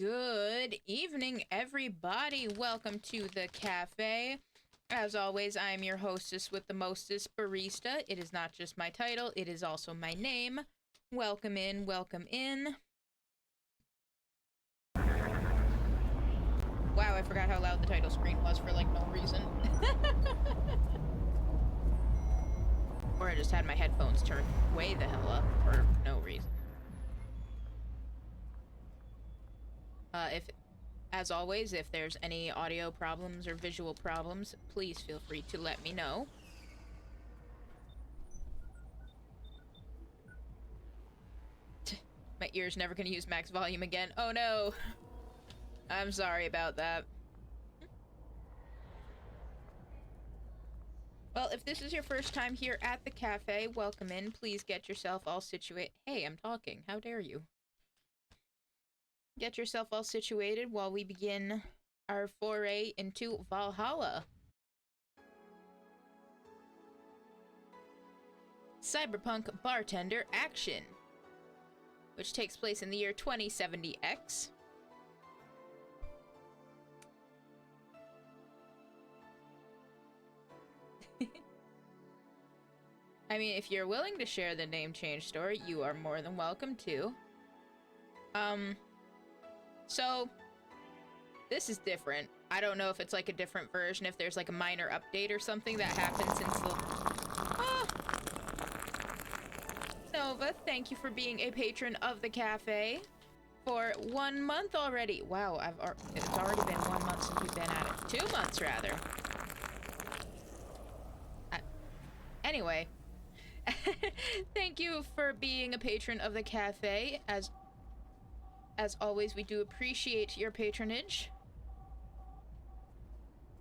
Good evening, everybody. Welcome to the cafe. As always, I am your hostess with the mostest, Barista. It is not just my title, it is also my name. Welcome in, welcome in. Wow, I forgot how loud the title screen was for, like, no reason. Or I just had my headphones turned way the hell up for no reason. As always, if there's any audio problems or visual problems, please feel free to let me know. My ear's never gonna use max volume again. Oh no! I'm sorry about that. Well, if this is your first time here at the cafe, welcome in. Please get yourself all situated. Hey, I'm talking. How dare you? Get yourself all situated while we begin our foray into Valhalla. Cyberpunk bartender action, which takes place in the year 2070X. I mean, if you're willing to share the name change story, you are more than welcome to. So, this is different. I don't know if it's like a different version, if there's like a minor update or something that happened since the... Ah! Nova, thank you for being a patron of the cafe for 1 month already. Wow, it's already been 1 month since we've been at it. 2 months, rather. Anyway, thank you for being a patron of the cafe. As always, we do appreciate your patronage.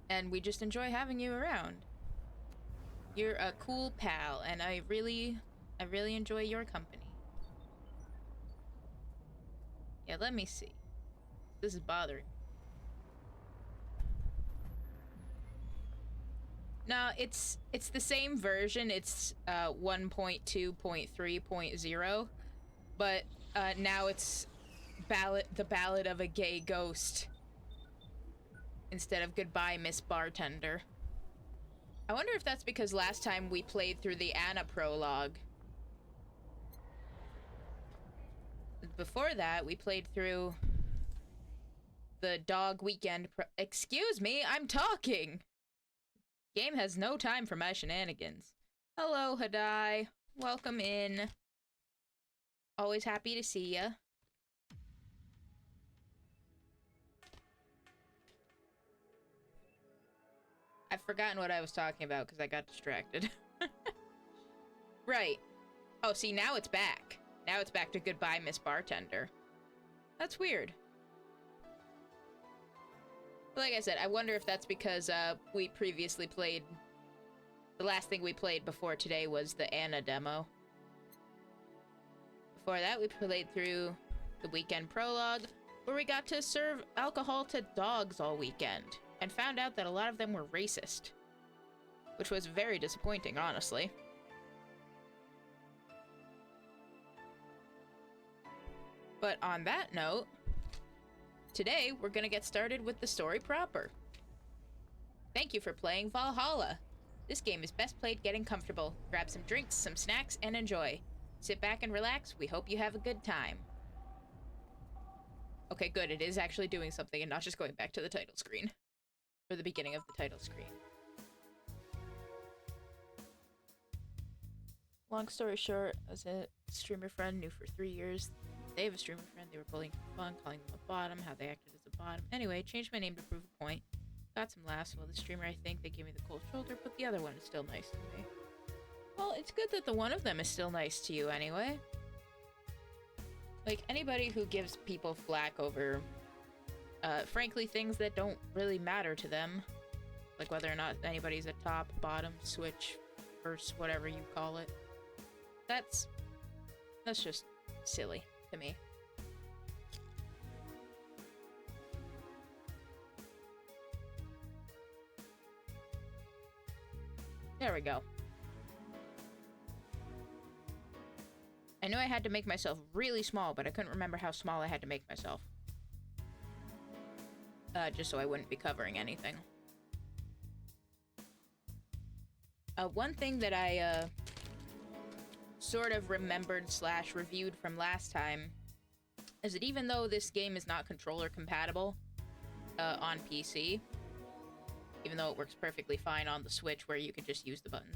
And we just enjoy having you around. You're a cool pal, and I really enjoy your company. Yeah, let me see. This is bothering me. No, it's the same version. It's 1.2.3.0, but now it's the Ballad of a Gay Ghost instead of Goodbye, Miss Bartender. I wonder if that's because last time we played through the Anna prologue. Before that, we played through the Dog Weekend Excuse me, I'm talking! Game has no time for my shenanigans. Hello, Hadai. Welcome in. Always happy to see ya. I've forgotten what I was talking about because I got distracted. Right. Oh, see, now it's back. Now it's back to Goodbye, Miss Bartender. That's weird. But like I said, I wonder if that's because we previously played... The last thing we played before today was the Anna demo. Before that, we played through the weekend prologue, where we got to serve alcohol to dogs all weekend, and found out that a lot of them were racist. Which was very disappointing, honestly. But on that note, today we're gonna get started with the story proper. Thank you for playing Valhalla. This game is best played getting comfortable. Grab some drinks, some snacks, and enjoy. Sit back and relax. We hope you have a good time. Okay, good. It is actually doing something and not just going back to the title screen. Or the beginning of the title screen. Long story short, I was a streamer friend, knew for 3 years. They have a streamer friend, they were bullying for fun, calling them a bottom, how they acted as a bottom. Anyway, changed my name to prove a point. Got some laughs. Well, the streamer, I think, they gave me the cold shoulder, but the other one is still nice to me. Well, it's good that the one of them is still nice to you anyway. Like, anybody who gives people flack over, frankly, things that don't really matter to them, like whether or not anybody's a top, bottom, switch, verse, whatever you call it, that's just silly to me. There we go. I knew I had to make myself really small, but I couldn't remember how small I had to make myself. just so I wouldn't be covering anything. One thing that I sort of remembered / reviewed from last time is that even though this game is not controller compatible on PC, even though it works perfectly fine on the Switch where you can just use the buttons.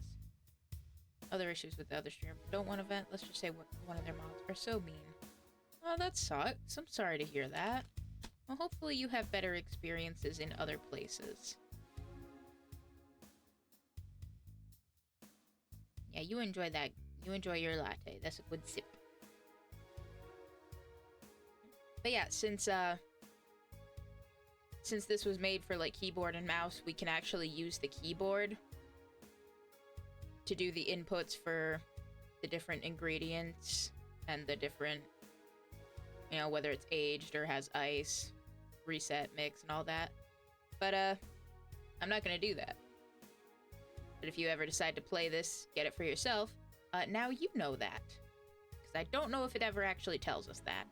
Other issues with the other streamer don't want to vent. Let's just say one of their mods are so mean. Oh, that sucks. I'm sorry to hear that. Well, hopefully you have better experiences in other places. Yeah, you enjoy that. You enjoy your latte. That's a good sip. But yeah, since this was made for like keyboard and mouse, we can actually use the keyboard to do the inputs for the different ingredients and the different, you know, whether it's aged or has ice, reset, mix, and all that. But I'm not gonna do that. But if you ever decide to play this, get it for yourself, now you know that. Because I don't know if it ever actually tells us that.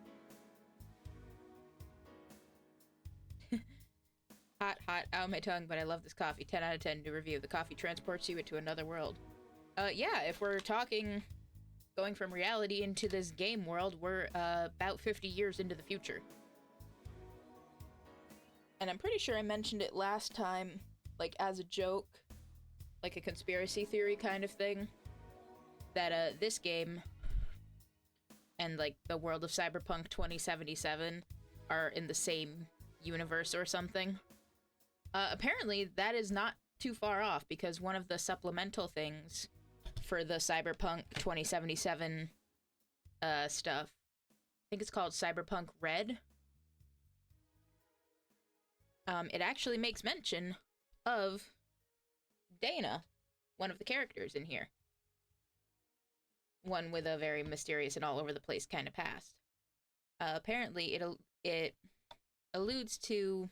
Hot, out my tongue, but I love this coffee. 10 out of 10 to review. The coffee transports you into another world. Yeah, if we're talking going from reality into this game world, we're about 50 years into the future. And I'm pretty sure I mentioned it last time, like as a joke, like a conspiracy theory kind of thing, that this game and like the world of Cyberpunk 2077 are in the same universe or something. Apparently that is not too far off, because one of the supplemental things for the Cyberpunk 2077 stuff, I think it's called Cyberpunk Red, it actually makes mention of Dana, one of the characters in here. One with a very mysterious and all over the place kind of past. Apparently it alludes to,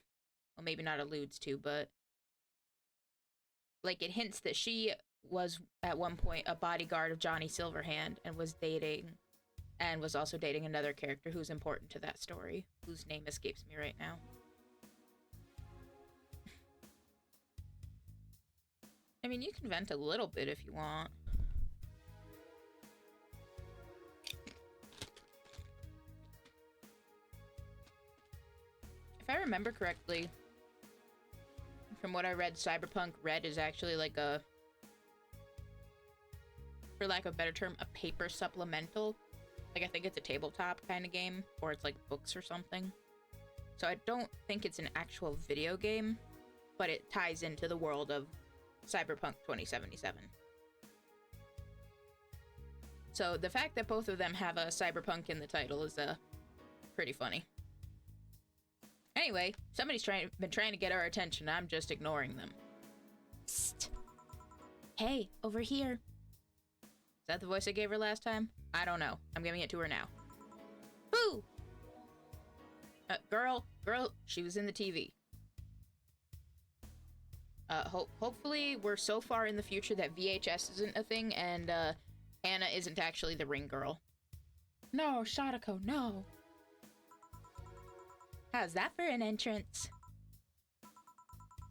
well, maybe not alludes to, but like it hints that she was at one point a bodyguard of Johnny Silverhand and was also dating another character who's important to that story, whose name escapes me right now. I mean, you can vent a little bit if you want. If I remember correctly, from what I read, Cyberpunk Red is actually like a, for lack of a better term, a paper supplemental. Like, I think it's a tabletop kind of game, or it's like books or something. So I don't think it's an actual video game, but it ties into the world of Cyberpunk 2077. So the fact that both of them have a cyberpunk in the title is pretty funny. Anyway, somebody's been trying to get our attention. I'm just ignoring them. Psst. Hey, over here. Is that the voice I gave her last time? I don't know. I'm giving it to her now. Boo! Girl, she was in the TV. Hopefully we're so far in the future that VHS isn't a thing, and Anna isn't actually the ring girl. No, Sadako, no. How's that for an entrance?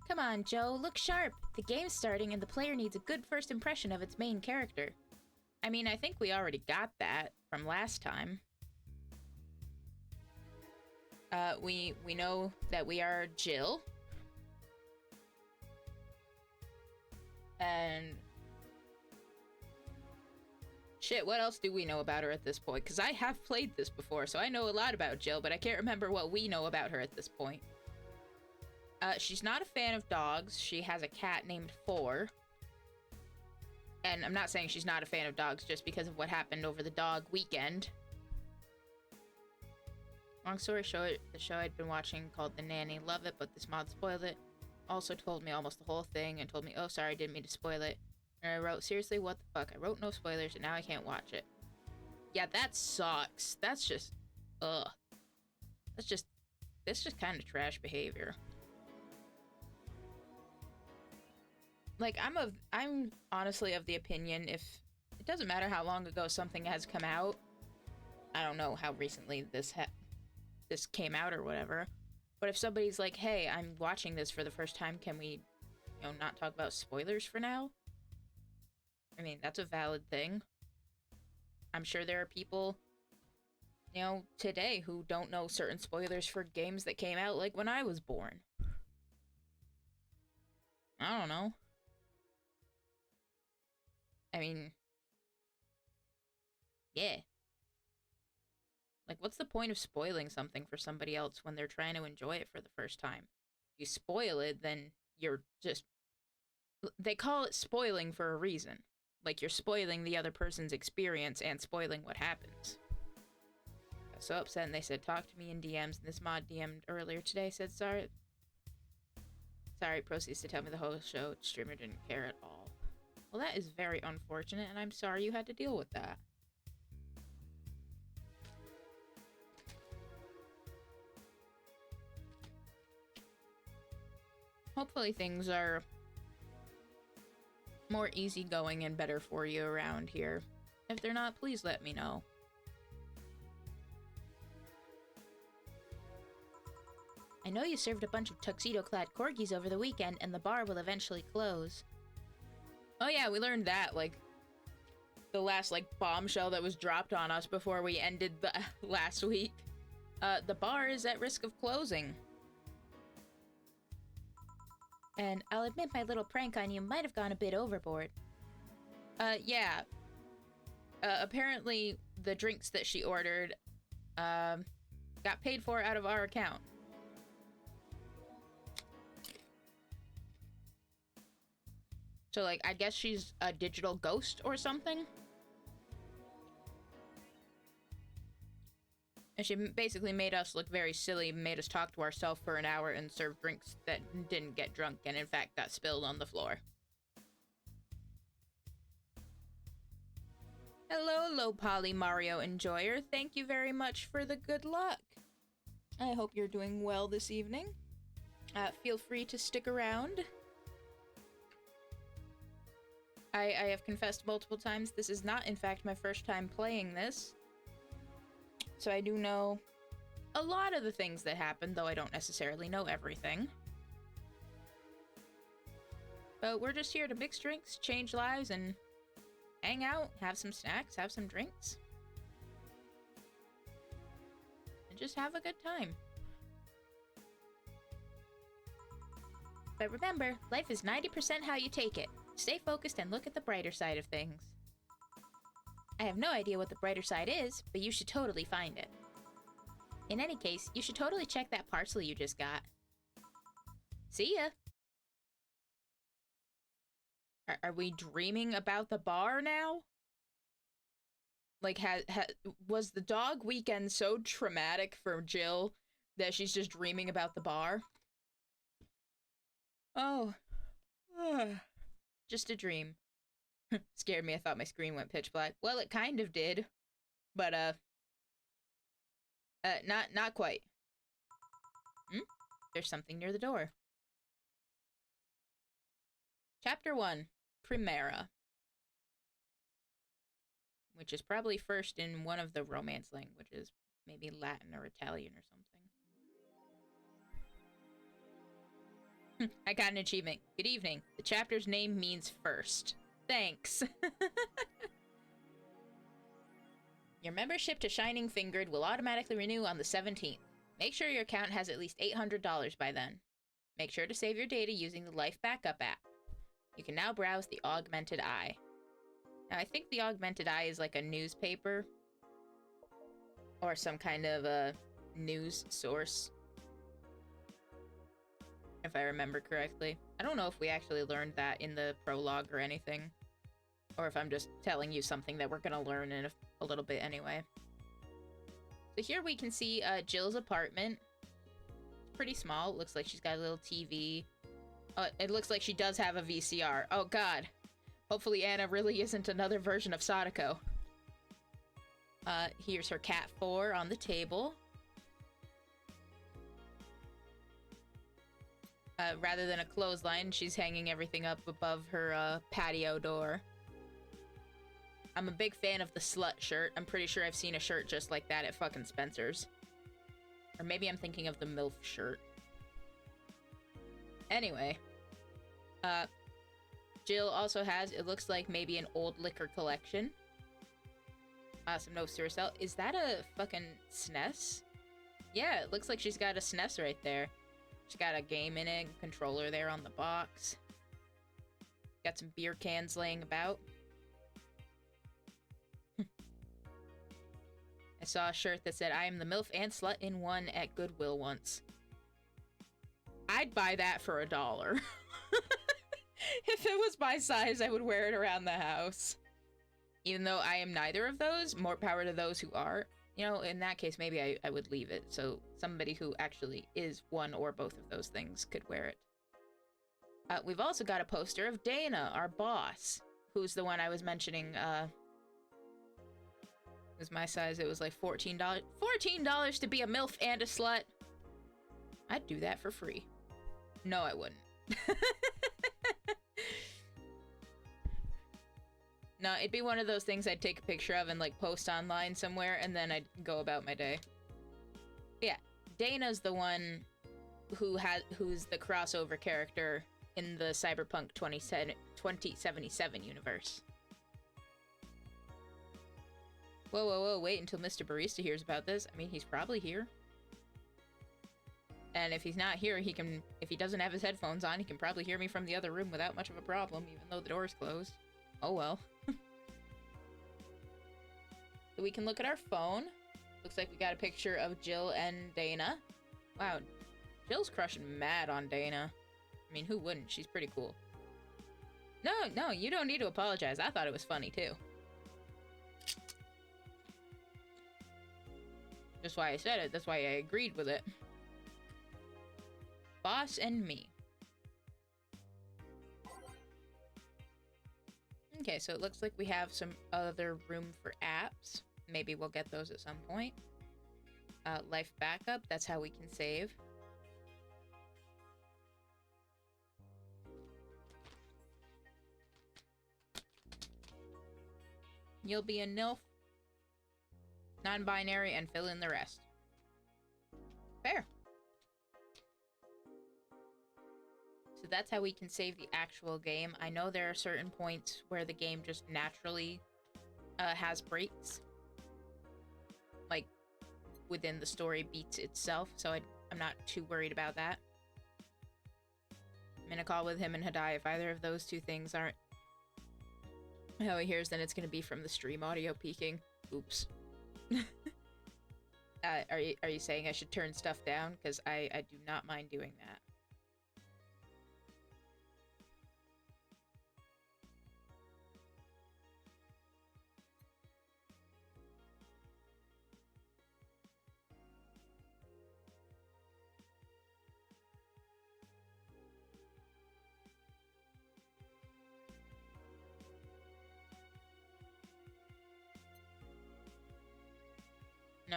Come on, Joe, look sharp. The game's starting and the player needs a good first impression of its main character. I mean, I think we already got that from last time. We know that we are Jill. And shit, what else do we know about her at this point? Because I have played this before, so I know a lot about Jill, but I can't remember what we know about her at this point. She's not a fan of dogs. She has a cat named Four. And I'm not saying she's not a fan of dogs just because of what happened over the dog weekend. Long story short, the show I'd been watching called The Nanny. Love it, but this mod spoiled it. Also told me almost the whole thing and told me, oh, sorry, didn't mean to spoil it. And I wrote, seriously, what the fuck? I wrote no spoilers and now I can't watch it. Yeah, that sucks. That's just, ugh. That's just kind of trash behavior. Like, I'm honestly of the opinion, if it doesn't matter how long ago something has come out, I don't know how recently this came out or whatever, But if somebody's like, hey, I'm watching this for the first time, can we, not talk about spoilers for now? I mean, that's a valid thing. I'm sure there are people, today who don't know certain spoilers for games that came out, like, when I was born. I don't know. I mean, yeah. Like, what's the point of spoiling something for somebody else when they're trying to enjoy it for the first time? If you spoil it, then you're just... They call it spoiling for a reason. Like, you're spoiling the other person's experience and spoiling what happens. I got so upset, and they said, talk to me in DMs, and this mod DM'd earlier today, said, sorry, proceeds to tell me the whole show streamer didn't care at all. Well, that is very unfortunate, and I'm sorry you had to deal with that. Hopefully things are more easygoing and better for you around here. If they're not, please let me know. I know you served a bunch of tuxedo-clad corgis over the weekend, and the bar will eventually close. Oh yeah, we learned that, like, the last, like, bombshell that was dropped on us before we ended the last week. The bar is at risk of closing. And I'll admit my little prank on you might have gone a bit overboard. Yeah. Apparently the drinks that she ordered, got paid for out of our account. So, like, I guess she's a digital ghost or something? And she basically made us look very silly, made us talk to ourselves for an hour and serve drinks that didn't get drunk and in fact got spilled on the floor. Hello, Poly Mario Enjoyer. Thank you very much for the good luck. I hope you're doing well this evening. Feel free to stick around. I have confessed multiple times this is not, in fact, my first time playing this. So I do know a lot of the things that happen, though I don't necessarily know everything. But we're just here to mix drinks, change lives, and hang out, have some snacks, have some drinks. And just have a good time. But remember, life is 90% how you take it. Stay focused and look at the brighter side of things. I have no idea what the brighter side is, but you should totally find it. In any case, you should totally check that parcel you just got. See ya! Are we dreaming about the bar now? Like, was the dog weekend so traumatic for Jill that she's just dreaming about the bar? Oh. Just a dream. Scared me, I thought my screen went pitch black. Well, it kind of did. But, not quite. There's something near the door. Chapter 1. Primera. Which is probably first in one of the Romance languages. Maybe Latin or Italian or something. I got an achievement. Good evening. The chapter's name means first. Thanks. Your membership to Shining Fingered will automatically renew on the 17th. Make sure your account has at least $800 by then. Make sure to save your data using the Life Backup app. You can now browse the Augmented Eye. Now, I think the Augmented Eye is like a newspaper. Or some kind of a news source. If I remember correctly. I don't know if we actually learned that in the prologue or anything. Or if I'm just telling you something that we're gonna learn in a little bit anyway. So here we can see Jill's apartment. It's pretty small. It looks like she's got a little TV. It looks like she does have a VCR. Oh god. Hopefully Anna really isn't another version of Sadako. Here's her cat 4 on the table. Rather than a clothesline, she's hanging everything up above her patio door. I'm a big fan of the slut shirt. I'm pretty sure I've seen a shirt just like that at fucking Spencer's. Or maybe I'm thinking of the MILF shirt. Anyway, uh, Jill also has, it looks like maybe an old liquor collection. Some notes to herself. Is that a fucking SNES? Yeah, it looks like she's got a SNES right there. She's got a game in it, controller there on the box. Got some beer cans laying about. I saw a shirt that said, I am the MILF and slut in one at Goodwill once. I'd buy that for $1. If it was my size, I would wear it around the house. Even though I am neither of those, more power to those who are. You know, in that case, maybe I would leave it, so somebody who actually is one or both of those things could wear it. We've also got a poster of Dana, our boss, who's the one I was mentioning, it was my size, it was like $14. $14 to be a MILF and a slut? I'd do that for free. No, I wouldn't. No, it'd be one of those things I'd take a picture of and, like, post online somewhere, and then I'd go about my day. Yeah, Dana's the one who's the crossover character in the Cyberpunk 2077 universe. Whoa, whoa, whoa, wait until Mr. Barista hears about this. I mean, he's probably here. And if he's not here, if he doesn't have his headphones on, he can probably hear me from the other room without much of a problem, even though the door's closed. Oh well. So we can look at our phone. Looks like we got a picture of Jill and Dana. Wow, Jill's crushing mad on Dana. I mean, who wouldn't? She's pretty cool. No, you don't need to apologize. I thought it was funny, too. That's why I said it. That's why I agreed with it. Boss and me. Okay, so it looks like we have some other room for apps. Maybe we'll get those at some point. Life backup, that's how we can save. You'll be a NILF, non-binary, and fill in the rest. Fair. So that's how we can save the actual game. I know there are certain points where the game just naturally has breaks. Like, within the story beats itself, so I'm not too worried about that. I'm in a call with him and Hadai. If either of those two things aren't how he hears, then it's going to be from the stream audio peaking. Oops. Are you saying I should turn stuff down? Because I do not mind doing that.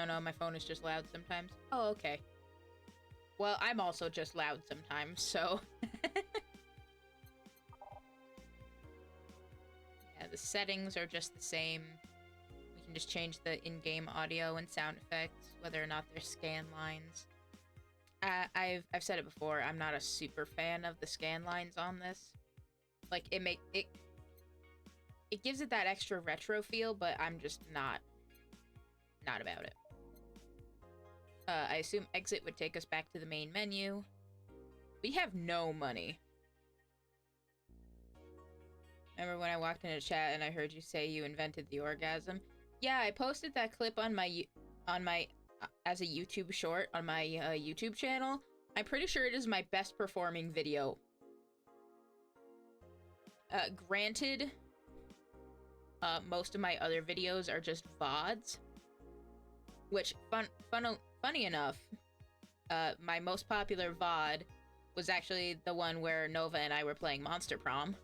No, my phone is just loud sometimes. Oh, okay. Well, I'm also just loud sometimes, so... Yeah, the settings are just the same. We can just change the in-game audio and sound effects, whether or not they're scan lines. I've said it before, I'm not a super fan of the scan lines on this. Like, it gives it that extra retro feel, but I'm just not about it. I assume exit would take us back to the main menu. We have no money. Remember when I walked into chat and I heard you say you invented the orgasm? Yeah, I posted that clip on my as a YouTube short on my YouTube channel. I'm pretty sure it is my best performing video. Granted, most of my other videos are just VODs. Which, funny enough, my most popular VOD was actually the one where Nova and I were playing Monster Prom.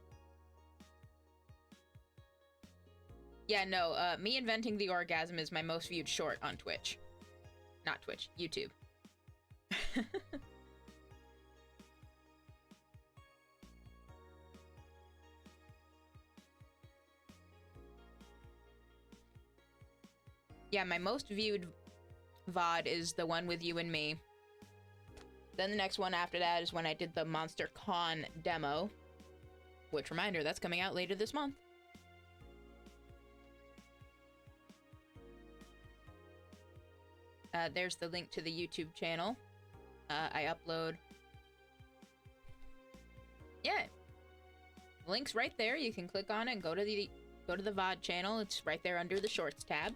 Yeah, no, me inventing the orgasm is my most viewed short on Twitch. Not Twitch, YouTube. Yeah, my most viewed VOD is the one with you and me. Then the next one after that is when I did the Monster Con demo. Which, reminder, that's coming out later this month. There's the link to the YouTube channel. I upload... Yeah. Link's right there. You can click on it and go to the VOD channel. It's right there under the Shorts tab.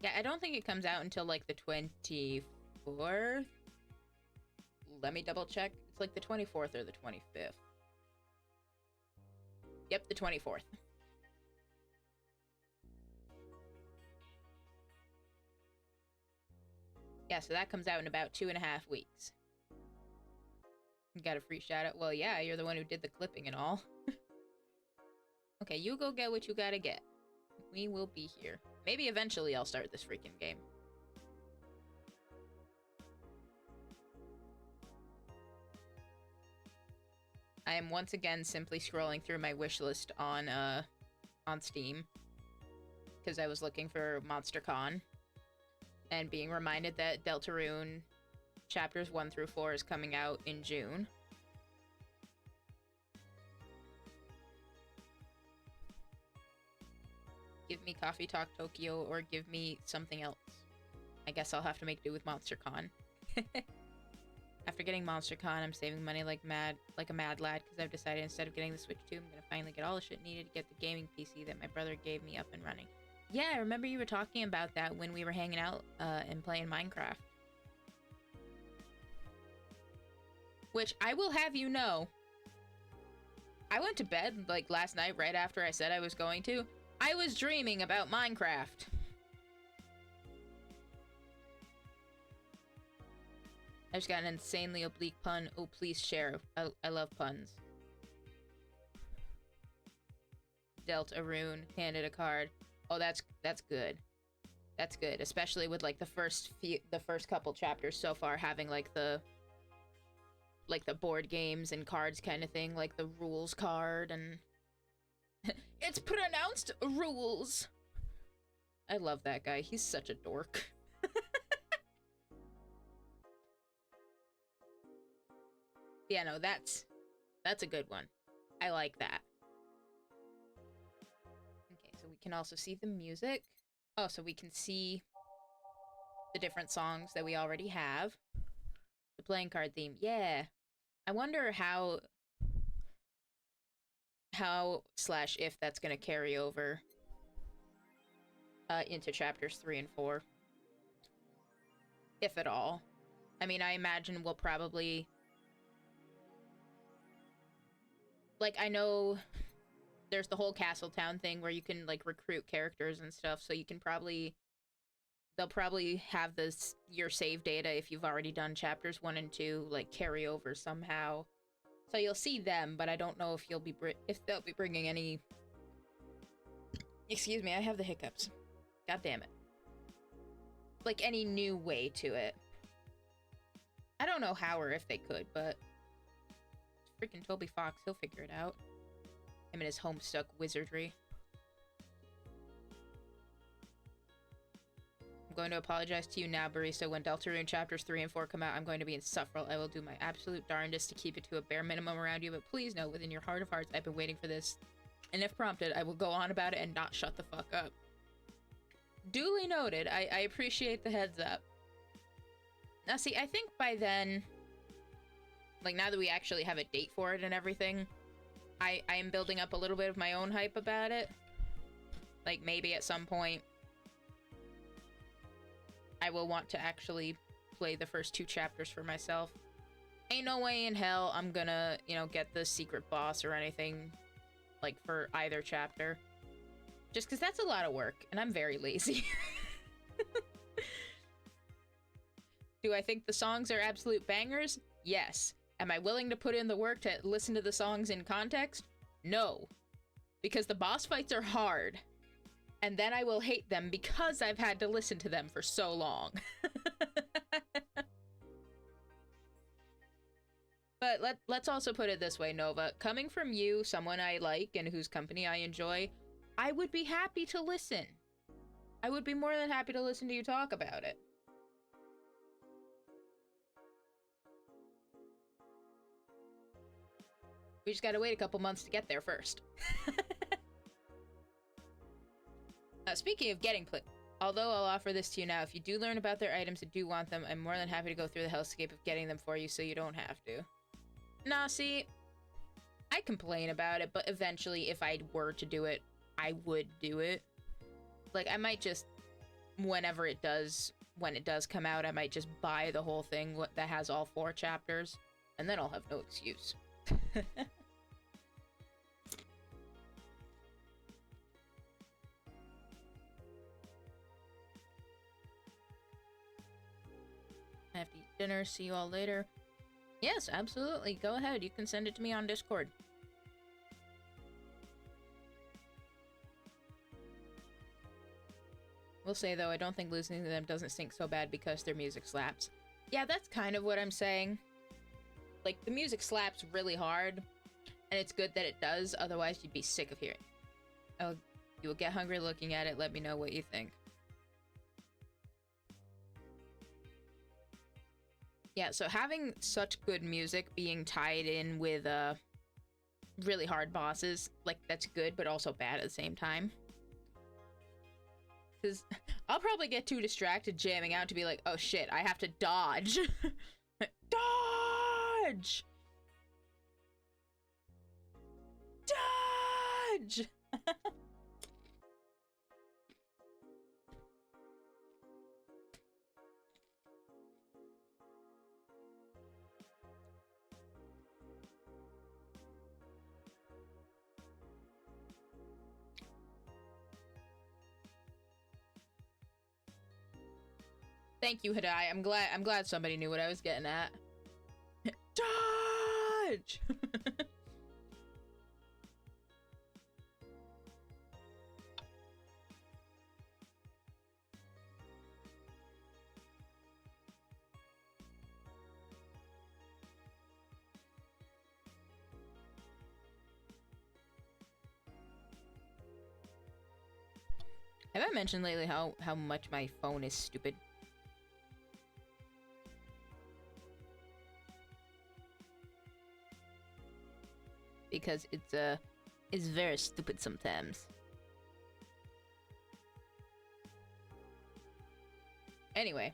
Yeah, I don't think it comes out until, like, the 24th. Let me double check. It's like the 24th or the 25th. Yep, the 24th. Yeah, so that comes out in about 2.5 weeks. You got a free shout out? Well, yeah, you're the one who did the clipping and all. Okay, you go get what you gotta get. We will be here. Maybe eventually I'll start this freaking game. I am once again simply scrolling through my wishlist on Steam. Because I was looking for MonsterCon. And being reminded that Deltarune chapters 1 through 4 is coming out in June. Give me Coffee Talk Tokyo or give me something else. I guess I'll have to make do with MonsterCon. After getting MonsterCon, I'm saving money like a mad lad because I've decided instead of getting the Switch 2, I'm gonna finally get all the shit needed to get the gaming PC that my brother gave me up and running. Yeah, I remember you were talking about that when we were hanging out and playing Minecraft. Which, I will have you know, I went to bed, like, last night right after I said I was going to. I was dreaming about Minecraft. I just got an insanely oblique pun. Oh, please share. I love puns. Dealt a rune, handed a card. Oh, that's good. That's good, especially with like the first couple chapters so far having like the board games and cards kind of thing, like the rules card and it's pronounced rules. I love that guy. He's such a dork. Yeah, no, that's a good one. I like that. Okay, so we can also see the music. Oh, so we can see the different songs that we already have. The playing card theme. Yeah. I wonder how / if that's gonna carry over into chapters 3 and 4. If at all. I mean, I imagine we'll probably... Like, I know there's the whole Castletown thing where you can, like, recruit characters and stuff, so you can probably... They'll probably have your save data if you've already done chapters 1 and 2, like, carry over somehow. So you'll see them, but I don't know if they'll be bringing any... Excuse me, I have the hiccups. God damn it. Like, any new way to it. I don't know how or if they could, but... Freaking Toby Fox, he'll figure it out. Him and his homestuck wizardry. I'm going to apologize to you now, Barista. When Deltarune chapters 3 and 4 come out, I'm going to be insufferable. I will do my absolute darndest to keep it to a bare minimum around you, but please know, within your heart of hearts, I've been waiting for this. And if prompted, I will go on about it and not shut the fuck up. Duly noted. I appreciate the heads up. Now, see, I think by then... Like, now that we actually have a date for it and everything, I am building up a little bit of my own hype about it. Like, maybe at some point, I will want to actually play the first 2 chapters for myself. Ain't no way in hell I'm gonna, you know, get the secret boss or anything, like, for either chapter. Just because that's a lot of work, and I'm very lazy. Do I think the songs are absolute bangers? Yes. Am I willing to put in the work to listen to the songs in context? No. Because the boss fights are hard. And then I will hate them because I've had to listen to them for so long. But let's also put it this way, Nova. Coming from you, someone I like and whose company I enjoy, I would be happy to listen. I would be more than happy to listen to you talk about it. We just gotta wait a couple months to get there first. Speaking of getting although I'll offer this to you now, if you do learn about their items and do want them, I'm more than happy to go through the hellscape of getting them for you so you don't have to. Nah, see, I complain about it, but eventually, if I were to do it, I would do it. Like, I might just, when it does come out, I might just buy the whole thing that has all 4 chapters, and then I'll have no excuse. I have to eat dinner. See you all later. Yes, absolutely. Go ahead. You can send it to me on Discord. Will say, though, I don't think losing to them doesn't stink so bad because their music slaps. Yeah, that's kind of what I'm saying. Like, the music slaps really hard, and it's good that it does, otherwise you'd be sick of hearing. Oh, you will get hungry looking at it. Let me know what you think. Yeah, so having such good music being tied in with really hard bosses, like, that's good, but also bad at the same time. Because I'll probably get too distracted jamming out to be like, oh shit, I have to dodge. Dodge! Dodge! Thank you, Hadai. I'm glad somebody knew what I was getting at. Dodge! Have I mentioned lately how much my phone is stupid? Because it's very stupid sometimes. Anyway,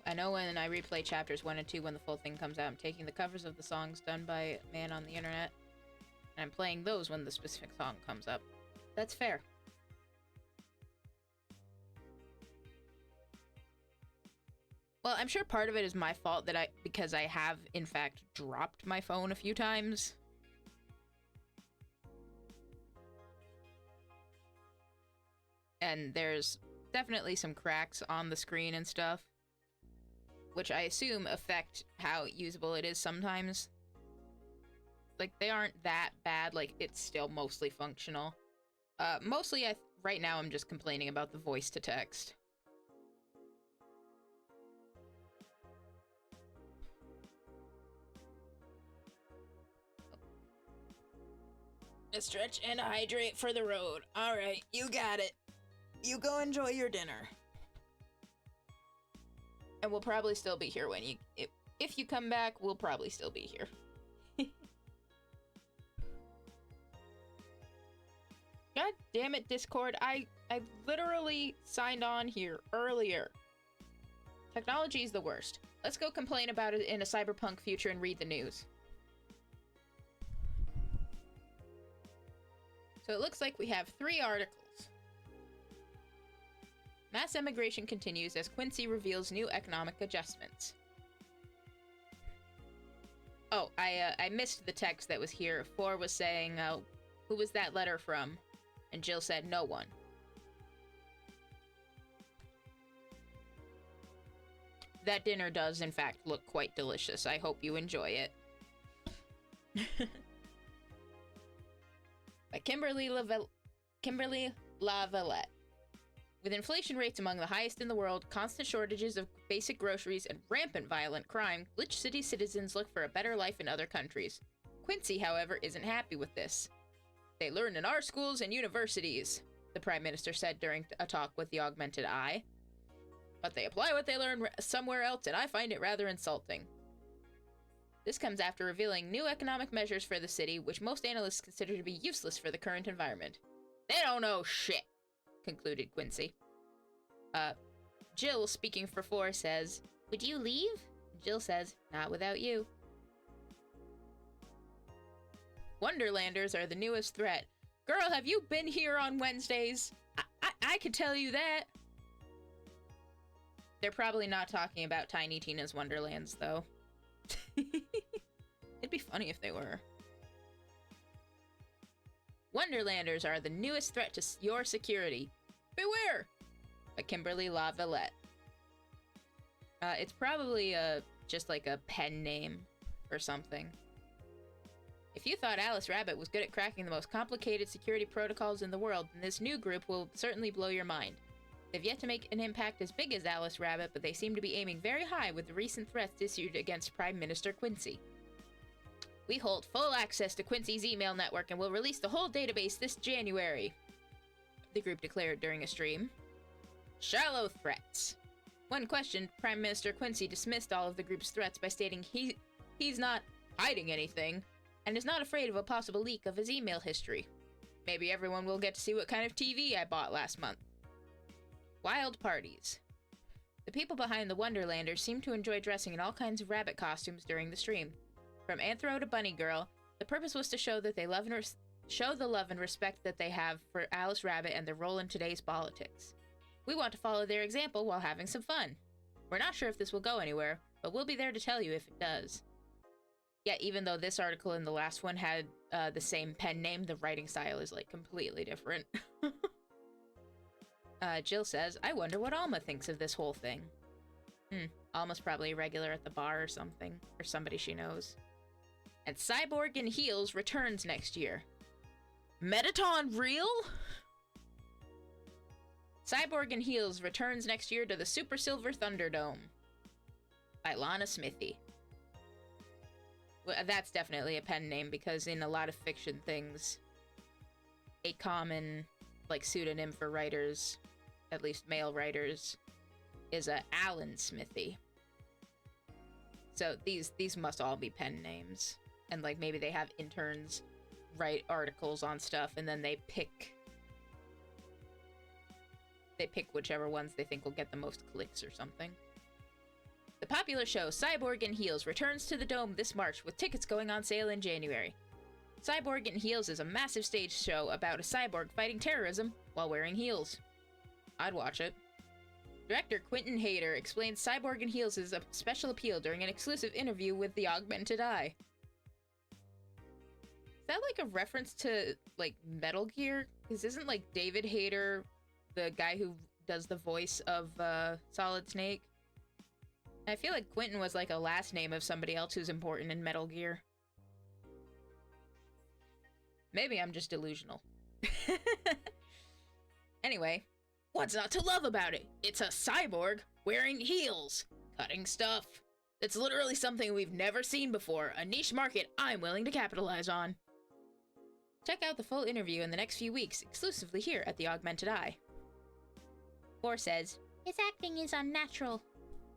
I know when I replay chapters 1 and 2 when the full thing comes out, I'm taking the covers of the songs done by a man on the internet, and I'm playing those when the specific song comes up. That's fair. Well, I'm sure part of it is my fault that because I have, in fact, dropped my phone a few times. And there's definitely some cracks on the screen and stuff, which I assume affect how usable it is sometimes. Like, they aren't that bad, like, it's still mostly functional. Mostly, right now I'm just complaining about the voice to text. Stretch and hydrate for the road. Alright, you got it. You go enjoy your dinner. And we'll probably still be here when if you come back, we'll probably still be here. God damn it, Discord. I literally signed on here earlier. Technology is the worst. Let's go complain about it in a cyberpunk future and read the news. So it looks like we have 3 articles. Mass emigration continues as Quincy reveals new economic adjustments. Oh, I missed the text that was here. 4 was saying, who was that letter from? And Jill said, no one. That dinner does, in fact, look quite delicious. I hope you enjoy it. By Kimberly LaVallette. With inflation rates among the highest in the world, constant shortages of basic groceries, and rampant violent crime, Glitch City citizens look for a better life in other countries. Quincy, however, isn't happy with this. They learn in our schools and universities, the Prime Minister said during a talk with the Augmented Eye. But they apply what they learn somewhere else, and I find it rather insulting. This comes after revealing new economic measures for the city, which most analysts consider to be useless for the current environment. They don't know shit, concluded Quincy. Jill, speaking for four, says, "Would you leave?" Jill says, "Not without you." Wonderlanders are the newest threat. Girl, have you been here on Wednesdays? I could tell you that. They're probably not talking about Tiny Tina's Wonderlands, though. It'd be funny if they were. Wonderlanders are the newest threat to your security. Beware! By Kimberly LaVillette. It's probably just like a pen name or something. If you thought Alice Rabbit was good at cracking the most complicated security protocols in the world, then this new group will certainly blow your mind. They've yet to make an impact as big as Alice Rabbit, but they seem to be aiming very high with the recent threats issued against Prime Minister Quincy. We hold full access to Quincy's email network and will release the whole database this January, the group declared during a stream. Shallow threats. When questioned, Prime Minister Quincy dismissed all of the group's threats by stating he's not hiding anything and is not afraid of a possible leak of his email history. Maybe everyone will get to see what kind of TV I bought last month. Wild parties. The people behind the Wonderlanders seem to enjoy dressing in all kinds of rabbit costumes during the stream. From Anthro to Bunny Girl, the purpose was to show that they show the love and respect that they have for Alice Rabbit and their role in today's politics. We want to follow their example while having some fun. We're not sure if this will go anywhere, but we'll be there to tell you if it does. Yeah, even though this article and the last one had the same pen name, the writing style is like completely different. Jill says, "I wonder what Alma thinks of this whole thing." Alma's probably a regular at the bar or something, or somebody she knows. And Cyborg in Heels returns next year. Metaton real? Cyborg in Heels returns next year to the Super Silver Thunderdome. By Lana Smithy. Well, that's definitely a pen name, because in a lot of fiction things, a common, like, pseudonym for writers, at least male writers, is Alan Smithy. So these must all be pen names. And, like, maybe they have interns write articles on stuff, and then they pick whichever ones they think will get the most clicks or something. The popular show Cyborg in Heels returns to the Dome this March, with tickets going on sale in January. Cyborg in Heels is a massive stage show about a cyborg fighting terrorism while wearing heels. I'd watch it. Director Quentin Hayter explains Cyborg in Heels is a special appeal during an exclusive interview with the Augmented Eye. Is that like a reference to, like, Metal Gear? Because isn't, like, David Hayter the guy who does the voice of Solid Snake? I feel like Quentin was like a last name of somebody else who's important in Metal Gear. Maybe I'm just delusional. Anyway, what's not to love about it? It's a cyborg wearing heels, cutting stuff. It's literally something we've never seen before, a niche market I'm willing to capitalize on. Check out the full interview in the next few weeks, exclusively here at the Augmented Eye. Four says, "His acting is unnatural."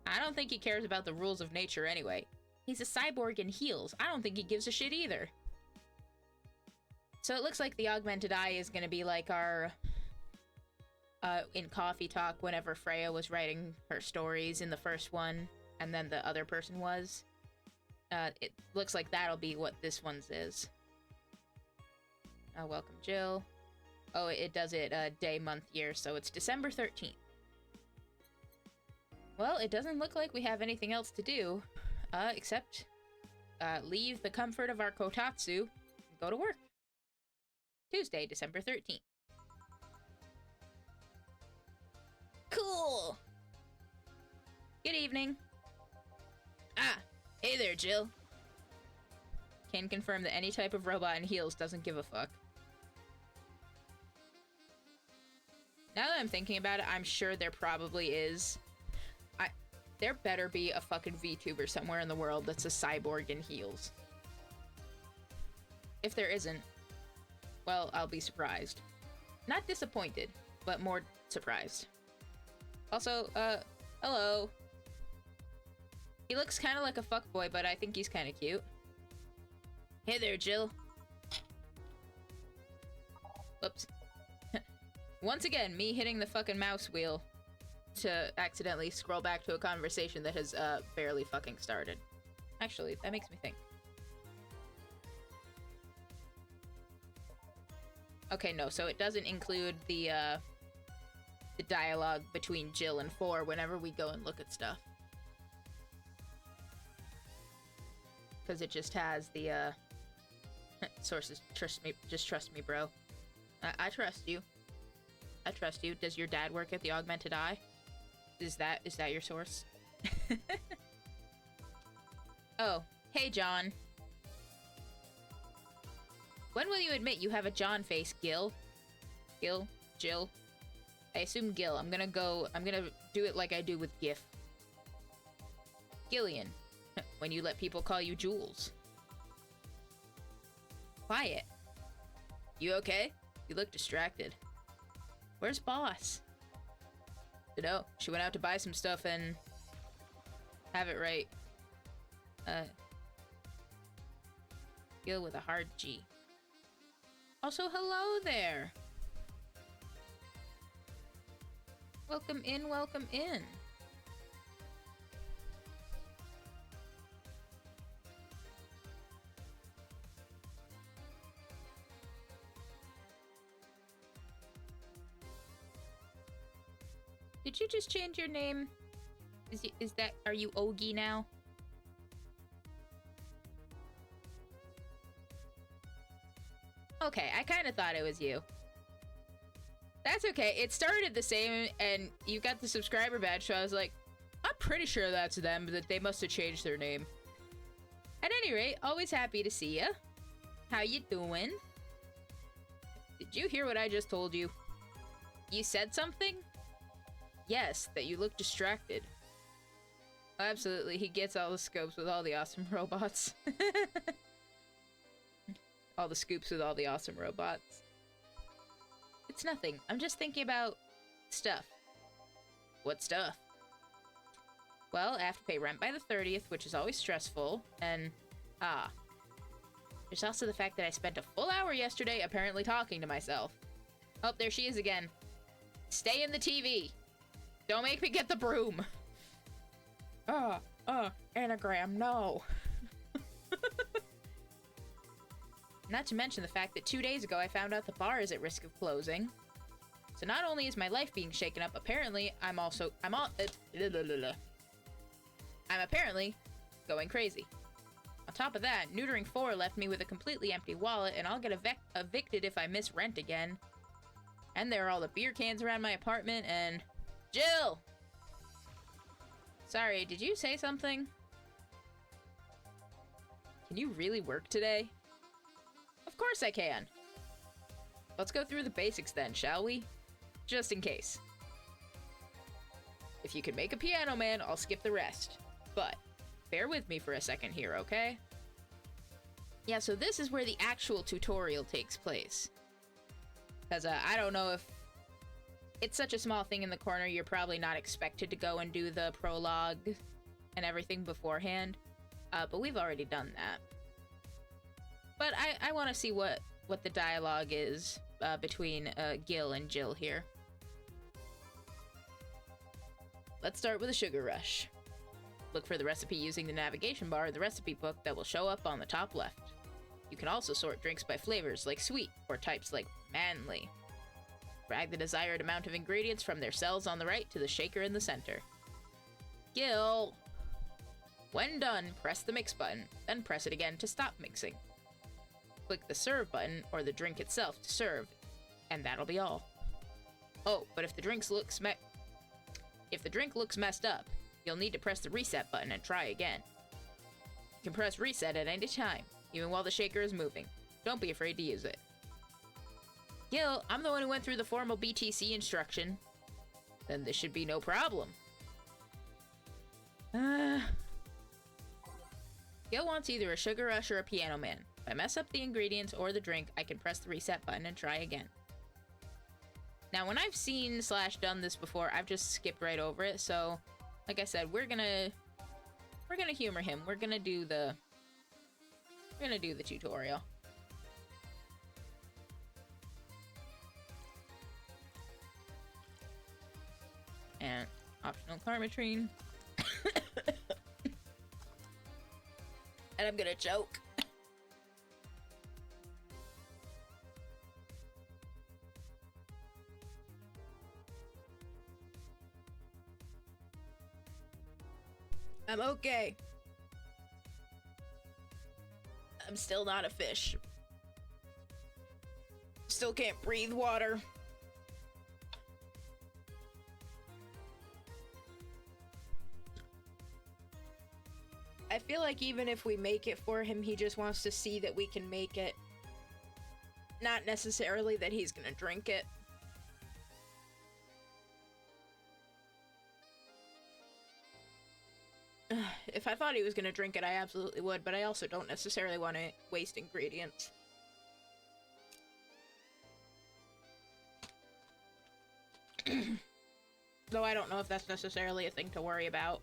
I don't think he cares about the rules of nature anyway. He's a cyborg in heels. I don't think he gives a shit either. So it looks like the Augmented Eye is going to be like our, in Coffee Talk, whenever Freya was writing her stories in the first one, and then the other person was. It looks like that'll be what this one's is. Welcome, Jill. Oh, it does it day, month, year, so it's December 13th. Well, it doesn't look like we have anything else to do, except leave the comfort of our kotatsu and go to work. Tuesday, December 13th. Cool! Good evening. Ah, hey there, Jill. Can confirm that any type of robot in heels doesn't give a fuck. Now that I'm thinking about it, I'm sure there probably is. There better be a fucking VTuber somewhere in the world that's a cyborg in heels. If there isn't, well, I'll be surprised. Not disappointed, but more surprised. Also, hello. He looks kind of like a fuckboy, but I think he's kind of cute. Hey there, Jill. Whoops. Once again, me hitting the fucking mouse wheel to accidentally scroll back to a conversation that has, barely fucking started. Actually, that makes me think. Okay, no, so it doesn't include the dialogue between Jill and Four whenever we go and look at stuff. Because it just has the, sources. Trust me, just trust me, bro. I trust you. I trust you. Does your dad work at the Augmented Eye? Is that your source? Oh, hey, John. When will you admit you have a John face, Gil? Gil? Jill? I assume Gil. I'm gonna do it like I do with GIF. Gillian. When you let people call you Jules. Quiet. You okay? You look distracted. Where's Boss? Dunno. She went out to buy some stuff and... have it right. Gil with a hard G. Also, hello there! Welcome in, welcome in. Did you just change your name? Are you Ogie now? Okay, I kind of thought it was you. That's okay. It started the same, and you got the subscriber badge, so I was like, I'm pretty sure that's them, but that they must have changed their name. At any rate, always happy to see ya. How you doing? Did you hear what I just told you? You said something? Yes, that you look distracted. Absolutely, he gets all the scopes with all the awesome robots. All the scoops with all the awesome robots. It's nothing. I'm just thinking about stuff. What stuff? Well, I have to pay rent by the 30th, which is always stressful, and... there's also the fact that I spent a full hour yesterday apparently talking to myself. Oh, there she is again. Stay in the TV. Don't make me get the broom. Anagram, no. Not to mention the fact that 2 days ago I found out the bar is at risk of closing. So not only is my life being shaken up, apparently I'm apparently going crazy. On top of that, neutering 4 left me with a completely empty wallet, and I'll get evicted if I miss rent again. And there are all the beer cans around my apartment, and... Jill! Sorry, did you say something? Can you really work today? Of course I can! Let's go through the basics then, shall we? Just in case. If you can make a piano man, I'll skip the rest. But, bear with me for a second here, okay? Yeah, so this is where the actual tutorial takes place. Because, I don't know if... It's such a small thing in the corner, you're probably not expected to go and do the prologue and everything beforehand. But we've already done that. But I want to see what the dialogue is between Gil and Jill here. Let's start with a sugar rush. Look for the recipe using the navigation bar of the recipe book that will show up on the top left. You can also sort drinks by flavors like sweet or types like manly. Drag the desired amount of ingredients from their cells on the right to the shaker in the center. Gil! When done, press the mix button, then press it again to stop mixing. Click the serve button or the drink itself to serve, and that'll be all. Oh, but if the drink looks messed up, you'll need to press the reset button and try again. You can press reset at any time, even while the shaker is moving. Don't be afraid to use it. Gil, I'm the one who went through the formal BTC instruction. Then this should be no problem. Gil wants either a sugar rush or a piano man. If I mess up the ingredients or the drink, I can press the reset button and try again. Now, when I've seen / done this before, I've just skipped right over it. So, like I said, we're gonna humor him. We're gonna do the tutorial. And optional Karmatrine. And I'm gonna choke. I'm okay. I'm still not a fish. Still can't breathe water. I feel like even if we make it for him, he just wants to see that we can make it. Not necessarily that he's gonna drink it. If I thought he was gonna drink it, I absolutely would, but I also don't necessarily want to waste ingredients. Though I don't know if that's necessarily a thing to worry about.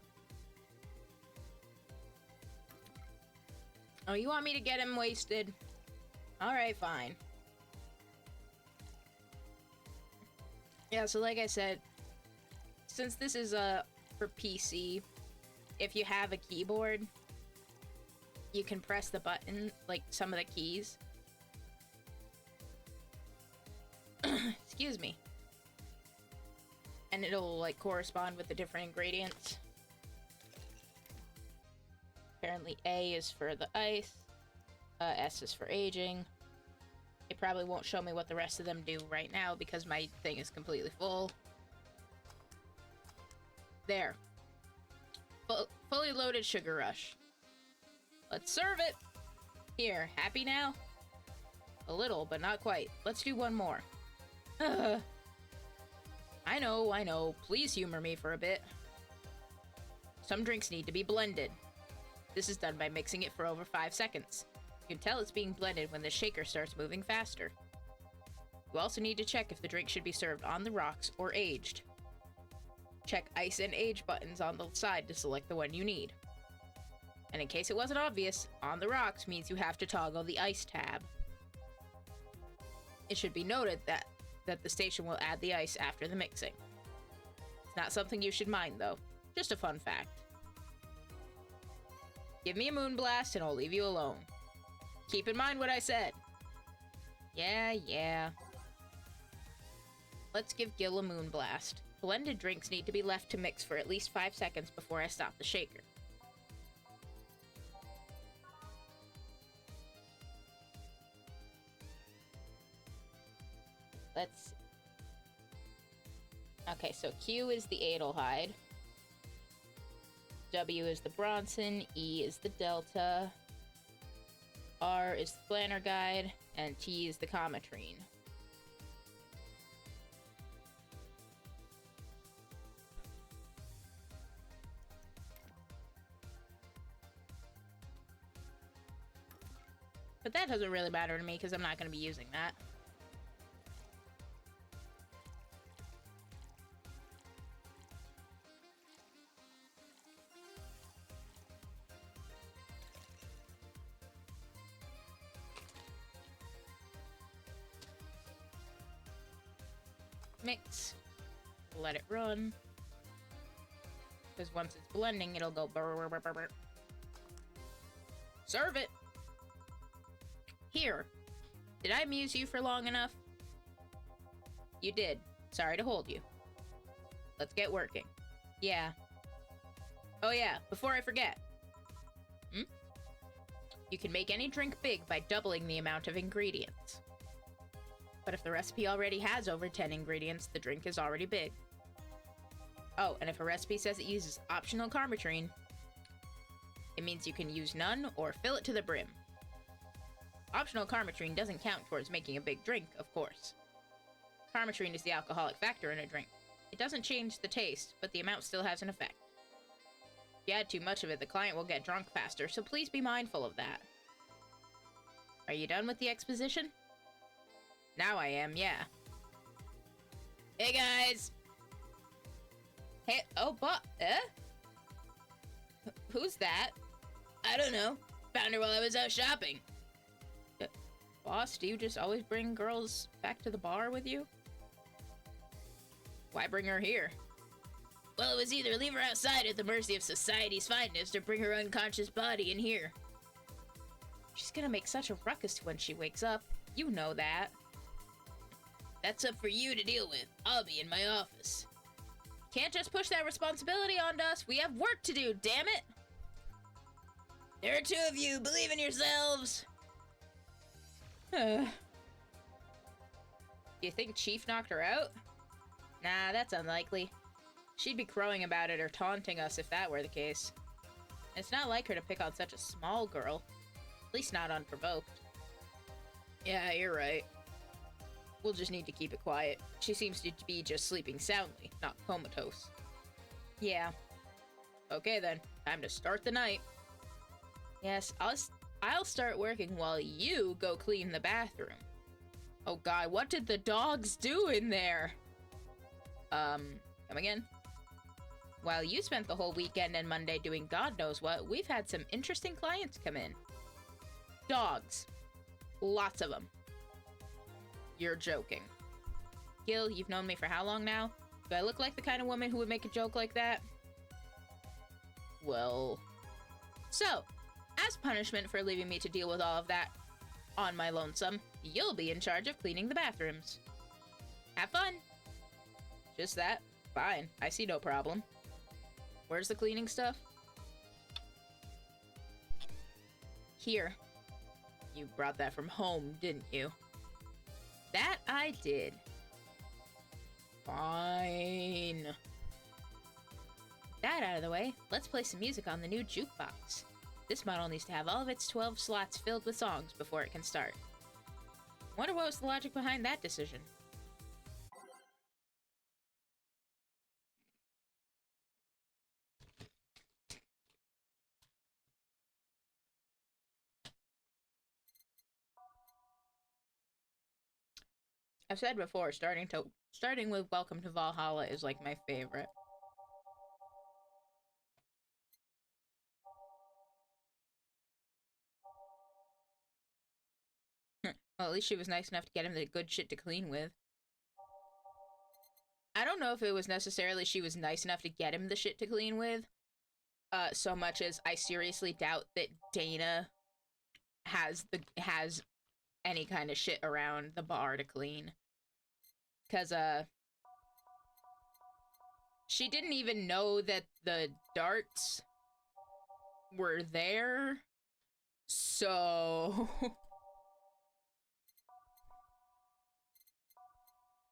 Oh, you want me to get him wasted? Alright, fine. Yeah, so like I said, since this is for PC, if you have a keyboard, you can press the button, like some of the keys. Excuse me. And it'll like correspond with the different ingredients. Apparently A is for the ice, S is for aging. It probably won't show me what the rest of them do right now because my thing is completely full. There. Fully loaded Sugar Rush. Let's serve it! Here, happy now? A little, but not quite. Let's do one more. I know. Please humor me for a bit. Some drinks need to be blended. This is done by mixing it for over 5 seconds. You can tell it's being blended when the shaker starts moving faster. You also need to check if the drink should be served on the rocks or aged. Check ice and age buttons on the side to select the one you need. And in case it wasn't obvious, on the rocks means you have to toggle the ice tab. It should be noted that the station will add the ice after the mixing. It's not something you should mind though, just a fun fact. Give me a moonblast and I'll leave you alone. Keep in mind what I said. Yeah. Let's give Gil a moonblast. Blended drinks need to be left to mix for at least 5 seconds before I stop the shaker. Let's see. Okay, so Q is the Adelheid. W is the Bronson, E is the Delta, R is the Planner Guide, and T is the Cometrine. But that doesn't really matter to me because I'm not going to be using that. Mix, let it run, because once it's blending, it'll go burr, burr, burr, burr, burr. Serve it! Here, did I amuse you for long enough? You did. Sorry to hold you. Let's get working. Yeah. Oh yeah, before I forget. You can make any drink big by doubling the amount of ingredients. But if the recipe already has over 10 ingredients, the drink is already big. Oh, and if a recipe says it uses optional Karmatrine, it means you can use none or fill it to the brim. Optional Karmatrine doesn't count towards making a big drink, of course. Karmatrine is the alcoholic factor in a drink. It doesn't change the taste, but the amount still has an effect. If you add too much of it, the client will get drunk faster, so please be mindful of that. Are you done with the exposition? Now I am, yeah. Hey guys! Hey, oh, who's that? I don't know. Found her while I was out shopping. Boss, do you just always bring girls back to the bar with you? Why bring her here? Well, it was either leave her outside at the mercy of society's finest or bring her unconscious body in here. She's gonna make such a ruckus when she wakes up. You know that. That's up for you to deal with. I'll be in my office. Can't just push that responsibility onto us. We have work to do, damn it! There are two of you. Believe in yourselves. Do you think Chief knocked her out? Nah, that's unlikely. She'd be crowing about it or taunting us if that were the case. It's not like her to pick on such a small girl. At least not unprovoked. Yeah, you're right. We'll just need to keep it quiet. She seems to be just sleeping soundly, not comatose. Yeah. Okay then, time to start the night. Yes, I'll start working while you go clean the bathroom. Oh god, what did the dogs do in there? Come again? While you spent the whole weekend and Monday doing God knows what, we've had some interesting clients come in. Dogs. Lots of them. You're joking. Gil, you've known me for how long now? Do I look like the kind of woman who would make a joke like that? Well... So, as punishment for leaving me to deal with all of that on my lonesome, you'll be in charge of cleaning the bathrooms. Have fun! Just that? Fine. I see no problem. Where's the cleaning stuff? Here. You brought that from home, didn't you? That I did. Fine. That out of the way, let's play some music on the new jukebox. This model needs to have all of its 12 slots filled with songs before it can start. Wonder what was the logic behind that decision. I've said before, starting with Welcome to Valhalla is like my favorite. Well, at least she was nice enough to get him the good shit to clean with. I don't know if it was necessarily she was nice enough to get him the shit to clean with, so much as I seriously doubt that Dana has any kind of shit around the bar to clean. 'Cause, she didn't even know that the darts were there, so...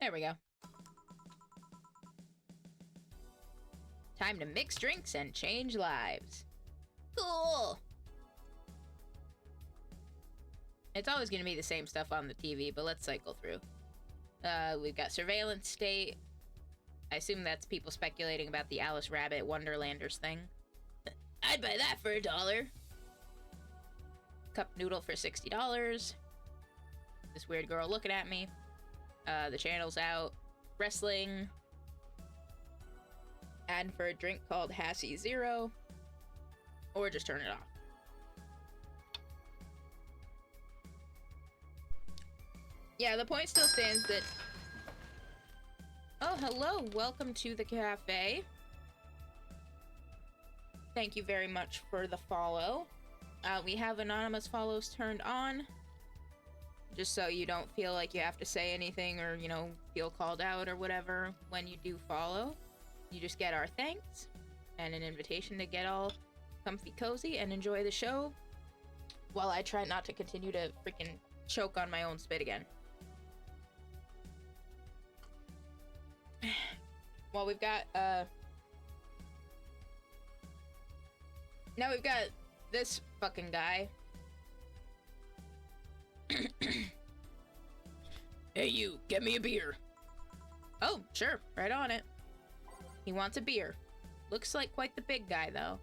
There we go. Time to mix drinks and change lives. Cool! It's always gonna be the same stuff on the TV, but let's cycle through. We've got Surveillance State. I assume that's people speculating about the Alice Rabbit Wonderlanders thing. I'd buy that for $1. Cup noodle for $60. This weird girl looking at me. The channel's out. Wrestling. Ad for a drink called Hassy Zero. Or just turn it off. Yeah, the point still stands that... Oh, hello! Welcome to the cafe. Thank you very much for the follow. We have anonymous follows turned on. Just so you don't feel like you have to say anything or, you know, feel called out or whatever when you do follow. You just get our thanks and an invitation to get all comfy cozy and enjoy the show while I try not to continue to freaking choke on my own spit again. Well, we've got, now we've got this fucking guy. Hey you, get me a beer. Oh, sure, right on it. He wants a beer. Looks like quite the big guy, though.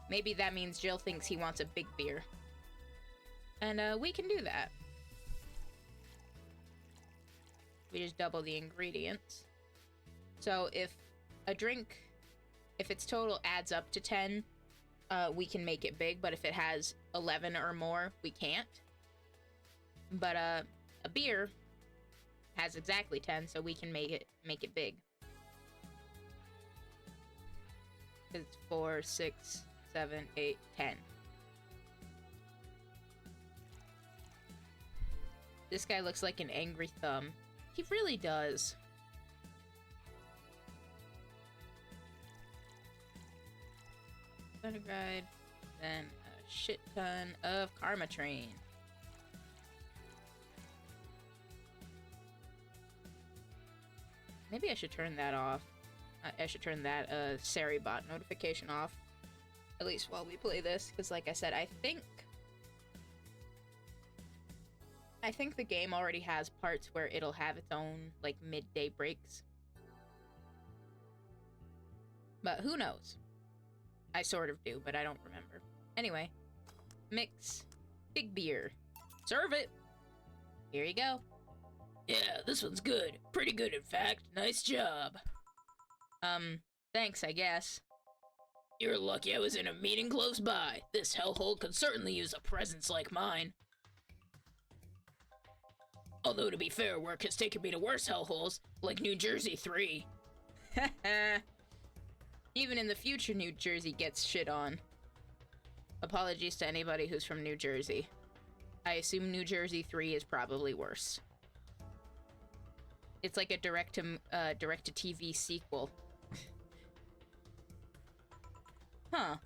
Maybe that means Jill thinks he wants a big beer. And we can do that. We just double the ingredients. So if a drink, if its total adds up to 10, we can make it big, but if it has 11 or more, we can't. But a beer has exactly 10, so we can make it big. It's 4, 6, 7, 8, 10. This guy looks like an angry thumb. He really does. Thundergride, then a shit ton of Karma Train. Maybe I should turn that off. I should turn that Saribot notification off. At least while we play this, because like I said, I think the game already has parts where it'll have its own, like, midday breaks. But who knows? I sort of do, but I don't remember. Anyway, mix big beer. Serve it! Here you go. Yeah, this one's good. Pretty good, in fact. Nice job. Thanks, I guess. You're lucky I was in a meeting close by. This hellhole could certainly use a presence like mine. Although, to be fair, work has taken me to worse hellholes, like New Jersey 3. Even in the future, New Jersey gets shit on. Apologies to anybody who's from New Jersey. I assume New Jersey 3 is probably worse. It's like a direct-to-TV sequel. Huh.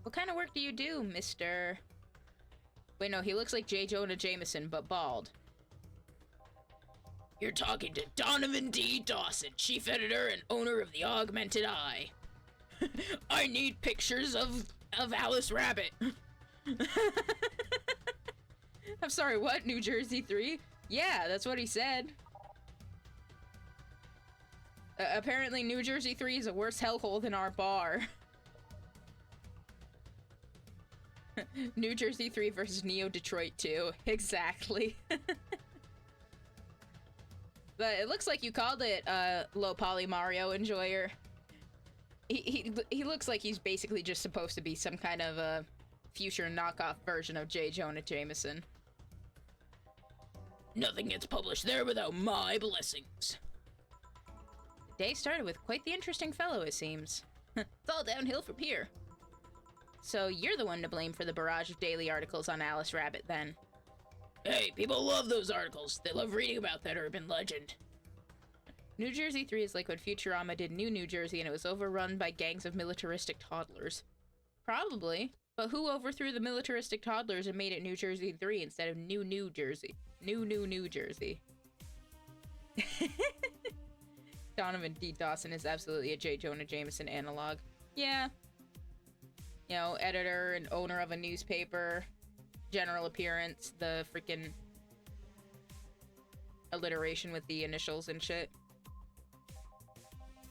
What kind of work do you do, Mr.? Wait, no, he looks like J. Jonah Jameson, but bald. You're talking to Donovan D. Dawson, chief editor and owner of the Augmented Eye. I need pictures of Alice Rabbit. I'm sorry, what? New Jersey 3? Yeah, that's what he said. Apparently New Jersey 3 is a worse hellhole than our bar. New Jersey 3 versus Neo Detroit 2. Exactly. But it looks like you called it, Low Poly Mario Enjoyer. He looks like he's basically just supposed to be some kind of a future knockoff version of J. Jonah Jameson. Nothing gets published there without my blessings. The day started with quite the interesting fellow, it seems. It's all downhill from here. So you're the one to blame for the barrage of daily articles on Alice Rabbit, then. Hey, people love those articles. They love reading about that urban legend. New Jersey 3 is like when Futurama did New Jersey and it was overrun by gangs of militaristic toddlers. Probably. But who overthrew the militaristic toddlers and made it New Jersey 3 instead of New Jersey? New Jersey. Donovan D. Dawson is absolutely a J. Jonah Jameson analog. Yeah. You know, editor and owner of a newspaper. General appearance, the freaking alliteration with the initials and shit.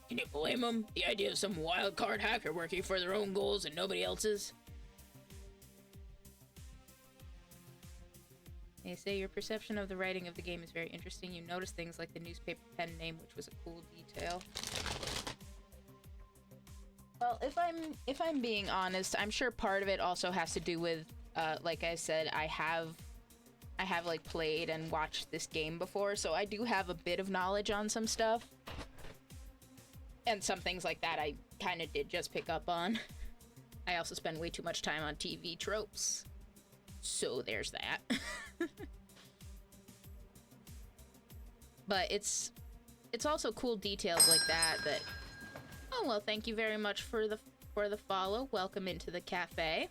Can you blame them? The idea of some wild card hacker working for their own goals and nobody else's? They say your perception of the writing of the game is very interesting. You notice things like the newspaper pen name, which was a cool detail. Well, if I'm being honest, I'm sure part of it also has to do with like I said, I have like played and watched this game before, so I do have a bit of knowledge on some stuff. And some things like that I kind of did just pick up on. I also spend way too much time on TV tropes. So there's that. But it's also cool details like that. Oh well, thank you very much for the follow. Welcome into the cafe.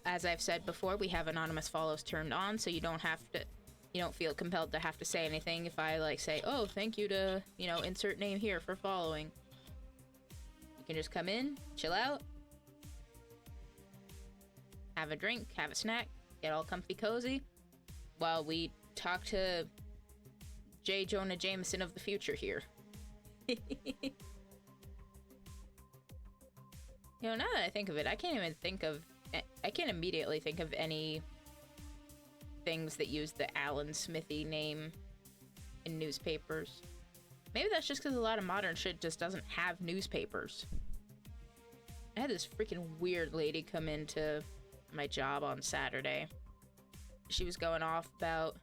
As I've said before, we have anonymous follows turned on, so you don't feel compelled to have to say anything if I, like, say, oh, thank you to, insert name here for following. You can just come in, chill out, have a drink, have a snack, get all comfy cozy, while we talk to J. Jonah Jameson of the future here. Now that I think of it, I can't even think of I can't immediately think of any things that use the Alan Smithy name in newspapers. Maybe that's just because a lot of modern shit just doesn't have newspapers. I had this freaking weird lady come into my job on Saturday. She was going off about,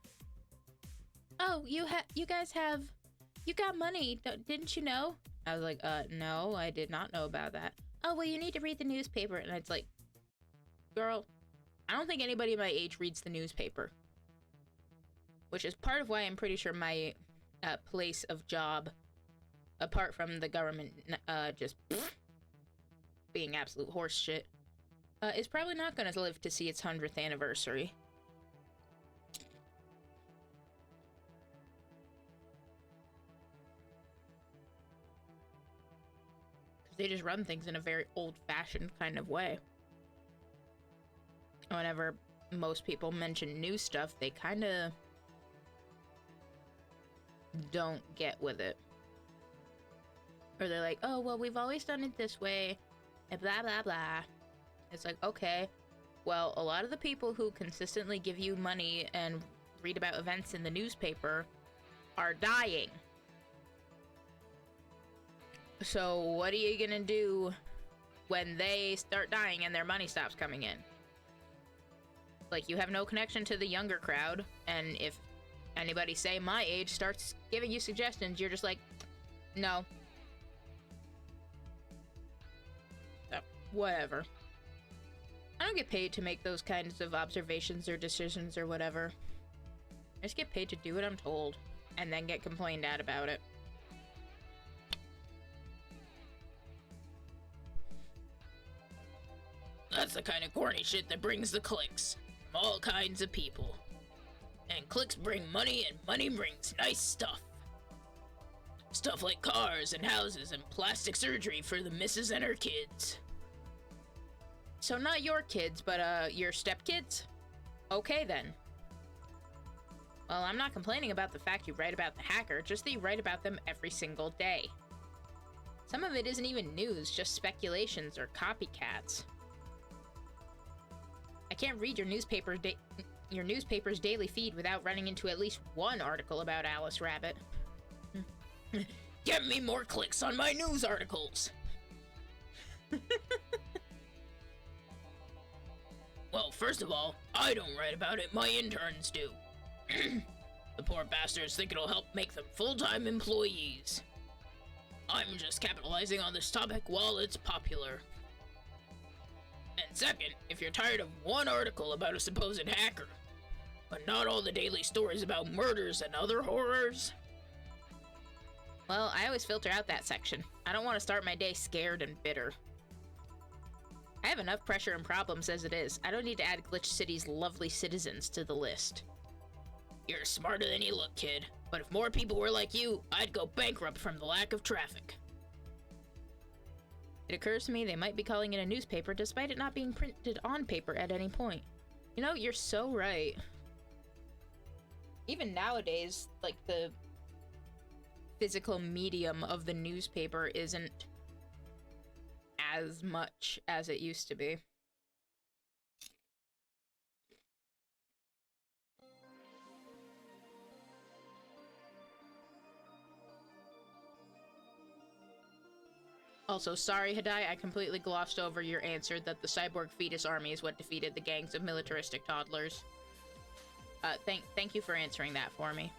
oh, you got money, didn't you know? I was like, no, I did not know about that. Oh, well, you need to read the newspaper. And it's like, girl, I don't think anybody my age reads the newspaper. Which is part of why I'm pretty sure my place of job, apart from the government just being absolute horse shit, is probably not going to live to see its 100th anniversary. Because they just run things in a very old-fashioned kind of way. Whenever most people mention new stuff, they kind of don't get with it. Or they're like, oh, well, we've always done it this way, and blah, blah, blah. It's like, okay, well, a lot of the people who consistently give you money and read about events in the newspaper are dying. So what are you gonna do when they start dying and their money stops coming in? Like, you have no connection to the younger crowd, and if anybody, say my age, starts giving you suggestions, you're just like, no. So, whatever. I don't get paid to make those kinds of observations or decisions or whatever. I just get paid to do what I'm told, and then get complained at about it. That's the kind of corny shit that brings the clicks. From all kinds of people. And clicks bring money, and money brings nice stuff. Stuff like cars and houses and plastic surgery for the missus and her kids. So not your kids, but your stepkids? Okay then. Well, I'm not complaining about the fact you write about the hacker, just that you write about them every single day. Some of it isn't even news, just speculations or copycats. I can't read your newspaper's daily feed without running into at least one article about Alice Rabbit. Get me more clicks on my news articles! Well, first of all, I don't write about it, my interns do. The poor bastards think it'll help make them full-time employees. I'm just capitalizing on this topic while it's popular. And second, if you're tired of one article about a supposed hacker, but not all the daily stories about murders and other horrors, well, I always filter out that section. I don't want to start my day scared and bitter. I have enough pressure and problems as it is. I don't need to add Glitch City's lovely citizens to the list. You're smarter than you look, kid. But if more people were like you, I'd go bankrupt from the lack of traffic. It occurs to me they might be calling it a newspaper despite it not being printed on paper at any point. You know, you're so right. Even nowadays, like, the physical medium of the newspaper isn't as much as it used to be. Also, sorry, Hadai, I completely glossed over your answer that the cyborg fetus army is what defeated the gangs of militaristic toddlers. Thank you for answering that for me.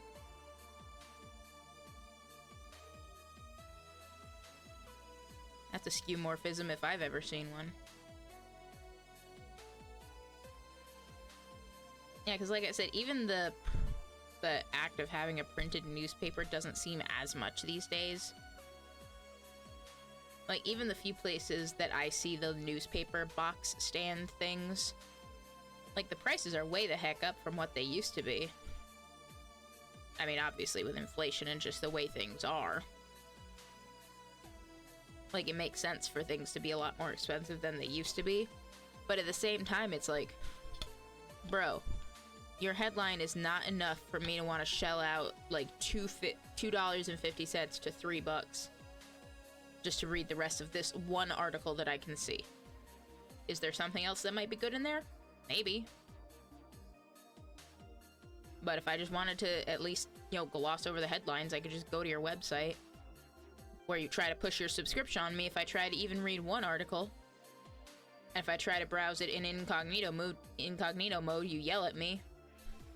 That's a skeuomorphism if I've ever seen one. Yeah, because like I said, even the act of having a printed newspaper doesn't seem as much these days. Like, even the few places that I see the newspaper box stand things, like, the prices are way the heck up from what they used to be. I mean, obviously with inflation and just the way things are. Like, it makes sense for things to be a lot more expensive than they used to be. But at the same time, it's like, bro, your headline is not enough for me to want to shell out, like, $2.50 to $3 just to read the rest of this one article that I can see. Is there something else that might be good in there? Maybe. But if I just wanted to at least, you know, gloss over the headlines, I could just go to your website where you try to push your subscription on me if I try to even read one article. And if I try to browse it in incognito mode, you yell at me.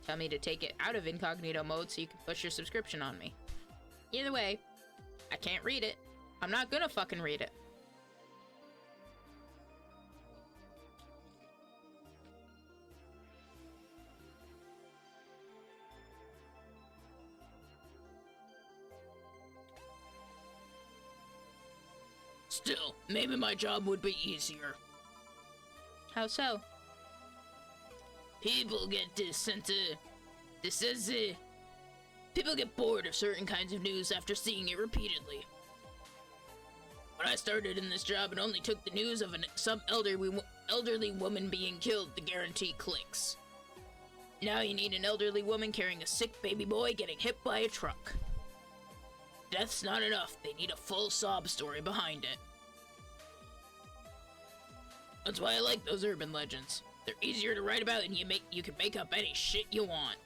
Tell me to take it out of incognito mode so you can push your subscription on me. Either way, I can't read it. I'm not gonna fucking read it. Still, maybe my job would be easier. How so? People get people get bored of certain kinds of news after seeing it repeatedly. When I started in this job, it only took the news of some elderly woman being killed to guarantee clicks. Now you need an elderly woman carrying a sick baby boy getting hit by a truck. Death's not enough, they need a full sob story behind it. That's why I like those urban legends. They're easier to write about and you can make up any shit you want.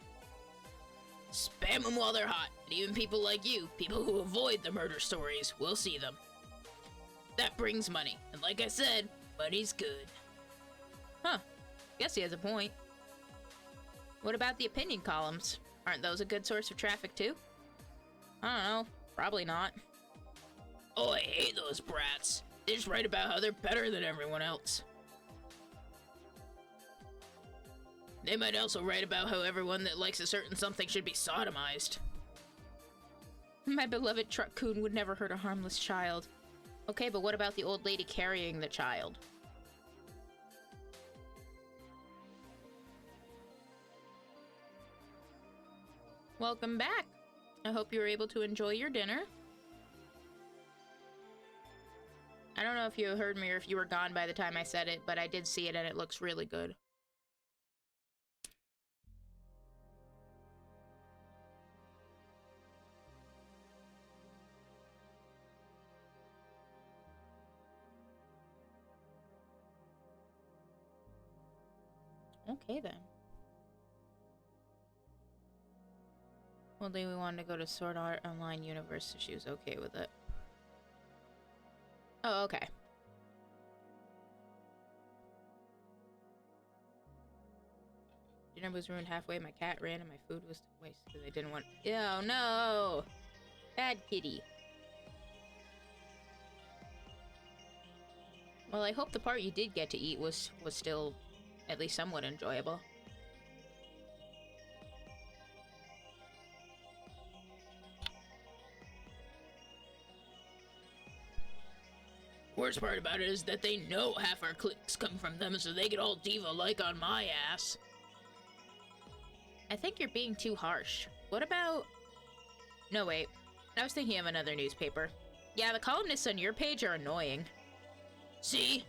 Spam them while they're hot, and even people like you, people who avoid the murder stories, will see them. That brings money, and like I said, money's good. Huh. Guess he has a point. What about the opinion columns? Aren't those a good source of traffic too? I don't know. Probably not. Oh, I hate those brats. They just write about how they're better than everyone else. They might also write about how everyone that likes a certain something should be sodomized. My beloved truck coon would never hurt a harmless child. Okay, but what about the old lady carrying the child? Welcome back. I hope you were able to enjoy your dinner. I don't know if you heard me or if you were gone by the time I said it, but I did see it and it looks really good. Okay then. One day we wanted to go to Sword Art Online Universe, so she was okay with it. Oh, okay. Dinner was ruined halfway, my cat ran, and my food was to waste because I didn't want— Oh no! Bad kitty. Well, I hope the part you did get to eat was still at least somewhat enjoyable. Worst part about it is that they know half our clicks come from them, so they get all diva-like on my ass. I think you're being too harsh. What about— No, wait. I was thinking of another newspaper. Yeah, the columnists on your page are annoying. See?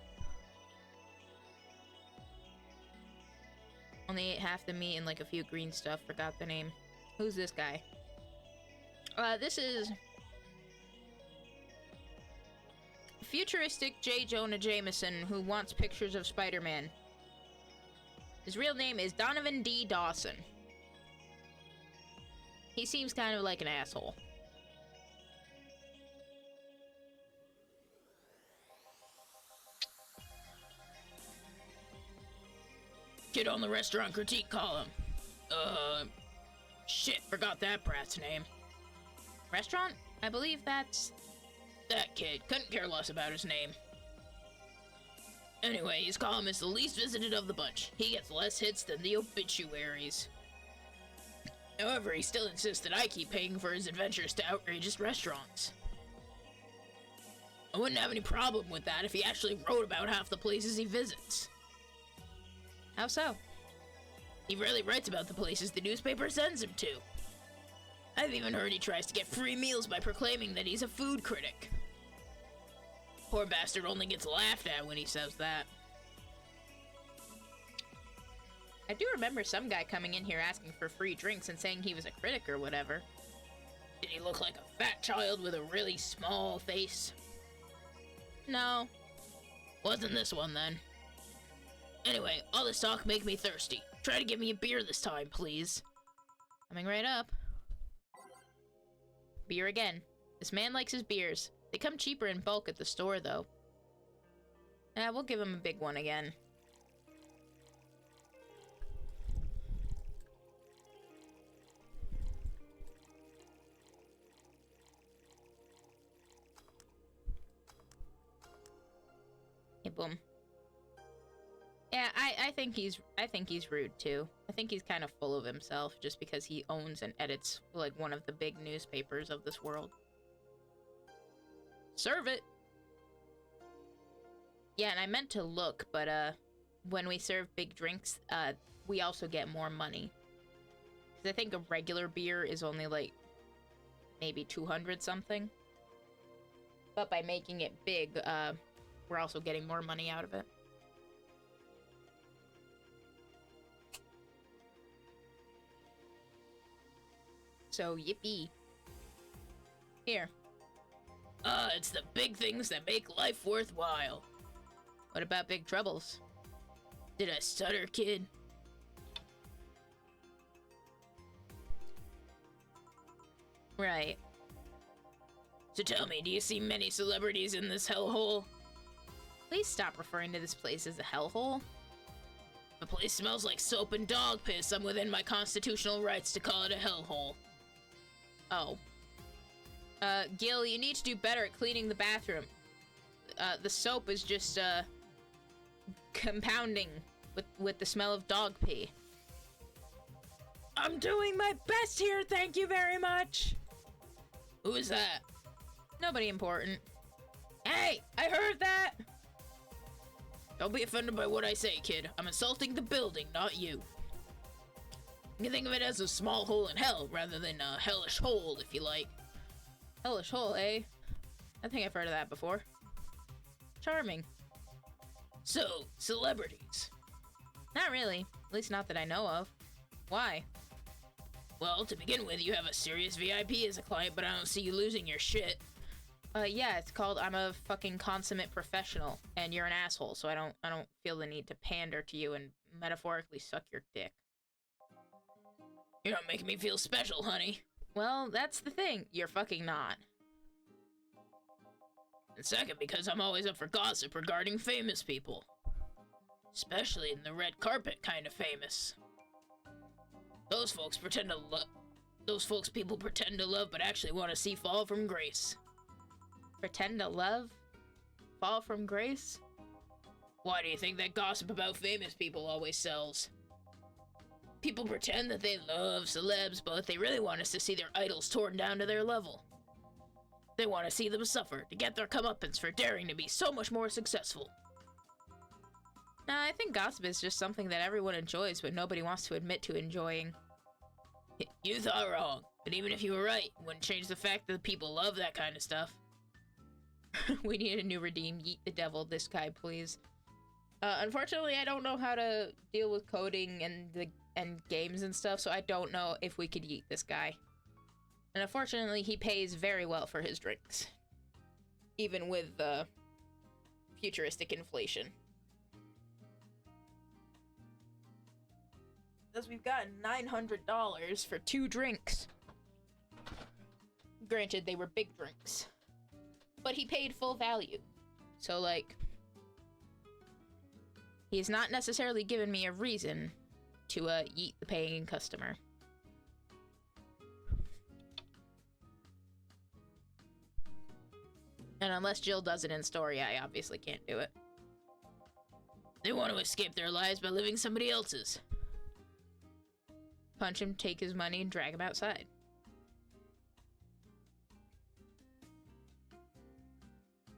Only ate half the meat and like a few green stuff. Forgot the name. Who's this guy? This is futuristic J. Jonah Jameson, who wants pictures of Spider-Man. His real name is Donovan D. Dawson. He seems kind of like an asshole. Get on the restaurant critique column. Shit, forgot that brat's name. Restaurant? I believe that's... That kid, couldn't care less about his name. Anyway, his column is the least visited of the bunch. He gets less hits than the obituaries. However, he still insists that I keep paying for his adventures to outrageous restaurants. I wouldn't have any problem with that if he actually wrote about half the places he visits. How so? He rarely writes about the places the newspaper sends him to. I've even heard he tries to get free meals by proclaiming that he's a food critic. Poor bastard only gets laughed at when he says that. I do remember some guy coming in here asking for free drinks and saying he was a critic or whatever. Did he look like a fat child with a really small face? No. Wasn't this one then. Anyway, all this talk make me thirsty. Try to give me a beer this time, please. Coming right up. Beer again. This man likes his beers. They come cheaper in bulk at the store, though. We'll give him a big one again. Hey, boom. Yeah, I think he's rude too. I think he's kind of full of himself just because he owns and edits like one of the big newspapers of this world. Serve it. Yeah, and I meant to look, but when we serve big drinks, we also get more money. 'Cause I think a regular beer is only like maybe 200 something. But by making it big, we're also getting more money out of it. So, yippee. Here. It's the big things that make life worthwhile. What about big troubles? Did I stutter, kid? Right. So tell me, do you see many celebrities in this hellhole? Please stop referring to this place as a hellhole. The place smells like soap and dog piss. I'm within my constitutional rights to call it a hellhole. Oh. Gil, you need to do better at cleaning the bathroom. The soap is just, compounding with the smell of dog pee. I'm doing my best here, thank you very much! Who is that? Nobody important. Hey, I heard that! Don't be offended by what I say, kid. I'm insulting the building, not you. You can think of it as a small hole in hell, rather than a hellish hole, if you like. Hellish hole, eh? I think I've heard of that before. Charming. So, celebrities. Not really. At least not that I know of. Why? Well, to begin with, you have a serious VIP as a client, but I don't see you losing your shit. Yeah, it's called I'm a fucking consummate professional, and you're an asshole, so I don't feel the need to pander to you and metaphorically suck your dick. You're not making me feel special, honey. Well, that's the thing. You're fucking not. And second, because I'm always up for gossip regarding famous people. Especially in the red carpet kind of famous. Those folks people pretend to love, but actually want to see fall from grace. Pretend to love? Fall from grace? Why do you think that gossip about famous people always sells? People pretend that they love celebs, but they really want us to see their idols torn down to their level. They want to see them suffer, to get their comeuppance for daring to be so much more successful. Nah, I think gossip is just something that everyone enjoys, but nobody wants to admit to enjoying. You thought wrong, but even if you were right, it wouldn't change the fact that people love that kind of stuff. We need a new redeem. Yeet the devil, this guy, please. Unfortunately, I don't know how to deal with coding and games and stuff, so I don't know if we could yeet this guy. And unfortunately, he pays very well for his drinks. Even with futuristic inflation. Thus, we've got $900 for 2 drinks. Granted, they were big drinks. But he paid full value. So, like, he's not necessarily given me a reason to yeet the paying customer. And unless Jill does it in story, I obviously can't do it. They want to escape their lives by living somebody else's. Punch him, take his money, and drag him outside.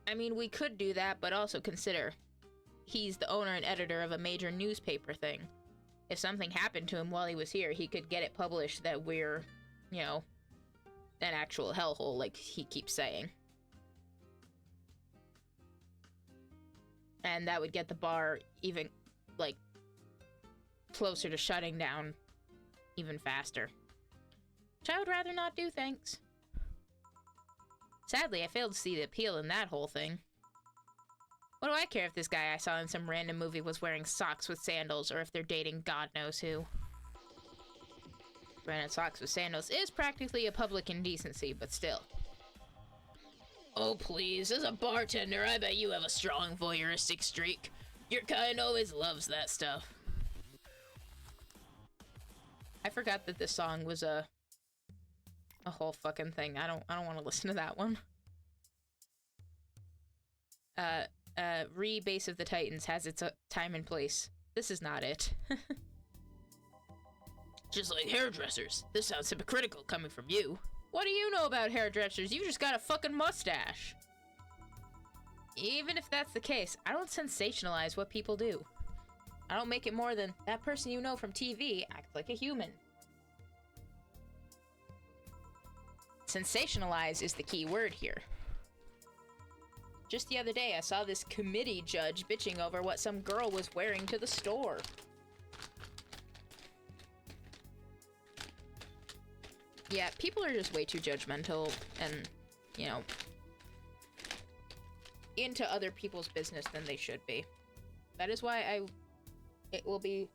I mean, we could do that, but also consider he's the owner and editor of a major newspaper thing. If something happened to him while he was here, he could get it published that we're, you know, an actual hellhole, like he keeps saying. And that would get the bar even, like, closer to shutting down even faster. Which I would rather not do, thanks. Sadly, I failed to see the appeal in that whole thing. What do I care if this guy I saw in some random movie was wearing socks with sandals, or if they're dating God knows who? Wearing socks with sandals is practically a public indecency, but still. Oh, please, as a bartender, I bet you have a strong voyeuristic streak. Your kind always loves that stuff. I forgot that this song was a whole fucking thing. I don't want to listen to that one. Base of the Titans has its time and place. This is not it. Just like hairdressers. This sounds hypocritical coming from you. What do you know about hairdressers? You just got a fucking mustache. Even if that's the case, I don't sensationalize what people do. I don't make it more than that person you know from TV acts like a human. Sensationalize is the key word here. Just the other day, I saw this committee judge bitching over what some girl was wearing to the store. Yeah, people are just way too judgmental and, you know, into other people's business than they should be. That is why it will be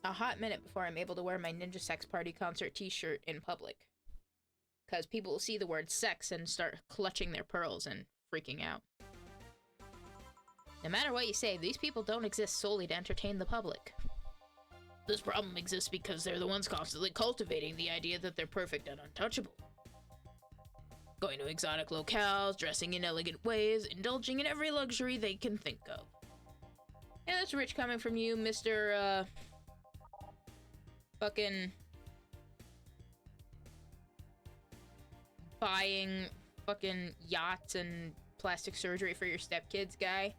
a hot minute before I'm able to wear my Ninja Sex Party concert t-shirt in public. Because people will see the word sex and start clutching their pearls and freaking out. No matter what you say, these people don't exist solely to entertain the public. This problem exists because they're the ones constantly cultivating the idea that they're perfect and untouchable. Going to exotic locales, dressing in elegant ways, indulging in every luxury they can think of. Yeah, that's rich coming from you, Mr. Fucking... buying fucking yachts and plastic surgery for your stepkids guy.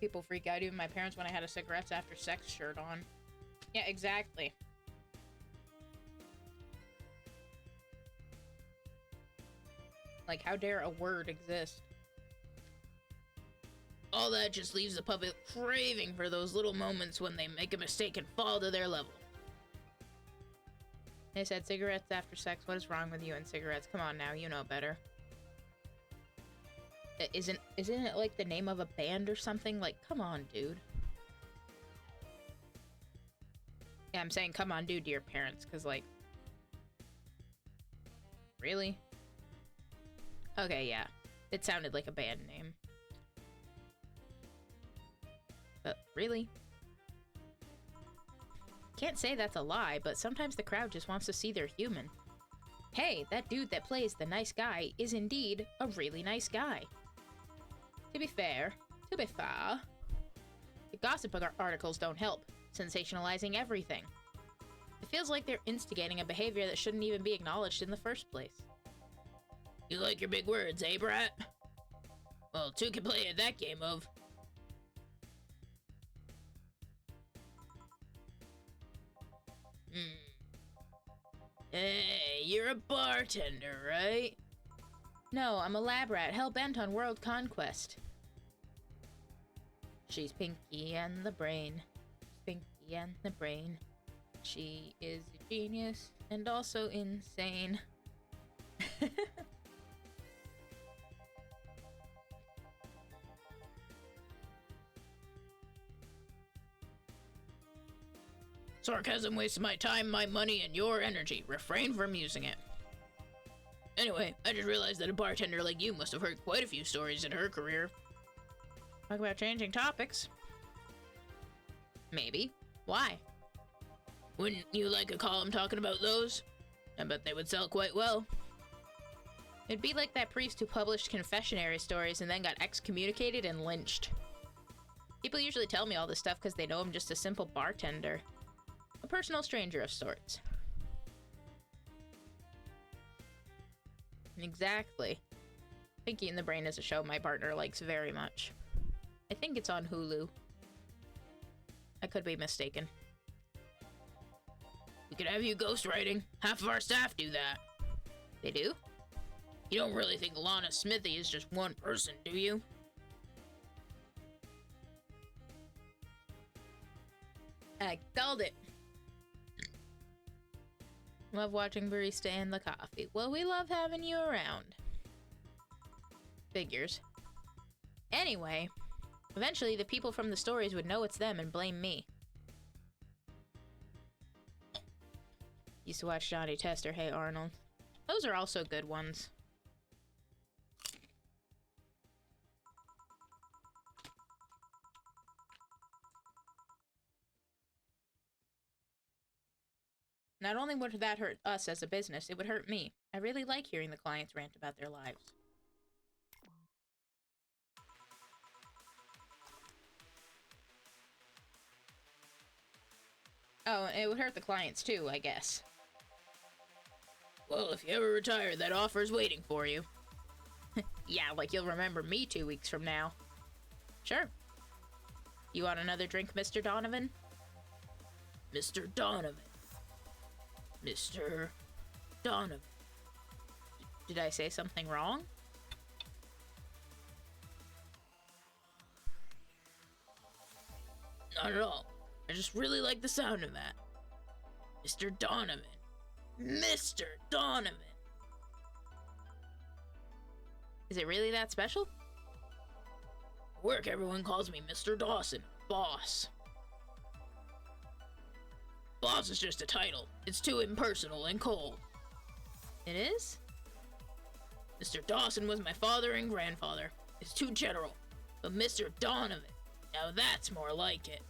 People freak out, even my parents, when I had a cigarettes after sex shirt on. Yeah, exactly. Like, how dare a word exist? All that just leaves the public craving for those little moments when they make a mistake and fall to their level. They said cigarettes after sex. What is wrong with you and cigarettes? Come on now, you know better. Isn't it like the name of a band or something? Like, come on, dude. Yeah, I'm saying come on, dude, to your parents, because, like... Really? Okay, yeah. It sounded like a band name. But, really? Can't say that's a lie, but sometimes the crowd just wants to see they're human. Hey, that dude that plays the nice guy is indeed a really nice guy. To be fair, the gossip articles don't help, sensationalizing everything. It feels like they're instigating a behavior that shouldn't even be acknowledged in the first place. You like your big words, eh, brat? Well, two can play at that game of... Hey, you're a bartender, right? No, I'm a lab rat, hell-bent on world conquest. She's Pinky and the Brain. Pinky and the Brain. She is a genius and also insane. Sarcasm wastes my time, my money, and your energy. Refrain from using it. Anyway, I just realized that a bartender like you must have heard quite a few stories in her career. Talk about changing topics. Maybe. Why? Wouldn't you like a column talking about those? I bet they would sell quite well. It'd be like that priest who published confessionary stories and then got excommunicated and lynched. People usually tell me all this stuff because they know I'm just a simple bartender. A personal stranger of sorts. Exactly. Pinky and the Brain is a show my partner likes very much. I think it's on Hulu. I could be mistaken. We could have you ghostwriting. Half of our staff do that. They do? You don't really think Lana Smithy is just one person, do you? I called it. Love watching barista and the coffee. Well, we love having you around. Figures. Anyway, eventually the people from the stories would know it's them and blame me. Used to watch Johnny Test or Hey Arnold. Those are also good ones. Not only would that hurt us as a business, it would hurt me. I really like hearing the clients rant about their lives. Oh, it would hurt the clients too, I guess. Well, if you ever retire, that offer's waiting for you. Yeah, like you'll remember me 2 weeks from now. Sure. You want another drink, Mr. Donovan? Mr. Donovan. Mr. Donovan. Did I say something wrong? Not at all. I just really like the sound of that. Mr. Donovan. Mr. Donovan. Is it really that special? At work, everyone calls me Mr. Dawson, boss. Boss is just a title. It's too impersonal and cold. It is? Mr. Dawson was my father and grandfather. It's too general. But Mr. Donovan, now that's more like it.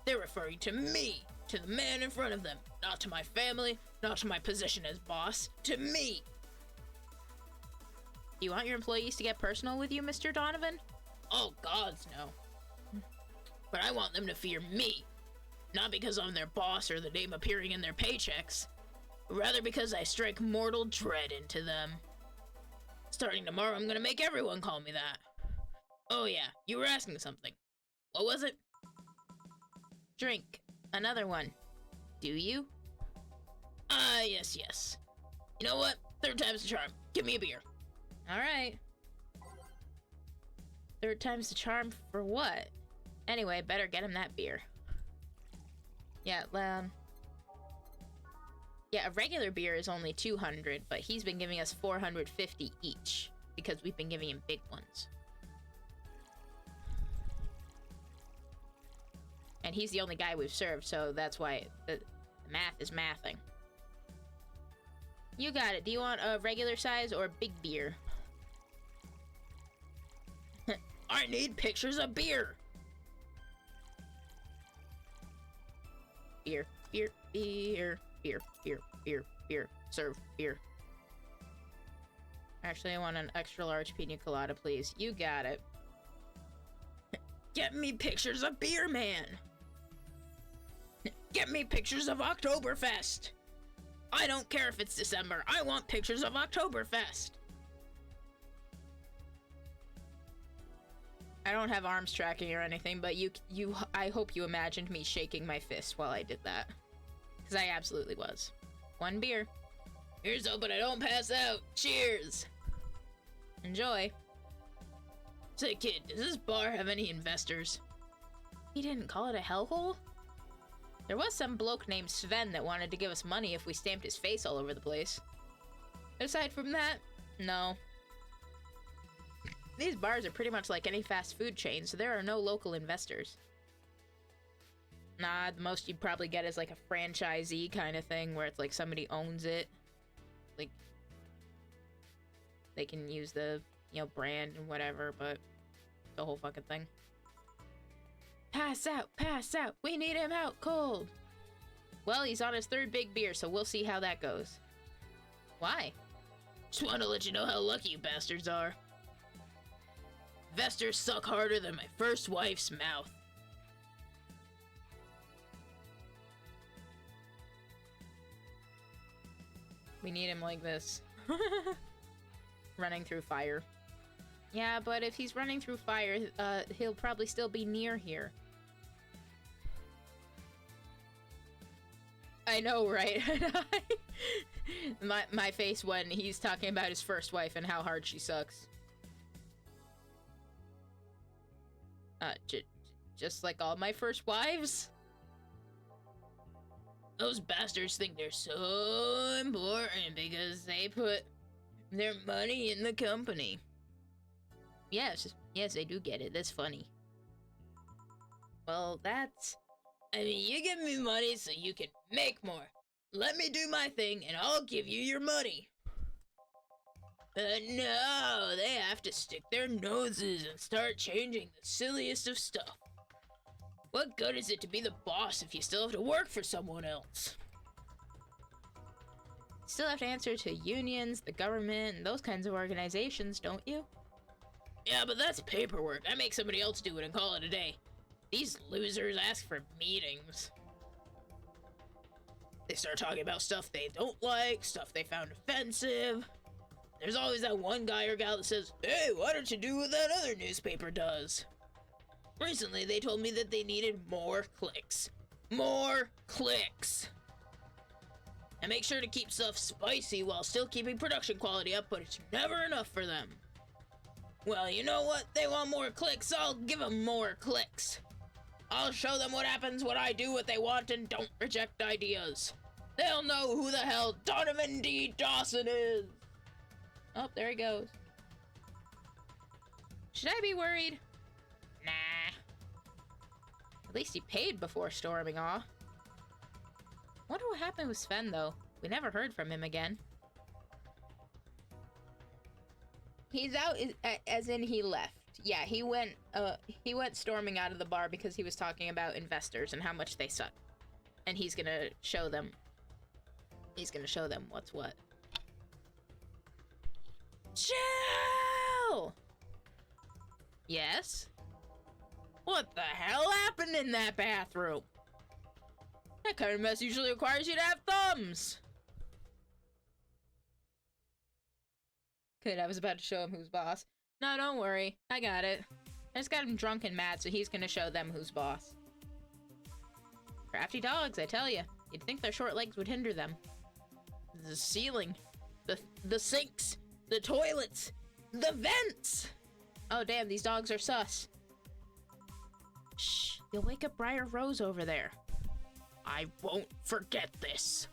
They're referring to me, to the man in front of them, not to my family, not to my position as boss, to me. Do you want your employees to get personal with you, Mr. Donovan? Oh, gods, no. But I want them to fear me. Not because I'm their boss or the name appearing in their paychecks, but rather because I strike mortal dread into them. Starting tomorrow, I'm gonna make everyone call me that. Oh yeah, you were asking something. What was it? Drink. Another one. Do you? Yes. You know what? Third time's the charm. Give me a beer. Alright. Third time's the charm for what? Anyway, better get him that beer. Yeah, a regular beer is only 200, but he's been giving us 450 each because we've been giving him big ones. And he's the only guy we've served, so that's why the math is mathing. You got it. Do you want a regular size or big beer? I need pictures of beer. Beer. Serve beer. Actually, I want an extra large pina colada, please. You got it. Get me pictures of beer, man. Get me pictures of Oktoberfest. I don't care if it's December. I want pictures of Oktoberfest. I don't have arms tracking or anything, but I hope you imagined me shaking my fist while I did that. Because I absolutely was. One beer. Here's hoping I don't pass out. Cheers. Enjoy. Say, kid, does this bar have any investors? He didn't call it a hellhole? There was some bloke named Sven that wanted to give us money if we stamped his face all over the place. Aside from that, no. These bars are pretty much like any fast food chain, so there are no local investors. Nah, the most you'd probably get is like a franchisee kind of thing where it's like somebody owns it. Like, they can use the, brand and whatever, but the whole fucking thing. Pass out, we need him out cold. Well, he's on his third big beer, so we'll see how that goes. Why? Just want to let you know how lucky you bastards are. Investors suck harder than my first wife's mouth. We need him like this. Running through fire. Yeah, but if he's running through fire, he'll probably still be near here. I know, right? my face when he's talking about his first wife and how hard she sucks. Just like all my first wives? Those bastards think they're so important because they put their money in the company. Yes, I do get it. That's funny. Well, that's... I mean, you give me money so you can make more. Let me do my thing and I'll give you your money. But no, they have to stick their noses and start changing the silliest of stuff. What good is it to be the boss if you still have to work for someone else? Still have to answer to unions, the government, and those kinds of organizations, don't you? Yeah, but that's paperwork. I make somebody else do it and call it a day. These losers ask for meetings. They start talking about stuff they don't like, stuff they found offensive. There's always that one guy or gal that says, "Hey, why don't you do what that other newspaper does?" Recently, they told me that they needed more clicks. More clicks! And make sure to keep stuff spicy while still keeping production quality up, but it's never enough for them. Well, you know what? They want more clicks, so I'll give them more clicks. I'll show them what happens when I do what they want and don't reject ideas. They'll know who the hell Donovan D. Dawson is. Oh, there he goes. Should I be worried? Nah. At least he paid before storming off. Wonder what happened with Sven, though. We never heard from him again. He's out, as in he left. Yeah, he went storming out of the bar because he was talking about investors and how much they suck. And he's gonna show them what's what. Chill! Yes? What the hell happened in that bathroom? That kind of mess usually requires you to have thumbs. Good, I was about to show him who's boss. No, don't worry. I got it. I just got him drunk and mad, so he's gonna show them who's boss. Crafty dogs, I tell you. You'd think their short legs would hinder them. The ceiling. The sinks. The toilets. The vents! Oh, damn, these dogs are sus. Shh, you'll wake up Briar Rose over there. I won't forget this.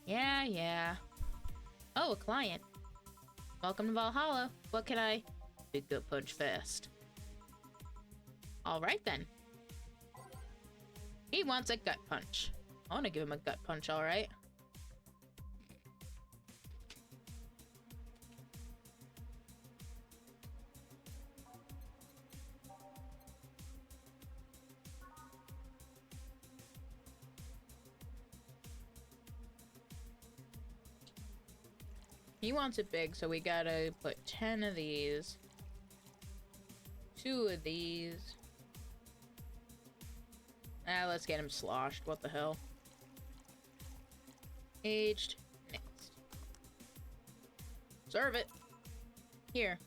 Yeah. Oh, a client. Welcome to Valhalla. What can I... Big gut punch fast. Alright then. He wants a gut punch. I want to give him a gut punch, alright. He wants it big, so we gotta put 10 of these. 2 of these. Let's get him sloshed. What the hell? Aged. Next. Serve it. Here.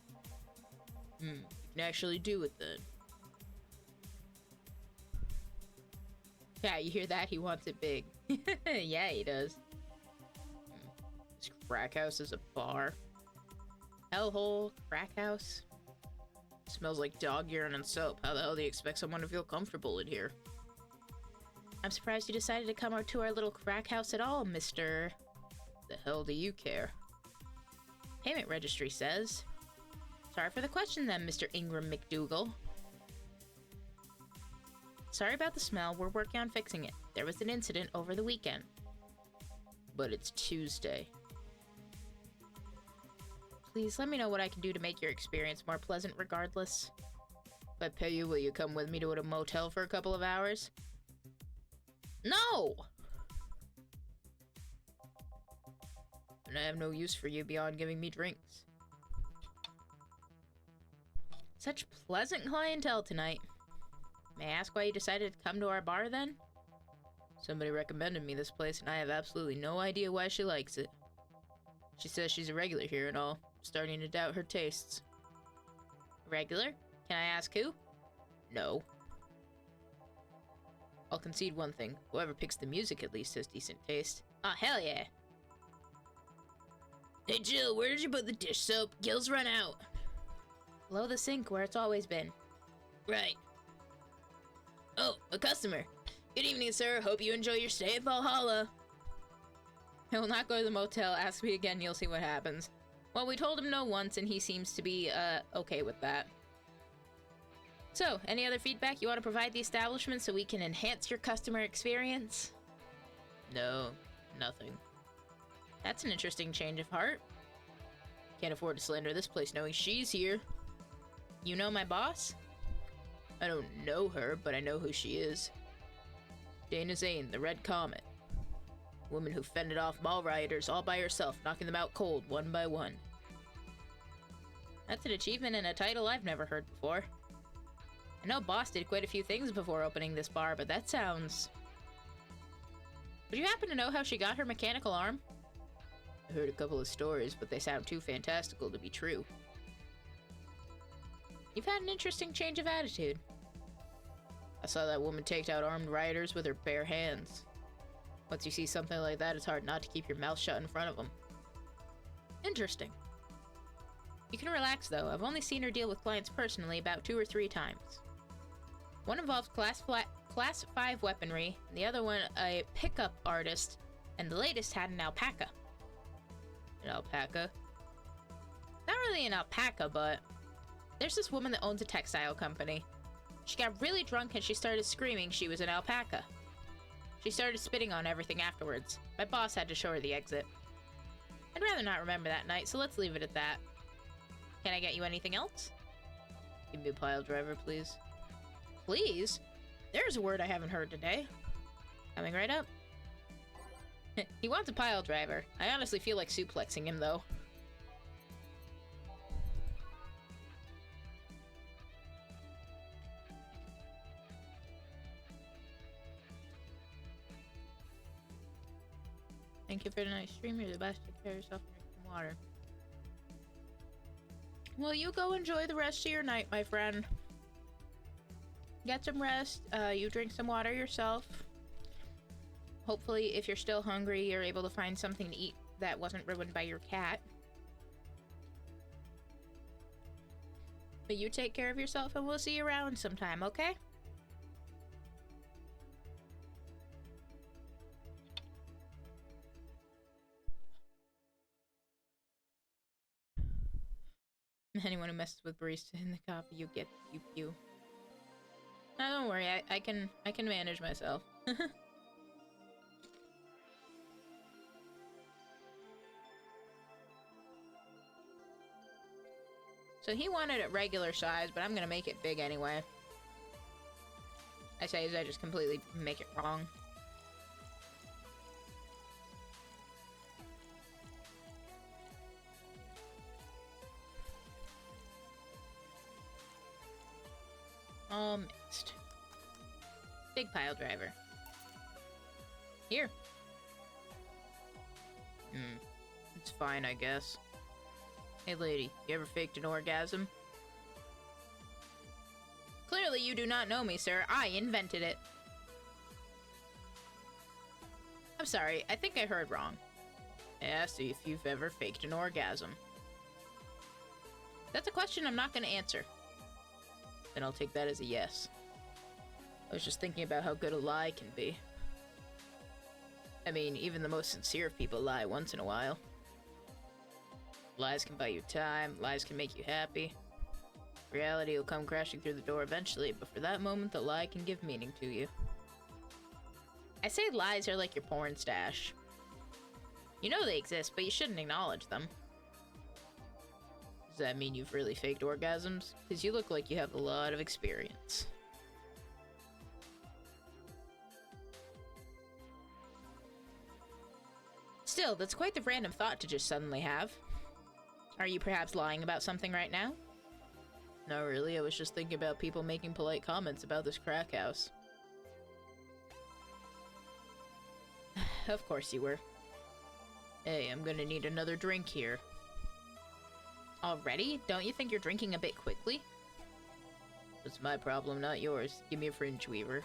You can actually do it then. Yeah, you hear that? He wants it big. Yeah, he does. This crack house is a bar. Hellhole, crack house. Smells like dog urine and soap. How the hell do you expect someone to feel comfortable in here? I'm surprised you decided to come to our little crack house at all, Mr. The hell do you care? Payment registry says. Sorry for the question then, Mr. Ingram McDougal. Sorry about the smell. We're working on fixing it. There was an incident over the weekend. But it's Tuesday. Please let me know what I can do to make your experience more pleasant regardless. If I pay you, will you come with me to a motel for a couple of hours? No! And I have no use for you beyond giving me drinks. Such pleasant clientele tonight. May I ask why you decided to come to our bar then? Somebody recommended me this place and I have absolutely no idea why she likes it. She says she's a regular here and all. I'm starting to doubt her tastes. Regular? Can I ask who? No. I'll concede one thing. Whoever picks the music at least has decent taste. Oh, hell yeah. Hey Jill, where did you put the dish soap? Gil's run out. Below the sink where it's always been. Right. Oh, a customer. Good evening, sir. Hope you enjoy your stay at Valhalla. I will not go to the motel. Ask me again, you'll see what happens. Well, we told him no once, and he seems to be, okay with that. So, any other feedback you want to provide the establishment so we can enhance your customer experience? No, nothing. That's an interesting change of heart. Can't afford to slander this place knowing she's here. You know my boss? I don't know her, but I know who she is. Dana Zane, the Red Comet. Woman who fended off mall rioters all by herself, knocking them out cold, one by one. That's an achievement and a title I've never heard before. I know Boss did quite a few things before opening this bar, but that sounds... Would you happen to know how she got her mechanical arm? I heard a couple of stories, but they sound too fantastical to be true. You've had an interesting change of attitude. I saw that woman take out armed rioters with her bare hands. Once you see something like that, it's hard not to keep your mouth shut in front of them. Interesting. You can relax, though. I've only seen her deal with clients personally about 2 or 3 times. One involves Class 5 weaponry, and the other one a pickup artist, and the latest had an alpaca. An alpaca? Not really an alpaca, but... There's this woman that owns a textile company. She got really drunk and she started screaming she was an alpaca. She started spitting on everything afterwards. My boss had to show her the exit. I'd rather not remember that night, so let's leave it at that. Can I get you anything else? Give me a pile driver, please. Please? There's a word I haven't heard today. Coming right up. He wants a pile driver. I honestly feel like suplexing him, though. Thank you for the nice stream. You're the best. Take care of yourself and drink some water. Well, you go enjoy the rest of your night, my friend. Get some rest. You drink some water yourself. Hopefully, if you're still hungry, you're able to find something to eat that wasn't ruined by your cat. But you take care of yourself, and we'll see you around sometime, okay? Anyone who messes with barista in the coffee, you get you. No, don't worry. I can manage myself. So he wanted it regular size, but I'm gonna make it big anyway. I say as I just completely make it wrong. All mixed. Big pile driver. Here. It's fine, I guess. Hey lady, you ever faked an orgasm? Clearly you do not know me, sir. I invented it. I'm sorry, I think I heard wrong. I asked you if you've ever faked an orgasm. That's a question I'm not gonna answer. Then I'll take that as a yes. I was just thinking about how good a lie can be. I mean, even the most sincere of people lie once in a while. Lies can buy you time, lies can make you happy. Reality will come crashing through the door eventually, but for that moment, the lie can give meaning to you. I say lies are like your porn stash. You know they exist, but you shouldn't acknowledge them. Does that mean you've really faked orgasms? Because you look like you have a lot of experience. Still, that's quite the random thought to just suddenly have. Are you perhaps lying about something right now? Not really, I was just thinking about people making polite comments about this crack house. Of course you were. Hey, I'm gonna need another drink here. Already? Don't you think you're drinking a bit quickly? It's my problem, not yours. Give me a fringe weaver.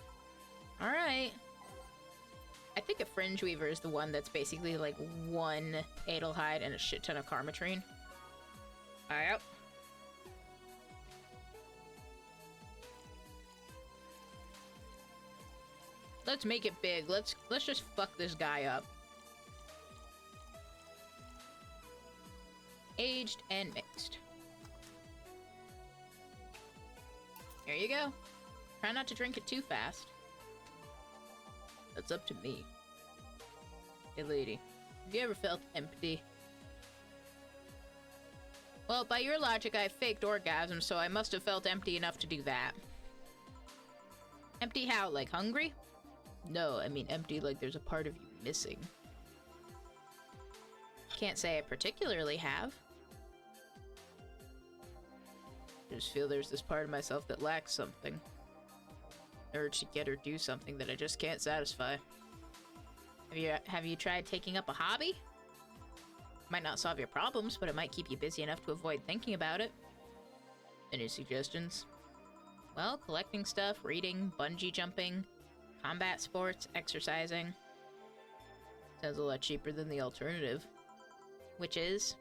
Alright. I think a fringe weaver is the one that's basically like 1 Adelheid and a shit ton of Karmatrine. Yep. let's make it big. Let's just fuck this guy up. Aged and mixed. There you go. Try not to drink it too fast. That's up to me. Hey lady, have you ever felt empty? Well, by your logic, I faked orgasms, so I must have felt empty enough to do that. Empty how? Like hungry? No, I mean empty like there's a part of you missing. Can't say I particularly have. I just feel there's this part of myself that lacks something. Urge to get or do something that I just can't satisfy. Have you tried taking up a hobby? Might not solve your problems, but it might keep you busy enough to avoid thinking about it. Any suggestions? Well, collecting stuff, reading, bungee jumping, combat sports, exercising. Sounds a lot cheaper than the alternative. Which is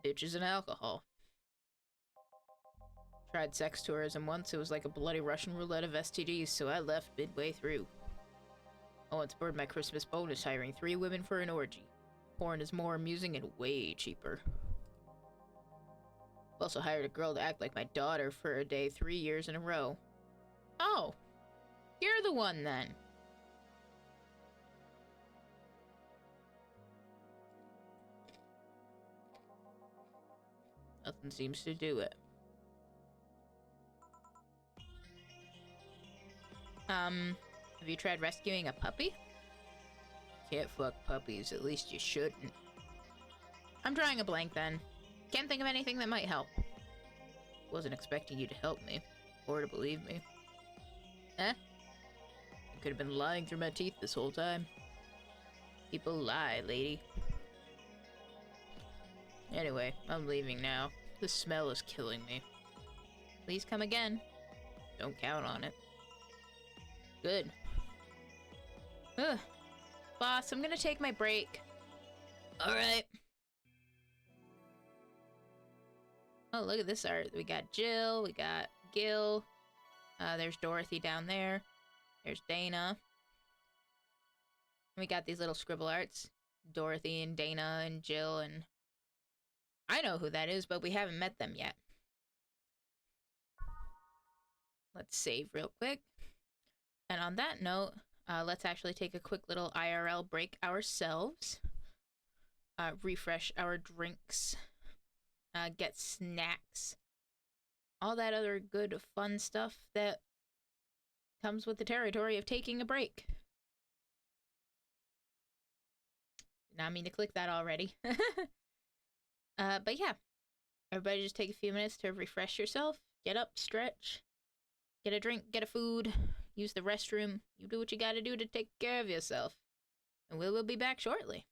bitches and alcohol. Tried sex tourism once. It was like a bloody Russian roulette of STDs, so I left midway through. I once burned my Christmas bonus hiring 3 women for an orgy. Porn is more amusing and way cheaper. Also hired a girl to act like my daughter for a day 3 years in a row. Oh, you're the one then. Nothing seems to do it. Have you tried rescuing a puppy? Can't fuck puppies, at least you shouldn't. I'm drawing a blank then. Can't think of anything that might help. Wasn't expecting you to help me, or to believe me. Eh? I could have been lying through my teeth this whole time. People lie, lady. Anyway, I'm leaving now. The smell is killing me. Please come again. Don't count on it. Good. Ugh. Boss, I'm gonna take my break. Alright. Oh, look at this art. We got Jill, we got Gil. There's Dorothy down there. There's Dana. We got these little scribble arts. Dorothy and Dana and Jill and... I know who that is, but we haven't met them yet. Let's save real quick. And on that note, let's actually take a quick little IRL break ourselves. Refresh our drinks. Get snacks. All that other good, fun stuff that comes with the territory of taking a break. Did not mean to click that already. But yeah. Everybody just take a few minutes to refresh yourself. Get up, stretch. Get a drink, get a food. Use the restroom. You do what you gotta do to take care of yourself. And we will be back shortly.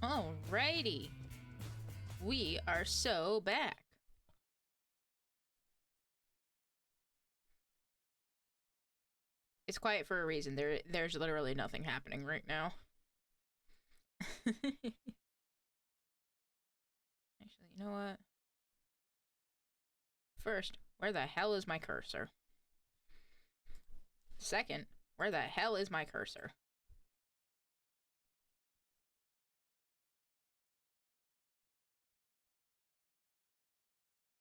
Alrighty. We are so back. It's quiet for a reason. There's literally nothing happening right now. Actually, you know what? First, where the hell is my cursor? Second, where the hell is my cursor?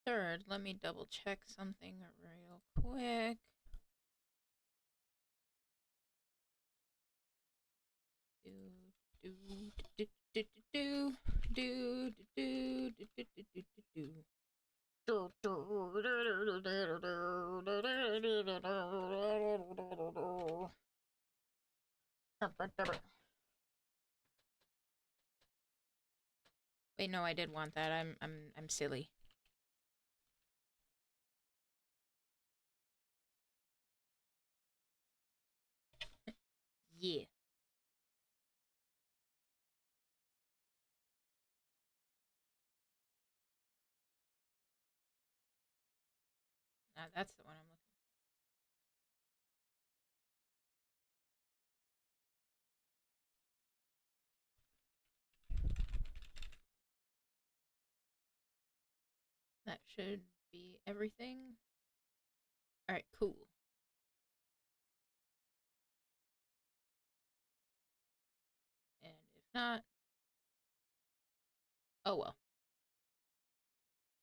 Third, let me double check something real quick. Wait, no, I did want that. I'm silly. Yeah. That's the one I'm looking. That should be everything. All right, cool. And if not, oh well.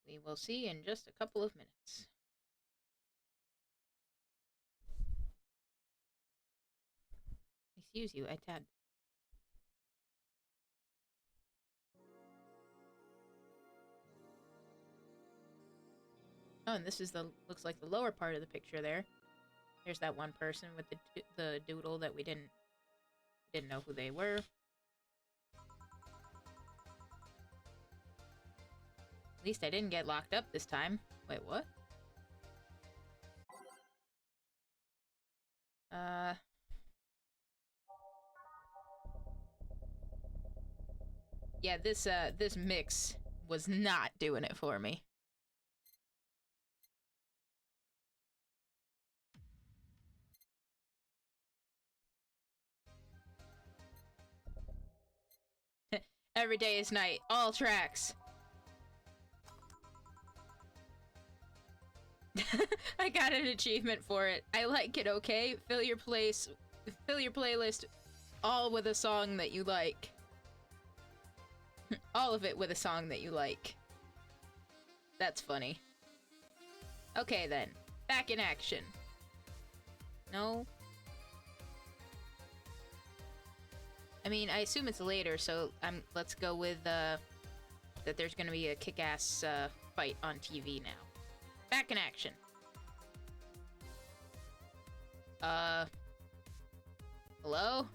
We will see in just a couple of minutes. Excuse you, I tabbed. Oh, and this is looks like the lower part of the picture there. There's that one person with the doodle that we didn't know who they were. At least I didn't get locked up this time. Wait, what? Yeah, this mix was not doing it for me. Every day is night, all tracks. I got an achievement for it. I like it, okay? Fill your playlist all with a song that you like. All of it with a song that you like. That's funny. Okay then, back in action. No? I mean, I assume it's later, so let's go with that there's gonna be a kick-ass fight on TV now. Back in action. Hello?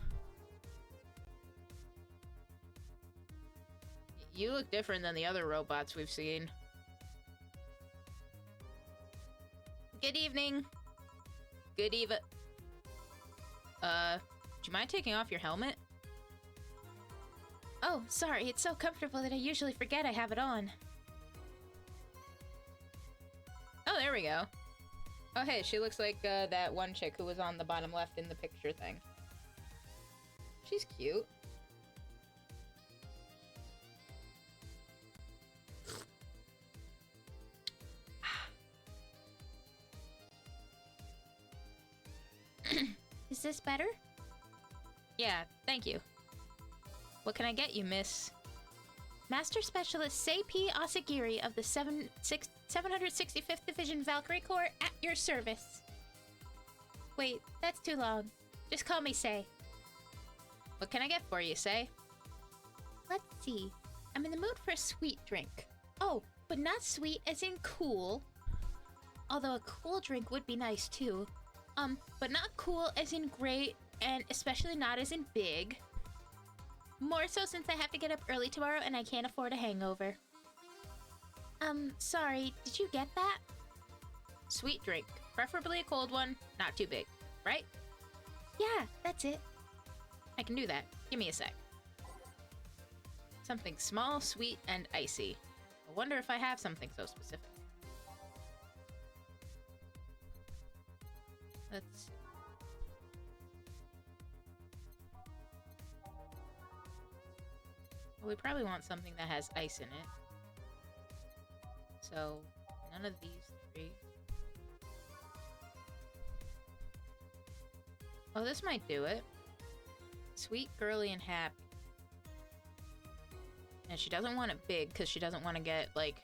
You look different than the other robots we've seen. Good evening. Good eva. Do you mind taking off your helmet? Oh, sorry, it's so comfortable that I usually forget I have it on. Oh, there we go. Oh, hey, she looks like that one chick who was on the bottom left in the picture thing. She's cute. Is this better? Yeah, thank you. What can I get you, miss? Master Specialist Seipi Asagiri of the 765th Division Valkyrie Corps at your service. Wait, that's too long. Just call me Sei. What can I get for you, Sei? Let's see. I'm in the mood for a sweet drink. Oh, but not sweet as in cool. Although a cool drink would be nice too. But not cool as in great, and especially not as in big. More so since I have to get up early tomorrow and I can't afford a hangover. Sorry, did you get that? Sweet drink. Preferably a cold one, not too big, right? Yeah, that's it. I can do that. Give me a sec. Something small, sweet, and icy. I wonder if I have something so specific. Let's see. Well, we probably want something that has ice in it. So, none of these three. Oh, this might do it. Sweet, girly, and happy. And she doesn't want it big because she doesn't want to get, like...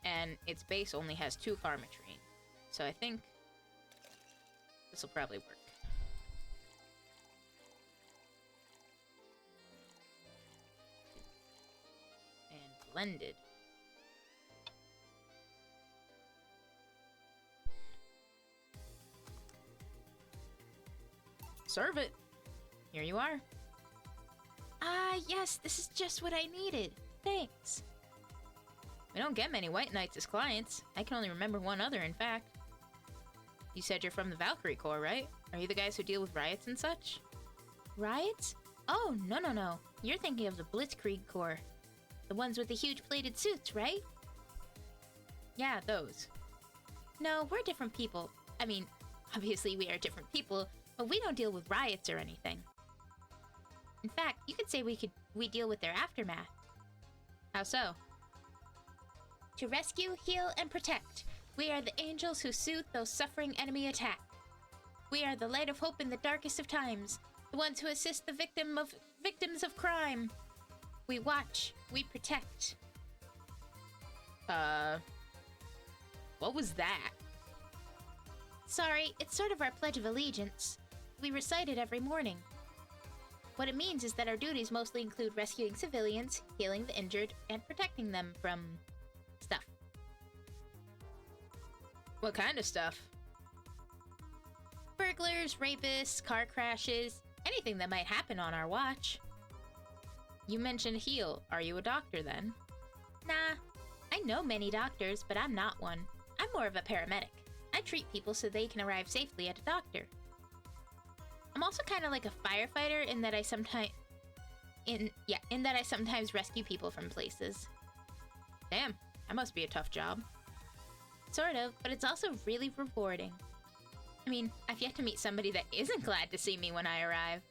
And its base only has 2 karmatrine. So I think this will probably work. And blended. Serve it. Here you are. Ah, yes, this is just what I needed. Thanks. We don't get many White Knights as clients. I can only remember one other, in fact. You said you're from the Valkyrie Corps, right? Are you the guys who deal with riots and such? Riots? Oh, no. You're thinking of the Blitzkrieg Corps. The ones with the huge plated suits, right? Yeah, those. No, we're different people. I mean, obviously we are different people, but we don't deal with riots or anything. In fact, you could say we deal with their aftermath. How so? To rescue, heal, and protect. We are the angels who soothe those suffering enemy attack. We are the light of hope in the darkest of times, the ones who assist the victims of crime. We watch, we protect. What was that? Sorry, it's sort of our Pledge of Allegiance. We recite it every morning. What it means is that our duties mostly include rescuing civilians, healing the injured, and protecting them from... stuff. What kind of stuff? Burglars, rapists, car crashes, anything that might happen on our watch. You mentioned heal. Are you a doctor then? Nah, I know many doctors, but I'm not one. I'm more of a paramedic. I treat people so they can arrive safely at a doctor. I'm also kind of like a firefighter in that I sometimes rescue people from places. Damn, that must be a tough job. Sort of, but it's also really rewarding. I mean, I've yet to meet somebody that isn't glad to see me when I arrive.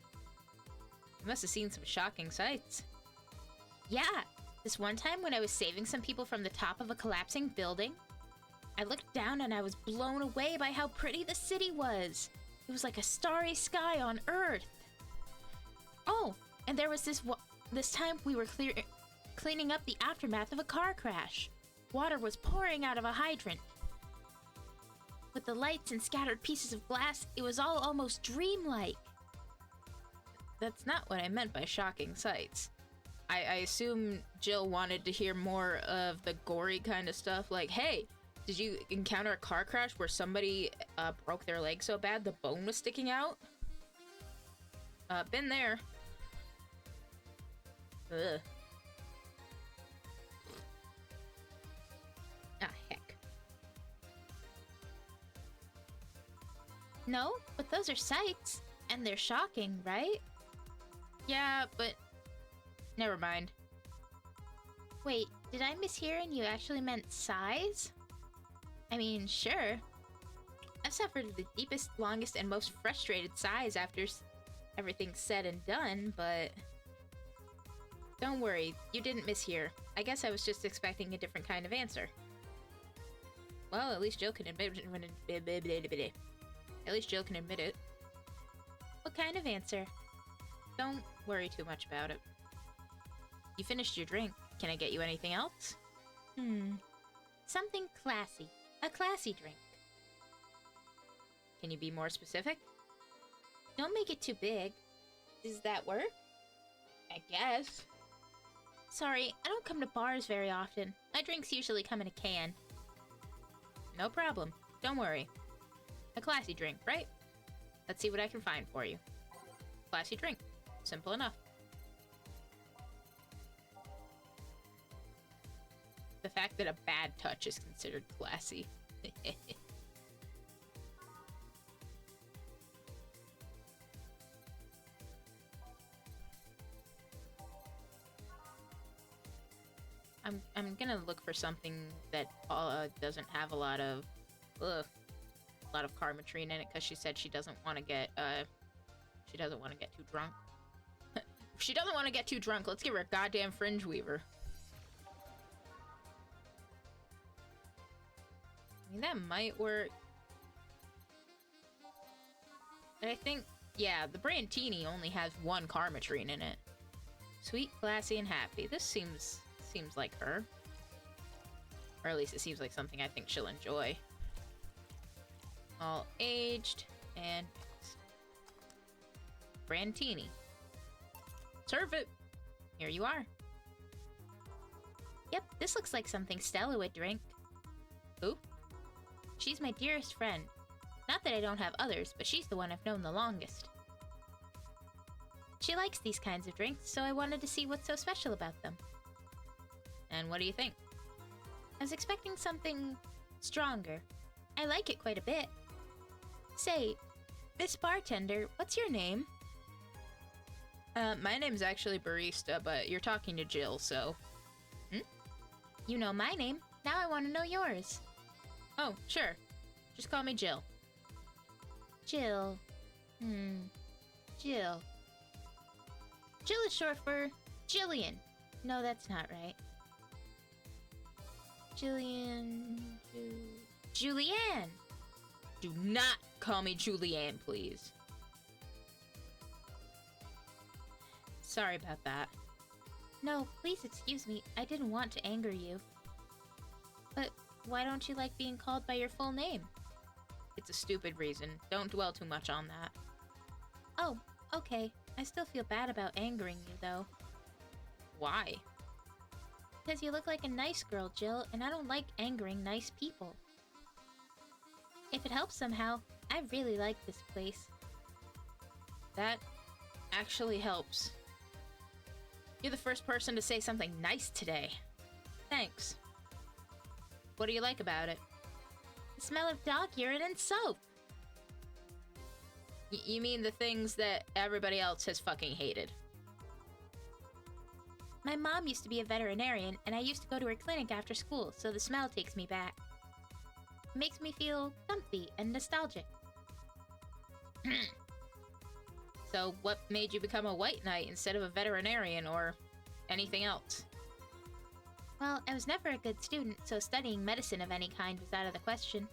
You must have seen some shocking sights. Yeah, this one time when I was saving some people from the top of a collapsing building, I looked down and I was blown away by how pretty the city was. It was like a starry sky on Earth. Oh, and there was this time we were cleaning up the aftermath of a car crash. Water was pouring out of a hydrant. With the lights and scattered pieces of glass, it was all almost dreamlike. That's not what I meant by shocking sights. I assume Jill wanted to hear more of the gory kind of stuff, like, hey, did you encounter a car crash where somebody broke their leg so bad the bone was sticking out? Been there. Ugh. Ah, heck. No, but those are sights, and they're shocking, right? Yeah, but... never mind. Wait, did I mishear and you actually meant sighs? I mean, sure. I've suffered the deepest, longest, and most frustrated sighs after everything's said and done, but... Don't worry, you didn't mishear. I guess I was just expecting a different kind of answer. Well, at least Jill can admit it. At least Jill can admit it. What kind of answer? Don't worry too much about it. You finished your drink. Can I get you anything else? Something classy. A classy drink. Can you be more specific? Don't make it too big. Does that work? I guess. Sorry, I don't come to bars very often. My drinks usually come in a can. No problem. Don't worry. A classy drink, right? Let's see what I can find for you. Classy drink. Simple enough. The fact that a bad touch is considered classy. I'm gonna look for something that doesn't have a lot of carmatrine in it, because she said she doesn't want to get too drunk. If she doesn't want to get too drunk, let's give her a goddamn fringe weaver. I mean, that might work. But I think, yeah, the Brandtini only has 1 carmatrine in it. Sweet, classy, and happy. This seems like her. Or at least it seems like something I think she'll enjoy. All aged, and next. Brandtini. Serve it! Here you are. Yep, this looks like something Stella would drink. Who? She's my dearest friend. Not that I don't have others, but she's the one I've known the longest. She likes these kinds of drinks, so I wanted to see what's so special about them. And what do you think? I was expecting something stronger. I like it quite a bit. Say, Miss Bartender, what's your name? My name's actually Barista, but you're talking to Jill, so... You know my name. Now I want to know yours. Oh, sure. Just call me Jill. Jill. Jill. Jill is short for Jillian. No, that's not right. Julianne. Do not call me Julianne, please. Sorry about that. No, please excuse me. I didn't want to anger you. But why don't you like being called by your full name? It's a stupid reason. Don't dwell too much on that. Oh, okay. I still feel bad about angering you, though. Why? Because you look like a nice girl, Jill, and I don't like angering nice people. If it helps somehow, I really like this place. That actually helps. You're the first person to say something nice today. Thanks. What do you like about it? The smell of dog urine and soap. You mean the things that everybody else has fucking hated? My mom used to be a veterinarian, and I used to go to her clinic after school, so the smell takes me back. It makes me feel comfy and nostalgic. So what made you become a white knight instead of a veterinarian or anything else? Well, I was never a good student, so studying medicine of any kind was out of the question.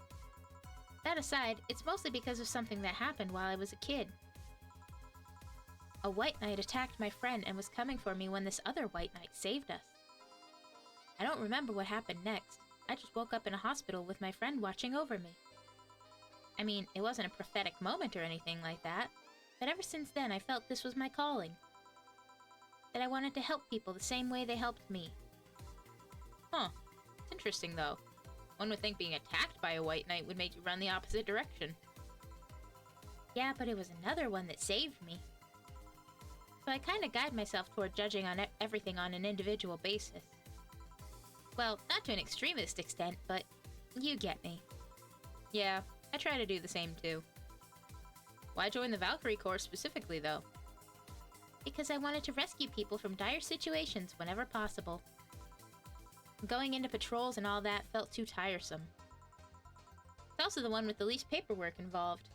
That aside, it's mostly because of something that happened while I was a kid. A white knight attacked my friend and was coming for me when this other white knight saved us. I don't remember what happened next. I just woke up in a hospital with my friend watching over me. I mean, it wasn't a prophetic moment or anything like that, but ever since then I felt this was my calling. That I wanted to help people the same way they helped me. Huh. It's interesting, though. One would think being attacked by a white knight would make you run the opposite direction. Yeah, but it was another one that saved me. So I kind of guide myself toward judging on everything on an individual basis. Well, not to an extremist extent, but you get me. Yeah, I try to do the same too. Why join the Valkyrie Corps specifically, though? Because I wanted to rescue people from dire situations whenever possible. Going into patrols and all that felt too tiresome. It's also the one with the least paperwork involved.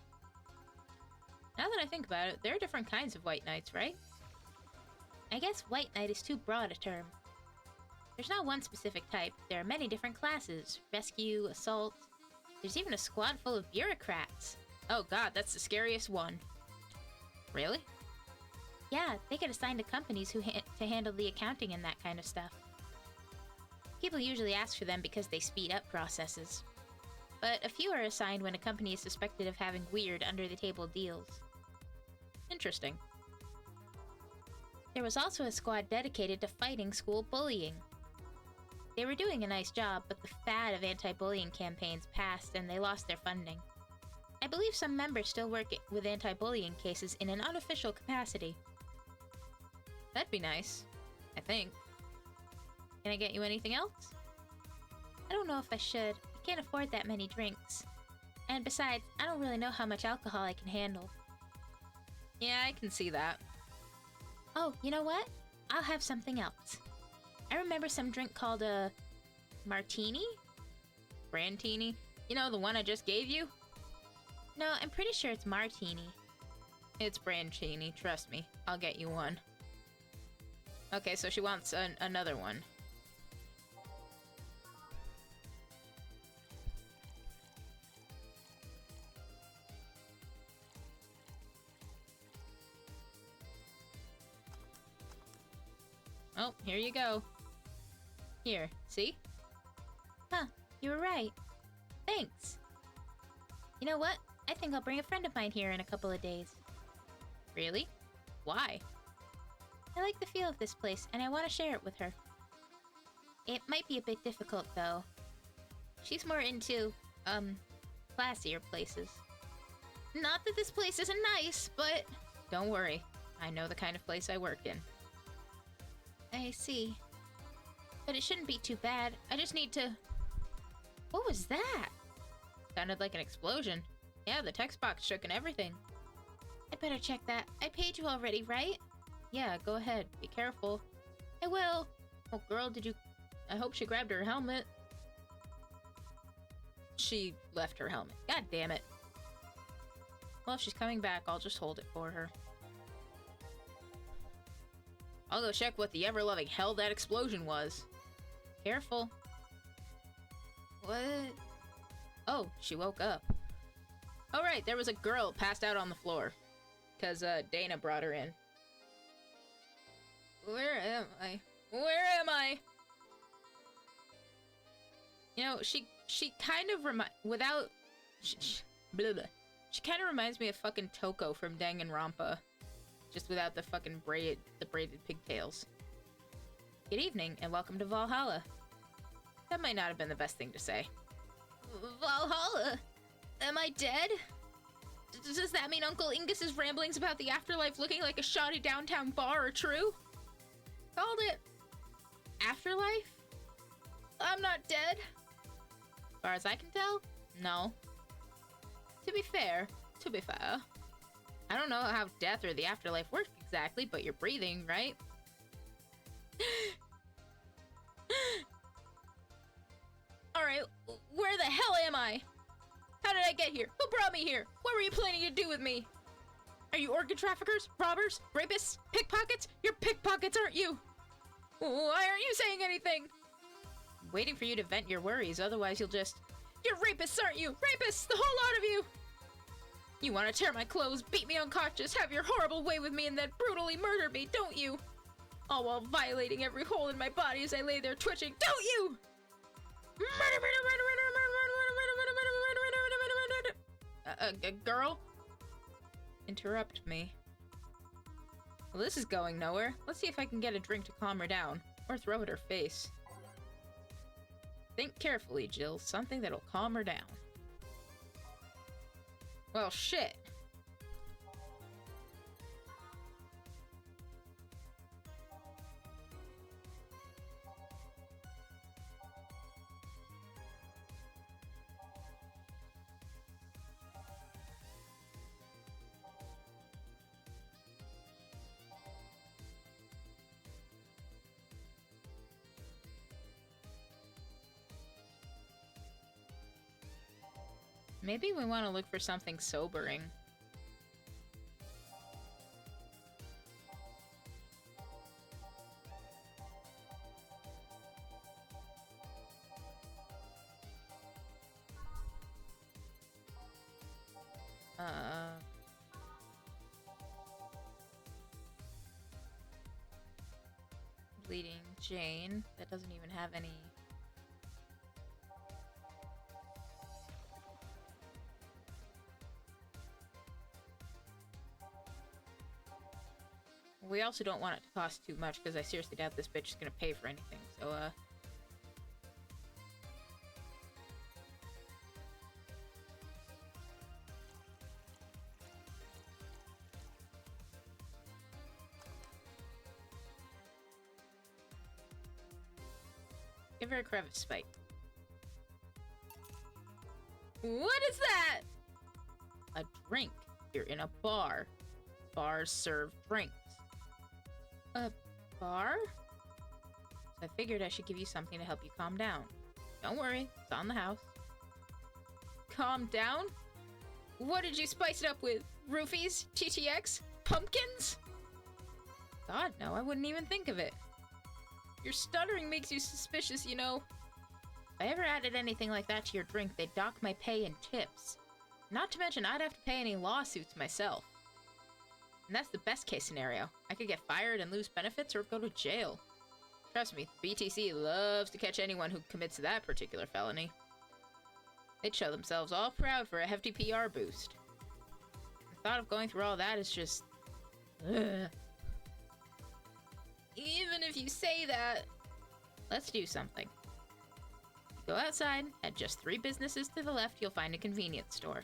Now that I think about it, there are different kinds of white knights, right? I guess white knight is too broad a term. There's not one specific type. There are many different classes. Rescue, assault. There's even a squad full of bureaucrats. Oh god, that's the scariest one. Really? Yeah, they get assigned to companies to handle the accounting and that kind of stuff. People usually ask for them because they speed up processes. But a few are assigned when a company is suspected of having weird under-the-table deals. Interesting. There was also a squad dedicated to fighting school bullying. They were doing a nice job, but the fad of anti-bullying campaigns passed and they lost their funding. I believe some members still work with anti-bullying cases in an unofficial capacity. That'd be nice, I think. Can I get you anything else? I don't know if I should. I can't afford that many drinks. And besides, I don't really know how much alcohol I can handle. Yeah, I can see that. Oh, you know what? I'll have something else. I remember some drink called a Martini? Brandtini? You know, the one I just gave you? No, I'm pretty sure it's Martini. It's Brandtini, trust me. I'll get you one. Okay, so she wants another one. Oh, here you go. Here, see? Huh, you were right. Thanks. You know what? I think I'll bring a friend of mine here in a couple of days. Really? Why? I like the feel of this place, and I want to share it with her. It might be a bit difficult, though. She's more into, classier places. Not that this place isn't nice, but... Don't worry. I know the kind of place I work in. I see. But it shouldn't be too bad. I just need to... What was that? Sounded like an explosion. Yeah, the text box shook and everything. I better check that. I paid you already, right? Yeah, go ahead. Be careful. I will. Oh, girl, did you... I hope she grabbed her helmet. She left her helmet. God damn it. Well, if she's coming back, I'll just hold it for her. I'll go check what the ever-loving hell that explosion was. Careful. What? Oh, she woke up. Oh, right, there was a girl passed out on the floor. Because, Dana brought her in. Where am I? Where am I? You know, she kind of She kind of reminds me of fucking Toko from Danganronpa. Just without the fucking braided pigtails. Good evening, and welcome to Valhalla. That might not have been the best thing to say. Valhalla? Am I dead? Does that mean Uncle Ingus's ramblings about the afterlife looking like a shoddy downtown bar are true? Called it. Afterlife? I'm not dead. As far as I can tell, no. To be fair, I don't know how death or the afterlife work exactly, but you're breathing, right? Alright, where the hell am I? How did I get here? Who brought me here? What were you planning to do with me? Are you organ traffickers? Robbers? Rapists? Pickpockets? You're pickpockets, aren't you? Why aren't you saying anything? I'm waiting for you to vent your worries, otherwise you'll just... You're rapists, aren't you? Rapists! The whole lot of you! You want to tear my clothes, beat me unconscious, have your horrible way with me, and then brutally murder me, don't you? All while violating every hole in my body as I lay there twitching, don't you? Girl? Interrupt me. Well, this is going nowhere. Let's see if I can get a drink to calm her down. Or throw at her face. Think carefully, Jill. Something that'll calm her down. Well, shit. Maybe we want to look for something sobering. Bleeding Jane. That doesn't even have any... We also don't want it to cost too much, because I seriously doubt this bitch is gonna pay for anything, so, give her a crevice spike. What is that? A drink. You're in a bar. Bars serve drinks. A bar? So I figured I should give you something to help you calm down. Don't worry, it's on the house. Calm down? What did you spice it up with? Roofies? TTX? Pumpkins? God, no, I wouldn't even think of it. Your stuttering makes you suspicious, you know. If I ever added anything like that to your drink, they'd dock my pay and tips. Not to mention, I'd have to pay any lawsuits myself. And that's the best case scenario. I could get fired and lose benefits or go to jail. Trust me, BTC loves to catch anyone who commits that particular felony. They'd show themselves all proud for a hefty PR boost. The thought of going through all that is just... ugh. Even if you say that... Let's do something. Go outside, at just 3 businesses to the left, you'll find a convenience store.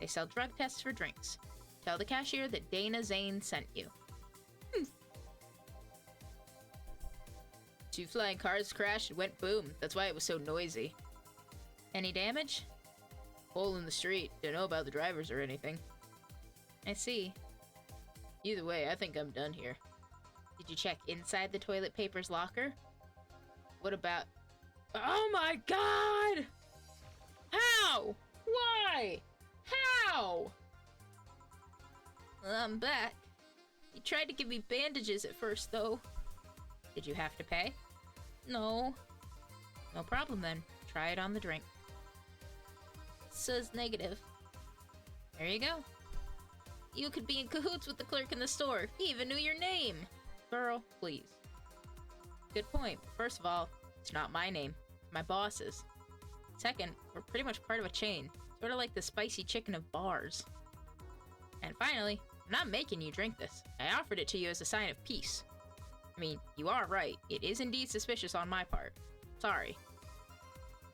They sell drug tests for drinks. Tell the cashier that Dana Zane sent you. 2 flying cars crashed and went boom. That's why it was so noisy. Any damage? Hole in the street. Don't know about the drivers or anything. I see. Either way, I think I'm done here. Did you check inside the toilet paper's locker? What about... Oh my god! How? Why? How? Well, I'm back. You tried to give me bandages at first, though. Did you have to pay? No. No problem then. Try it on the drink. Says negative. There you go. You could be in cahoots with the clerk in the store. He even knew your name. Girl, please. Good point. First of all, it's not my name. It's my boss's. Second, we're pretty much part of a chain. Sort of like the spicy chicken of bars. And finally, I'm not making you drink this. I offered it to you as a sign of peace. I mean, you are right. It is indeed suspicious on my part. Sorry.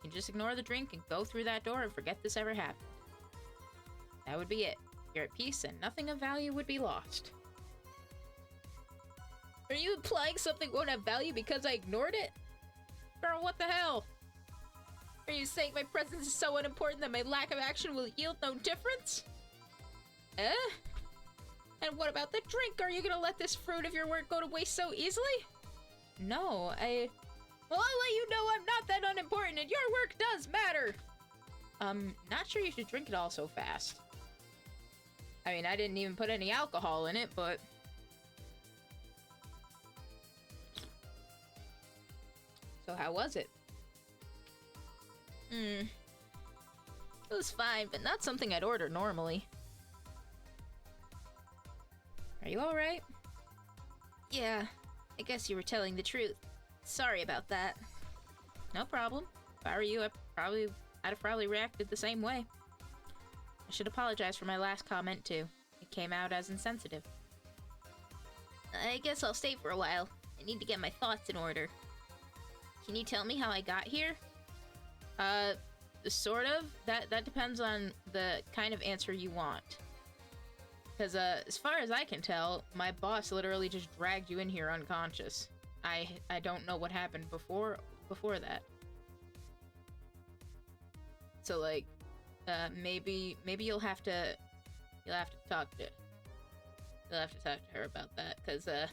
You can just ignore the drink and go through that door and forget this ever happened. That would be it. You're at peace and nothing of value would be lost. Are you implying something won't have value because I ignored it? Girl, what the hell? Are you saying my presence is so unimportant that my lack of action will yield no difference? Eh? And what about the drink? Are you gonna let this fruit of your work go to waste so easily? No, Well, I'll let you know I'm not that unimportant and your work does matter! Not sure you should drink it all so fast. I mean, I didn't even put any alcohol in it, but... So how was it? It was fine, but not something I'd order normally. Are you alright? Yeah, I guess you were telling the truth. Sorry about that. No problem. If I were you, I'd have probably reacted the same way. I should apologize for my last comment, too. It came out as insensitive. I guess I'll stay for a while. I need to get my thoughts in order. Can you tell me how I got here? Sort of. That depends on the kind of answer you want. Because, as far as I can tell, my boss literally just dragged you in here unconscious. I don't know what happened before that. So, like, maybe you'll have to talk to her about that, because, I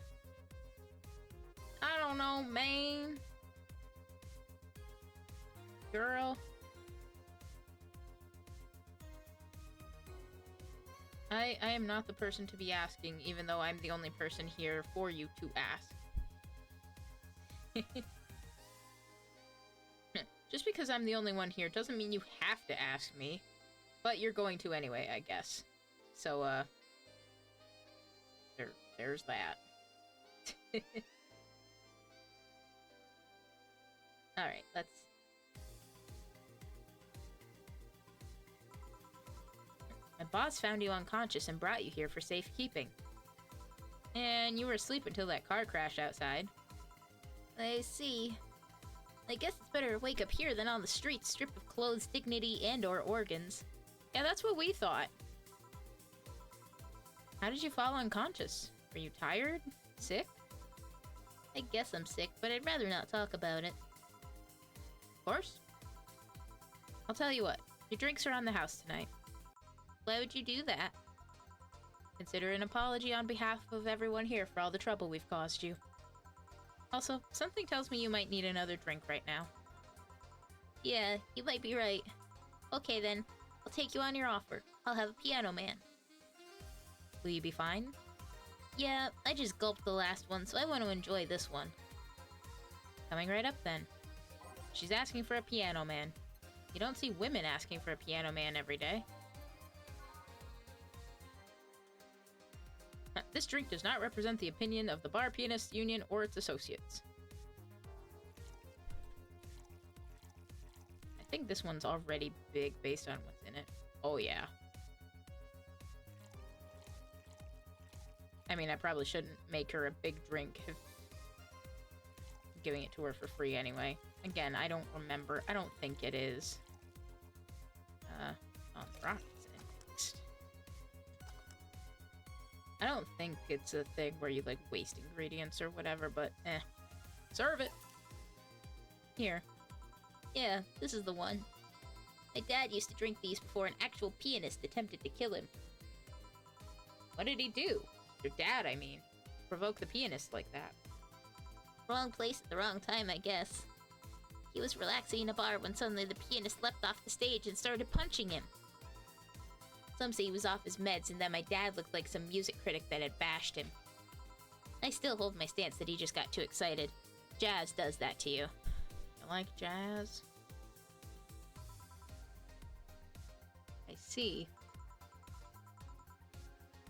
don't know, man. Girl. I am not the person to be asking, even though I'm the only person here for you to ask. Just because I'm the only one here doesn't mean you have to ask me. But you're going to anyway, I guess. So, there's that. Alright, let's... My boss found you unconscious and brought you here for safekeeping. And you were asleep until that car crash outside. I see. I guess it's better to wake up here than on the streets, stripped of clothes, dignity, and/or organs. Yeah, that's what we thought. How did you fall unconscious? Were you tired? Sick? I guess I'm sick, but I'd rather not talk about it. Of course. I'll tell you what. Your drinks are on the house tonight. Why would you do that? Consider an apology on behalf of everyone here for all the trouble we've caused you. Also, something tells me you might need another drink right now. Yeah, you might be right. Okay then, I'll take you on your offer. I'll have a piano man. Will you be fine? Yeah, I just gulped the last one, so I want to enjoy this one. Coming right up then. She's asking for a piano man. You don't see women asking for a piano man every day. This drink does not represent the opinion of the Bar Pianists Union or its associates. I think this one's already big based on what's in it. Oh yeah. I mean, I probably shouldn't make her a big drink if I'm giving it to her for free anyway. Again, I don't remember. I don't think it is. On rocks next. I don't think it's a thing where you, like, waste ingredients or whatever, but serve it. Here. Yeah, this is the one. My dad used to drink these before an actual pianist attempted to kill him. What did he do? Your dad, I mean. Provoke the pianist like that. Wrong place at the wrong time, I guess. He was relaxing in a bar when suddenly the pianist leapt off the stage and started punching him. Some say he was off his meds and that my dad looked like some music critic that had bashed him. I still hold my stance that he just got too excited. Jazz does that to you. You like jazz? I see.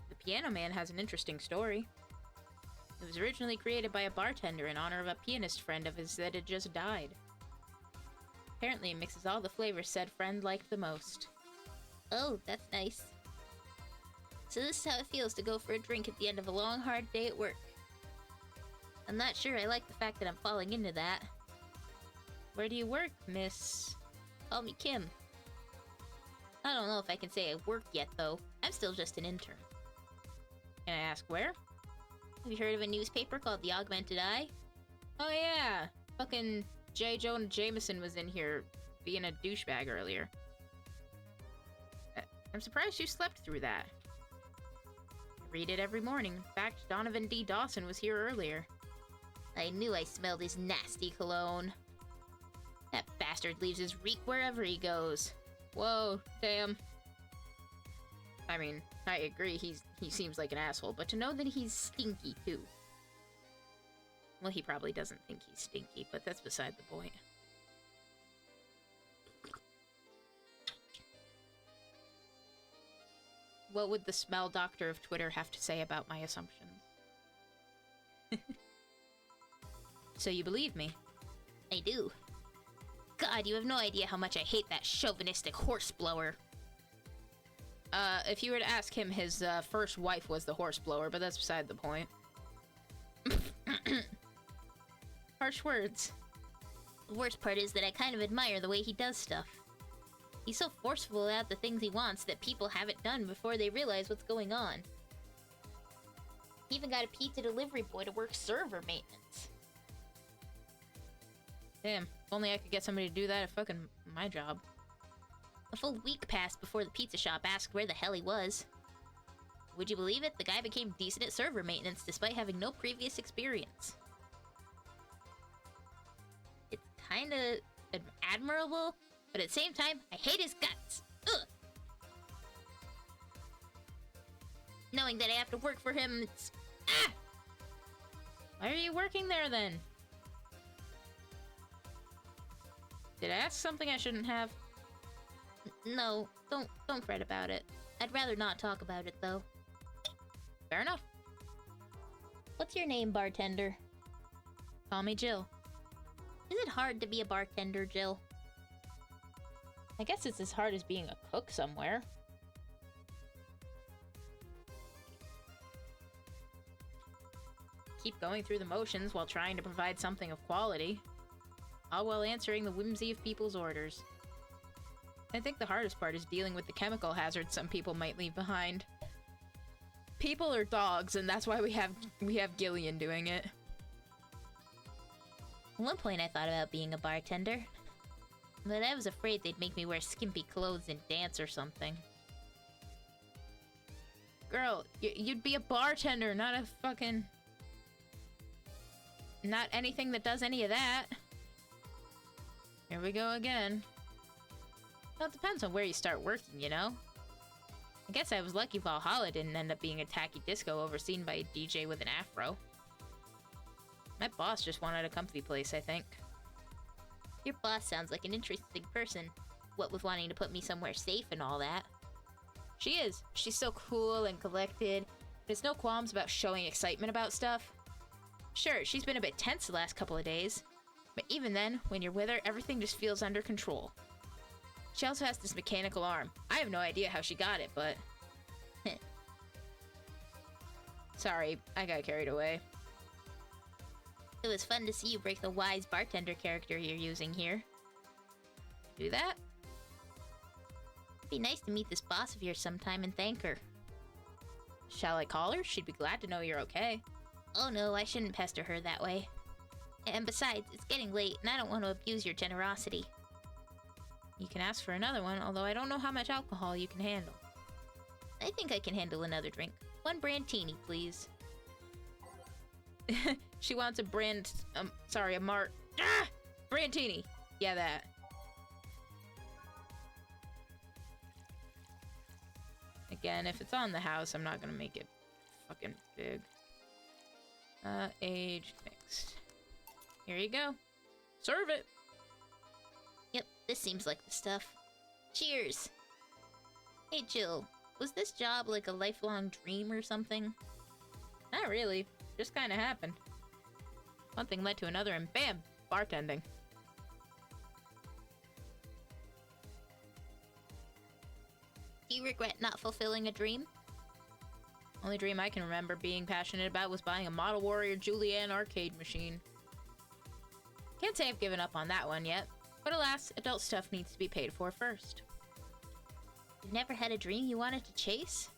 The Piano Man has an interesting story. It was originally created by a bartender in honor of a pianist friend of his that had just died. Apparently it mixes all the flavors said friend liked the most. Oh, that's nice. So this is how it feels to go for a drink at the end of a long, hard day at work. I'm not sure I like the fact that I'm falling into that. Where do you work, miss? Call me Kim. I don't know if I can say I work yet, though. I'm still just an intern. Can I ask where? Have you heard of a newspaper called The Augmented Eye? Oh yeah! Fucking J. Jonah Jameson was in here being a douchebag earlier. I'm surprised you slept through that. I read it every morning. In fact, Donovan D. Dawson was here earlier. I knew I smelled his nasty cologne. That bastard leaves his reek wherever he goes. Whoa, damn. I mean, I agree, he seems like an asshole, but to know that he's stinky, too. Well, he probably doesn't think he's stinky, but that's beside the point. What would the smell doctor of Twitter have to say about my assumptions? So you believe me? I do. God, you have no idea how much I hate that chauvinistic horseblower. If you were to ask him, his first wife was the horseblower, but that's beside the point. Harsh words. The worst part is that I kind of admire the way he does stuff. He's so forceful about the things he wants that people have it done before they realize what's going on. He even got a pizza delivery boy to work server maintenance. Damn, if only I could get somebody to do that at fucking my job. A full week passed before the pizza shop asked where the hell he was. Would you believe it? The guy became decent at server maintenance despite having no previous experience. It's kinda admirable, but at the same time, I hate his guts. Ugh! Knowing that I have to work for him, it's... Ah! Why are you working there, then? Did I ask something I shouldn't have? No, don't fret about it. I'd rather not talk about it, though. Fair enough. What's your name, bartender? Call me Jill. Is it hard to be a bartender, Jill? I guess it's as hard as being a cook somewhere. Keep going through the motions while trying to provide something of quality, all while answering the whimsy of people's orders. I think the hardest part is dealing with the chemical hazards some people might leave behind. People or dogs, and that's why we have Gillian doing it. At one point I thought about being a bartender, but I was afraid they'd make me wear skimpy clothes and dance or something. Girl, you'd be a bartender, not a fucking... Not anything that does any of that. Here we go again. Well, it depends on where you start working, you know? I guess I was lucky Valhalla didn't end up being a tacky disco overseen by a DJ with an afro. My boss just wanted a comfy place, I think. Your boss sounds like an interesting person. What with wanting to put me somewhere safe and all that. She is. She's so cool and collected. There's no qualms about showing excitement about stuff. Sure, she's been a bit tense the last couple of days. But even then, when you're with her, everything just feels under control. She also has this mechanical arm. I have no idea how she got it, but... Sorry, I got carried away. It was fun to see you break the wise bartender character you're using here. Do that? It'd be nice to meet this boss of yours sometime and thank her. Shall I call her? She'd be glad to know you're okay. Oh no, I shouldn't pester her that way. And besides, it's getting late and I don't want to abuse your generosity. You can ask for another one, although I don't know how much alcohol you can handle. I think I can handle another drink. 1 brandtini, please. She wants a brandtini. Yeah, that. Again, if it's on the house, I'm not gonna make it fucking big. Aged mixed. Here you go. Serve it. Yep, this seems like the stuff. Cheers! Hey Jill, was this job like a lifelong dream or something? Not really. Just kinda happened. One thing led to another and bam! Bartending. Do you regret not fulfilling a dream? Only dream I can remember being passionate about was buying a Model Warrior Julianne arcade machine. Can't say I've given up on that one yet, but alas, adult stuff needs to be paid for first. You've never had a dream you wanted to chase?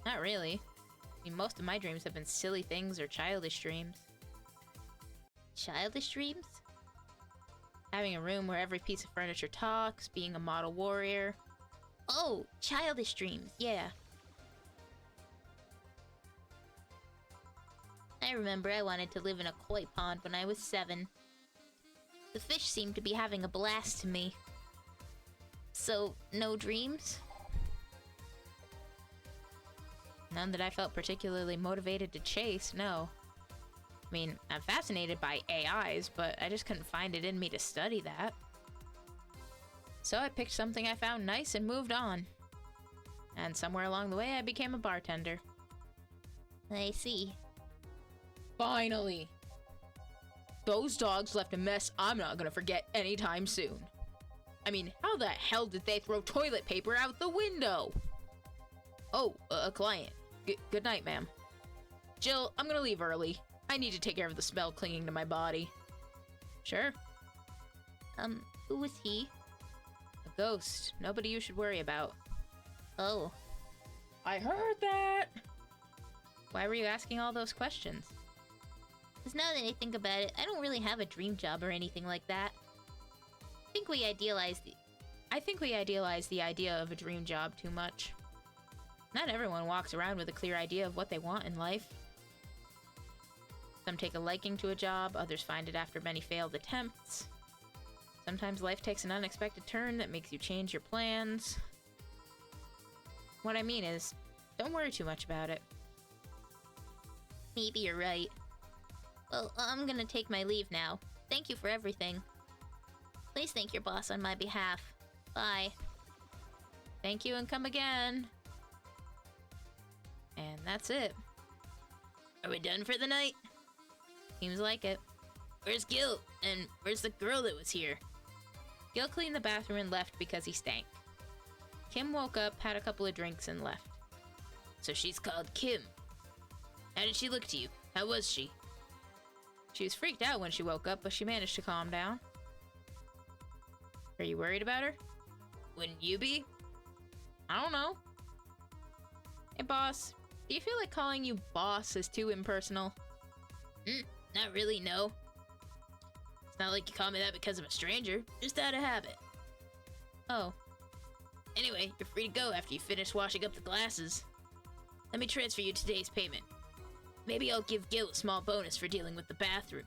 Not really. I mean, most of my dreams have been silly things or childish dreams. Childish dreams? Having a room where every piece of furniture talks, being a model warrior. Oh, childish dreams, yeah. I remember I wanted to live in a koi pond when I was 7. The fish seemed to be having a blast to me. So, no dreams? None that I felt particularly motivated to chase, no. I mean, I'm fascinated by AIs, but I just couldn't find it in me to study that. So I picked something I found nice and moved on. And somewhere along the way, I became a bartender. I see. Finally! Those dogs left a mess I'm not gonna forget anytime soon. I mean, how the hell did they throw toilet paper out the window? Oh, a client. Good night, ma'am. Jill, I'm gonna leave early. I need to take care of the smell clinging to my body. Sure. Who was he? A ghost. Nobody you should worry about. Oh. I heard that! Why were you asking all those questions? Because now that I think about it, I don't really have a dream job or anything like that. I think we idealize the idea of a dream job too much. Not everyone walks around with a clear idea of what they want in life. Some take a liking to a job, others find it after many failed attempts. Sometimes life takes an unexpected turn that makes you change your plans. What I mean is, don't worry too much about it. Maybe you're right. Well, I'm gonna take my leave now. Thank you for everything. Please thank your boss on my behalf. Bye. Thank you and come again. And that's it. Are we done for the night? Seems like it. Where's Gil? And where's the girl that was here? Gil cleaned the bathroom and left because he stank. Kim woke up, had a couple of drinks, and left. So she's called Kim. How did she look to you? How was she? She was freaked out when she woke up, but she managed to calm down. Are you worried about her? Wouldn't you be? I don't know. Hey, boss. Do you feel like calling you boss is too impersonal? Not really, no. It's not like you call me that because I'm a stranger, just out of habit. Oh. Anyway, you're free to go after you finish washing up the glasses. Let me transfer you today's payment. Maybe I'll give Gil a small bonus for dealing with the bathroom.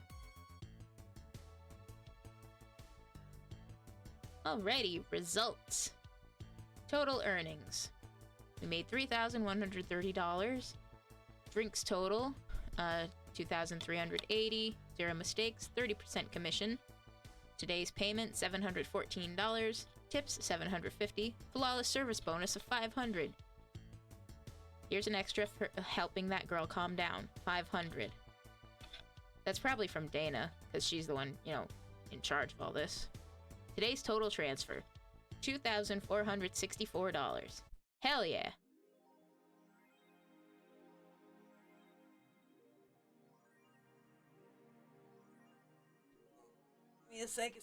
Alrighty, results. Total earnings. We made $3,130. Drinks total, 2,380. 0 mistakes, 30% commission. Today's payment, $714. Tips, $750. Flawless service bonus of $500. Here's an extra for helping that girl calm down, $500. That's probably from Dana, because she's the one, you know, in charge of all this. Today's total transfer, $2,464. Hell yeah. Give me a second.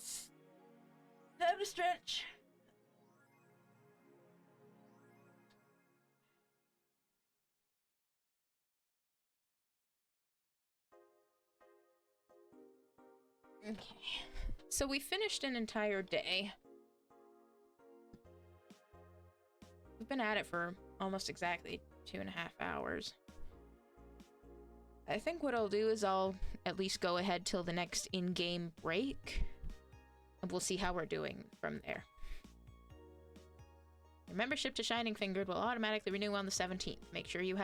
Time to stretch. Okay. So we finished an entire day. We've been at it for almost exactly 2.5 hours. I think what I'll do is I'll at least go ahead till the next in-game break. And we'll see how we're doing from there. Your membership to Shining Fingered will automatically renew on the 17th. Make sure your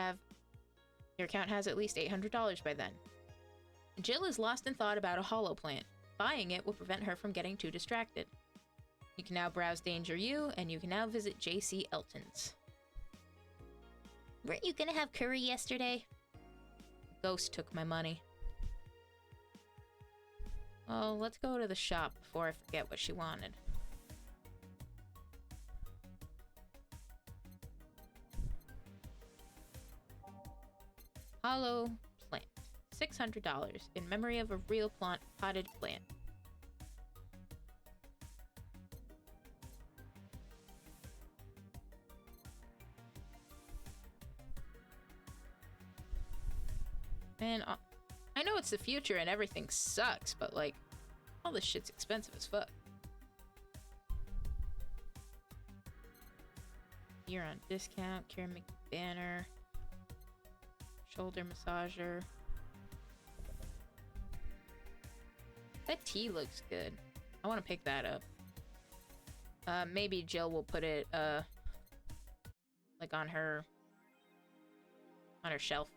account has at least $800 by then. Jill is lost in thought about a hollow plant. Buying it will prevent her from getting too distracted. You can now browse Danger U, and you can now visit J.C. Elton's. Weren't you gonna have curry yesterday? Ghost took my money. Well, let's go to the shop before I forget what she wanted. Hollow plant. $600 in memory of a real potted plant. Man, I know it's the future and everything sucks, but like, all this shit's expensive as fuck. You're on discount, ceramic banner, shoulder massager. That tea looks good. I want to pick that up. Maybe Jill will put it, like on her shelf.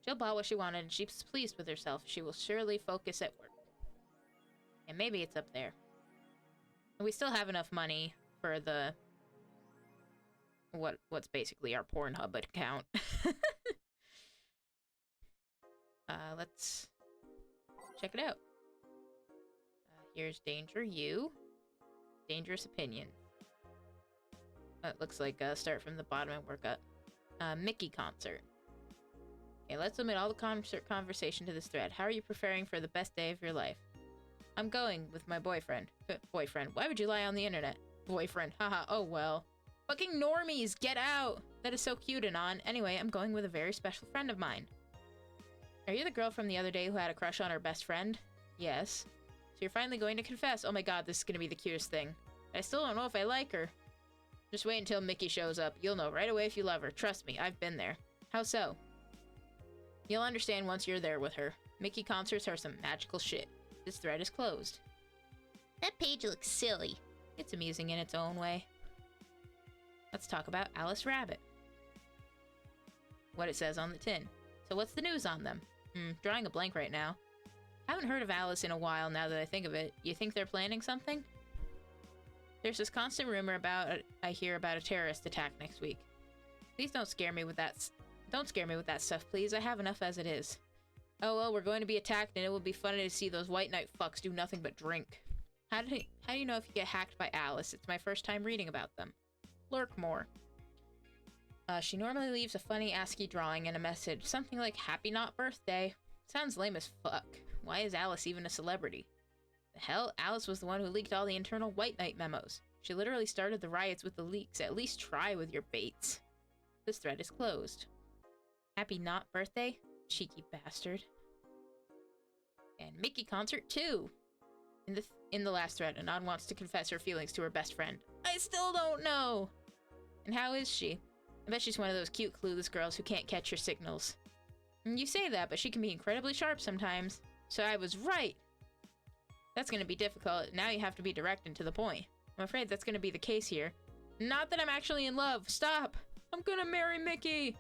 Jill bought what she wanted and she's pleased with herself. She will surely focus at work. And maybe it's up there. And we still have enough money for the... What's basically our Pornhub account. Let's check it out. Here's Danger U. Dangerous Opinion. It looks like start from the bottom and work up. Mickey concert. Okay, let's limit all the concert conversation to this thread. How are you preparing for the best day of your life? I'm going with my boyfriend. Boyfriend. Why would you lie on the internet? Boyfriend. Haha. Oh well. Fucking normies, get out! That is so cute, Anon. Anyway, I'm going with a very special friend of mine. Are you the girl from the other day who had a crush on her best friend? Yes. So you're finally going to confess. Oh my god, this is gonna be the cutest thing. I still don't know if I like her. Just wait until Mickey shows up. You'll know right away if you love her. Trust me, I've been there. How so? You'll understand once you're there with her. Mickey concerts are some magical shit. This thread is closed. That page looks silly. It's amusing in its own way. Let's talk about Alice Rabbit. What it says on the tin. So what's the news on them? Drawing a blank right now. Haven't heard of Alice in a while now that I think of it. You think they're planning something? There's this constant rumor I hear about a terrorist attack next week. Please don't scare me with that. Don't scare me with that stuff, please. I have enough as it is. Oh well, we're going to be attacked and it will be funny to see those white knight fucks do nothing but drink. How do you know if you get hacked by Alice? It's my first time reading about them. Lurk more. She normally leaves a funny ASCII drawing and a message. Something like, Happy Not Birthday. Sounds lame as fuck. Why is Alice even a celebrity? The hell? Alice was the one who leaked all the internal White Knight memos. She literally started the riots with the leaks. At least try with your baits. This thread is closed. Happy Not Birthday? Cheeky bastard. And Mickey concert too. In the last thread, Anon wants to confess her feelings to her best friend. I still don't know! And how is she? I bet she's one of those cute, clueless girls who can't catch your signals. And you say that, but she can be incredibly sharp sometimes. So I was right! That's gonna be difficult. Now you have to be direct and to the point. I'm afraid that's gonna be the case here. Not that I'm actually in love. Stop! I'm gonna marry Mickey!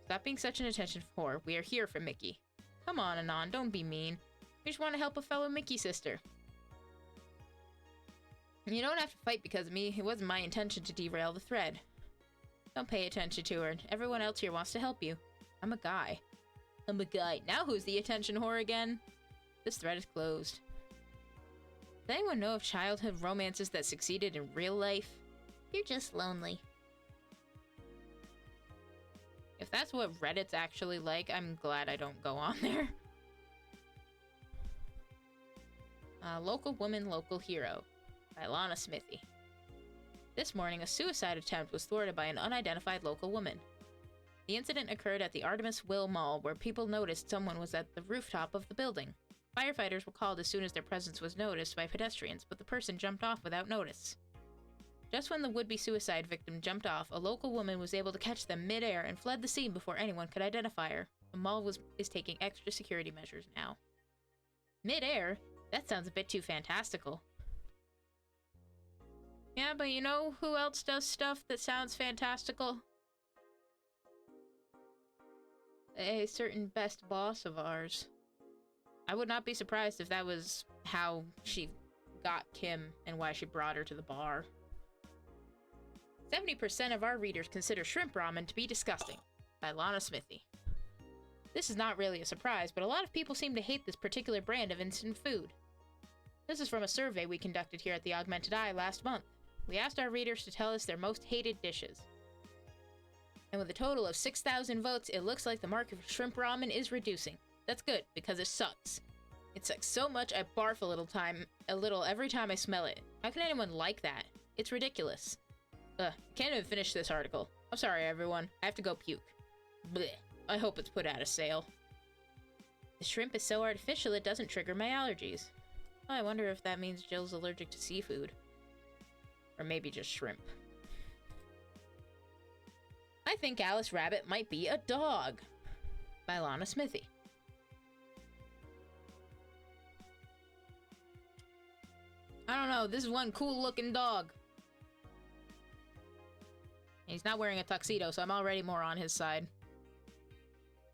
Stop being such an attention whore. We are here for Mickey. Come on, Anon, don't be mean. We just want to help a fellow Mickey sister. You don't have to fight because of me. It wasn't my intention to derail the thread. Don't pay attention to her. Everyone else here wants to help you. I'm a guy. I'm a guy. Now who's the attention whore again? This thread is closed. Does anyone know of childhood romances that succeeded in real life? You're just lonely. If that's what Reddit's actually like, I'm glad I don't go on there. Local Woman, Local Hero by Lana Smithy. This morning, a suicide attempt was thwarted by an unidentified local woman. The incident occurred at the Artemis Will Mall, where people noticed someone was at the rooftop of the building. Firefighters were called as soon as their presence was noticed by pedestrians, but the person jumped off without notice. Just when the would-be suicide victim jumped off, a local woman was able to catch them mid-air and fled the scene before anyone could identify her. The mall is taking extra security measures now. Mid-air? That sounds a bit too fantastical. Yeah, but you know who else does stuff that sounds fantastical? A certain best boss of ours. I would not be surprised if that was how she got Kim and why she brought her to the bar. 70% of our readers consider shrimp ramen to be disgusting, by Lana Smithy. This is not really a surprise, but a lot of people seem to hate this particular brand of instant food. This is from a survey we conducted here at the Augmented Eye last month. We asked our readers to tell us their most hated dishes. And with a total of 6,000 votes, it looks like the market for shrimp ramen is reducing. That's good, because it sucks. It sucks so much I barf a little every time I smell it. How can anyone like that? It's ridiculous. Can't even finish this article. I'm sorry, everyone. I have to go puke. Blech. I hope it's put out of sale. The shrimp is so artificial it doesn't trigger my allergies. Oh, I wonder if that means Jill's allergic to seafood. Or maybe just shrimp. I think Alice Rabbit might be a dog. By Lana Smithy. I don't know, this is one cool looking dog. He's not wearing a tuxedo, so I'm already more on his side.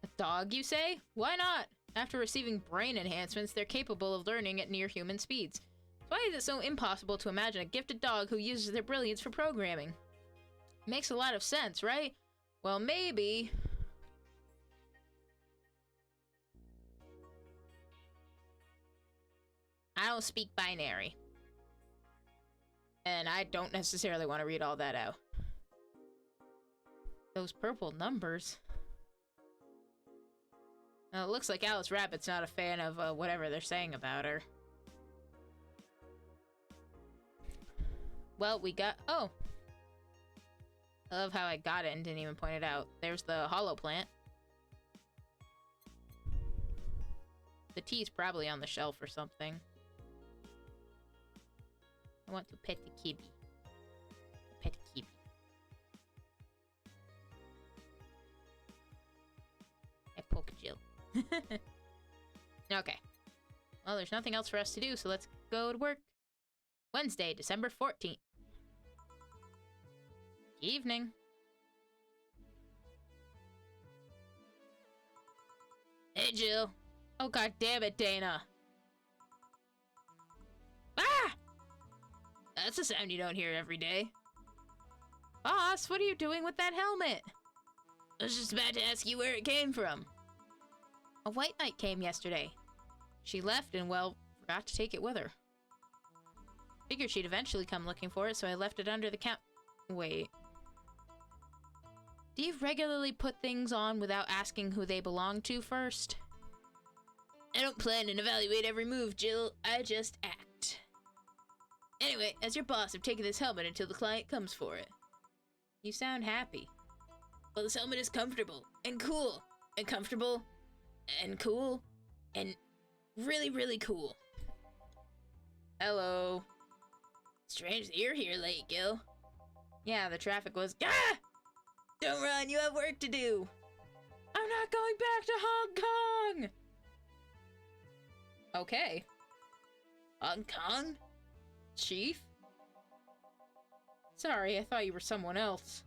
A dog, you say? Why not? After receiving brain enhancements, they're capable of learning at near human speeds. Why is it so impossible to imagine a gifted dog who uses their brilliance for programming? Makes a lot of sense, right? Well, maybe... I don't speak binary. And I don't necessarily want to read all that out. Those purple numbers. Well, it looks like Alice Rabbit's not a fan of whatever they're saying about her. Well, we got... Oh! I love how I got it and didn't even point it out. There's the hollow plant. The tea's probably on the shelf or something. I want to pet the kitty. Pet the kitty. I poke Jill. Okay. Well, there's nothing else for us to do, so let's go to work. Wednesday, December 14th. Evening. Hey, Jill. Oh, god damn it, Dana. Ah! That's a sound you don't hear every day. Boss, what are you doing with that helmet? I was just about to ask you where it came from. A white knight came yesterday. She left and, well, forgot to take it with her. Figured she'd eventually come looking for it, so I left it under the Wait. Do you regularly put things on without asking who they belong to first? I don't plan and evaluate every move, Jill. I just act. Anyway, as your boss, I've taken this helmet until the client comes for it. You sound happy. Well, this helmet is comfortable and cool and comfortable and cool and really, really cool. Hello. Strange that you're here late, Gil. Yeah, the traffic was... Ah! Don't run, you have work to do. I'm not going back to Hong Kong! Okay. Hong Kong? Chief? Sorry, I thought you were someone else.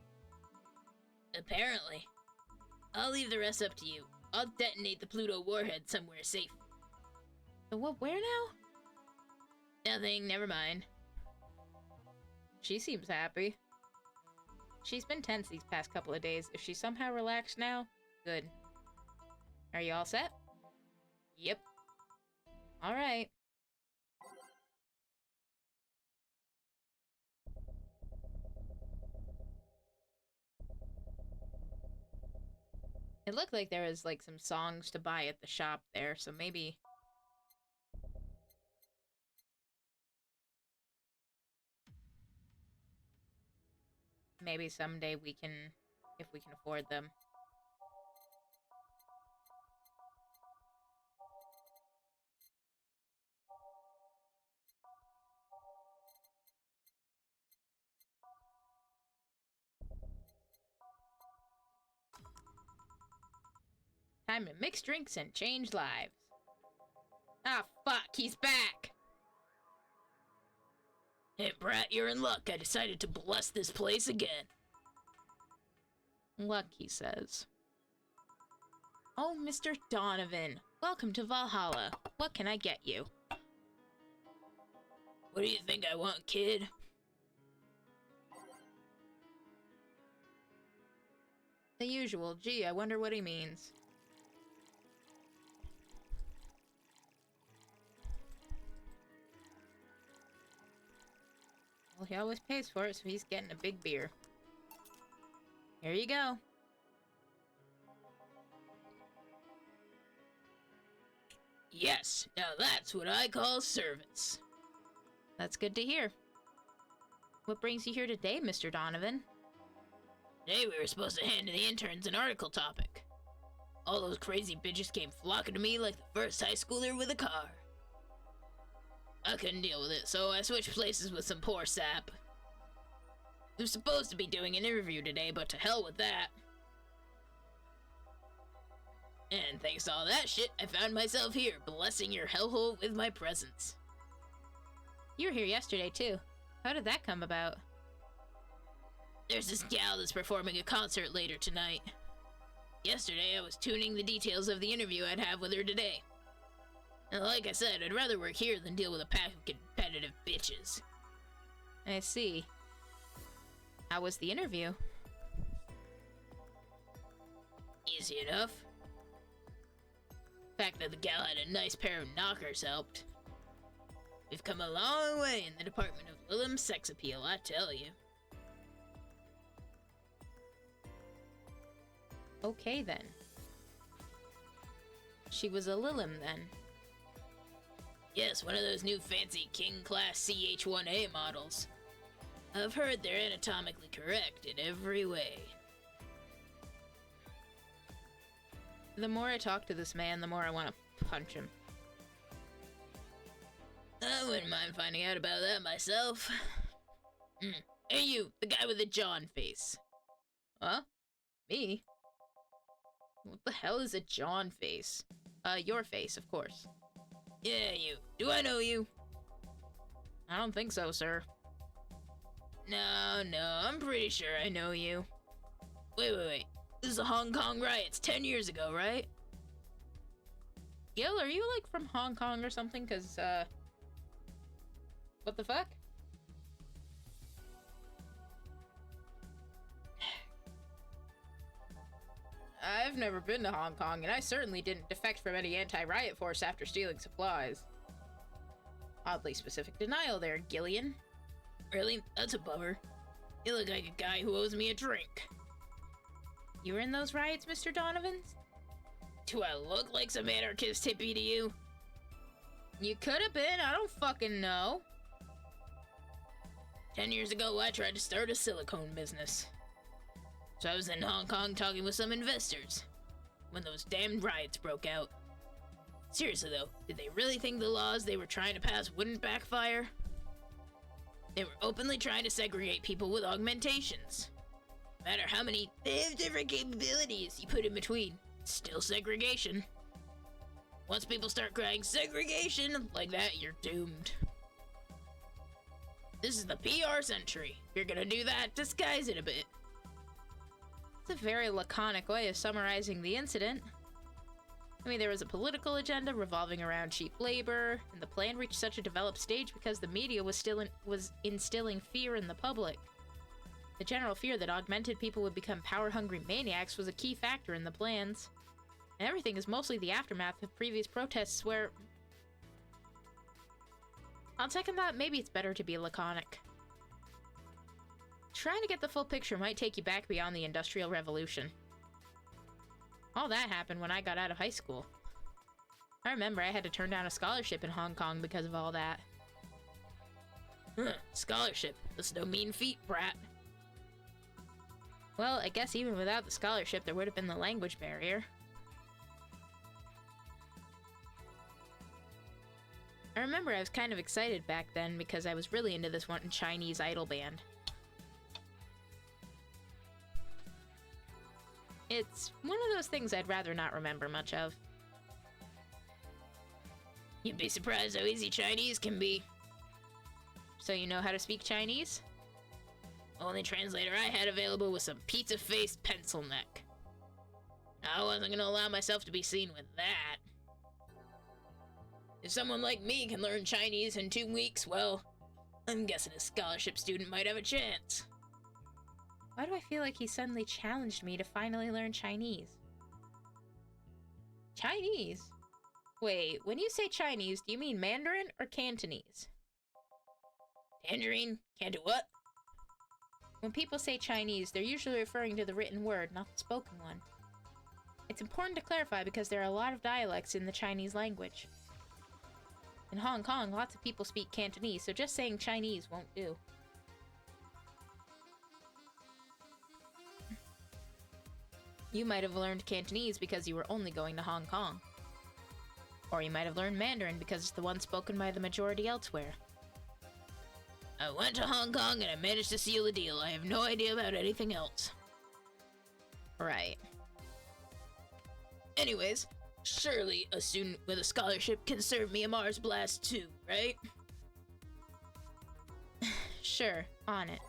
Apparently. I'll leave the rest up to you. I'll detonate the Pluto warhead somewhere safe. The what, where now? Nothing, never mind. She seems happy. She's been tense these past couple of days. If she's somehow relaxed now, good. Are you all set? Yep. Alright. It looked like there was, like, some songs to buy at the shop there, so maybe... Maybe someday we can... if we can afford them. Time to mix drinks and change lives. Ah, fuck, he's back! Hey, Brat, you're in luck. I decided to bless this place again. Luck, he says. Oh, Mr. Donovan. Welcome to Valhalla. What can I get you? What do you think I want, kid? The usual. Gee, I wonder what he means. Well, he always pays for it, so he's getting a big beer. Here you go. Yes, now that's what I call service. That's good to hear. What brings you here today, Mr. Donovan? Today we were supposed to hand to the interns an article topic. All those crazy bitches came flocking to me like the first high schooler with a car. I couldn't deal with it, so I switched places with some poor sap. We were supposed to be doing an interview today, but to hell with that. And thanks to all that shit, I found myself here, blessing your hellhole with my presence. You were here yesterday, too. How did that come about? There's this gal that's performing a concert later tonight. Yesterday, I was tuning the details of the interview I'd have with her today. And like I said, I'd rather work here than deal with a pack of competitive bitches. I see. How was the interview? Easy enough. The fact that the gal had a nice pair of knockers helped. We've come a long way in the department of Willem's sex appeal, I tell you. Okay, then. She was a Lillim, then. Yes, one of those new fancy King-class CH-1A models. I've heard they're anatomically correct in every way. The more I talk to this man, the more I want to punch him. I wouldn't mind finding out about that myself. Hey you, the guy with the John face. Huh? Me? What the hell is a John face? Your face, of course. Yeah, you. Do I know you? I don't think so, sir. No, I'm pretty sure I know you. Wait. This is the Hong Kong riots 10 years ago, right? Gil, are you, like, from Hong Kong or something? 'Cause, what the fuck? I've never been to Hong Kong, and I certainly didn't defect from any anti-riot force after stealing supplies. Oddly specific denial there, Gillian. Really? That's a bummer. You look like a guy who owes me a drink. You were in those riots, Mr. Donovan? Do I look like some anarchist hippie to you? You could have been, I don't fucking know. 10 years ago, I tried to start a silicone business. So I was in Hong Kong talking with some investors when those damned riots broke out. Seriously though, did they really think the laws they were trying to pass wouldn't backfire? They were openly trying to segregate people with augmentations. No matter how many different capabilities you put in between, it's still segregation. Once people start crying segregation like that, you're doomed. This is the PR century. If you're gonna do that, disguise it a bit. It's a very laconic way of summarizing the incident. I mean, there was a political agenda revolving around cheap labor, and the plan reached such a developed stage because the media was instilling fear in the public. The general fear that augmented people would become power-hungry maniacs was a key factor in the plans. And everything is mostly the aftermath of previous protests where... On second thought, maybe it's better to be laconic. Trying to get the full picture might take you back beyond the Industrial Revolution. All that happened when I got out of high school. I remember I had to turn down a scholarship in Hong Kong because of all that. Scholarship. That's no mean feat, brat. Well, I guess even without the scholarship, there would have been the language barrier. I remember I was kind of excited back then because I was really into this one Chinese idol band. It's one of those things I'd rather not remember much of. You'd be surprised how easy Chinese can be. So you know how to speak Chinese? Only translator I had available was some pizza-faced pencil neck. I wasn't gonna allow myself to be seen with that. If someone like me can learn Chinese in 2 weeks, well, I'm guessing a scholarship student might have a chance. Why do I feel like he suddenly challenged me to finally learn Chinese? Chinese? Wait, when you say Chinese, do you mean Mandarin or Cantonese? Tangerine? Can't do what? When people say Chinese, they're usually referring to the written word, not the spoken one. It's important to clarify because there are a lot of dialects in the Chinese language. In Hong Kong, lots of people speak Cantonese, so just saying Chinese won't do. You might have learned Cantonese because you were only going to Hong Kong. Or you might have learned Mandarin because it's the one spoken by the majority elsewhere. I went to Hong Kong and I managed to seal the deal. I have no idea about anything else. Right. Anyways, surely a student with a scholarship can serve me a Mars Blast too, right? Sure, on it.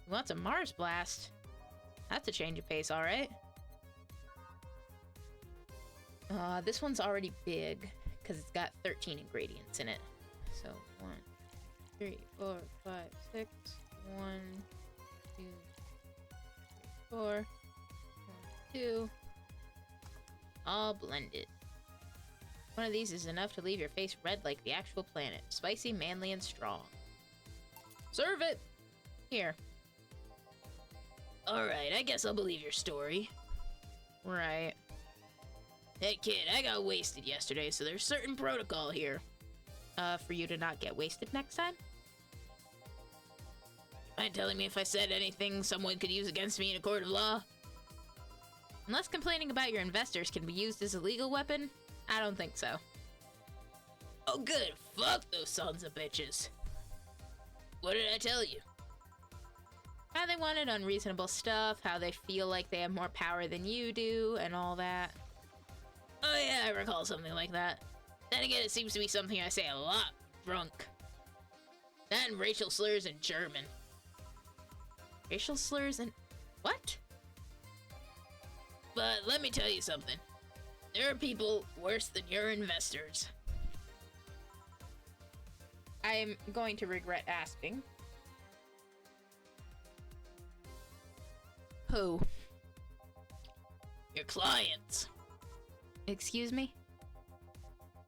You want some Mars Blast? That's a change of pace, alright. This one's already big, because it's got 13 ingredients in it. So, 1, 3, 4, 5, 6, 1, 2, 3, 4, 1, 2. All blended. One of these is enough to leave your face red like the actual planet. Spicy, manly, and strong. Serve it! Here. Alright, I guess I'll believe your story. Right. Hey kid, I got wasted yesterday, so there's certain protocol here. For you to not get wasted next time? Mind telling me if I said anything someone could use against me in a court of law? Unless complaining about your investors can be used as a legal weapon, I don't think so. Oh good, fuck those sons of bitches. What did I tell you? How they wanted unreasonable stuff, how they feel like they have more power than you do, and all that. Oh yeah, I recall something like that. Then again, it seems to be something I say a lot drunk. That and racial slurs in German. Racial slurs and... what? But let me tell you something. There are people worse than your investors. I'm going to regret asking. Who? Your clients. Excuse me?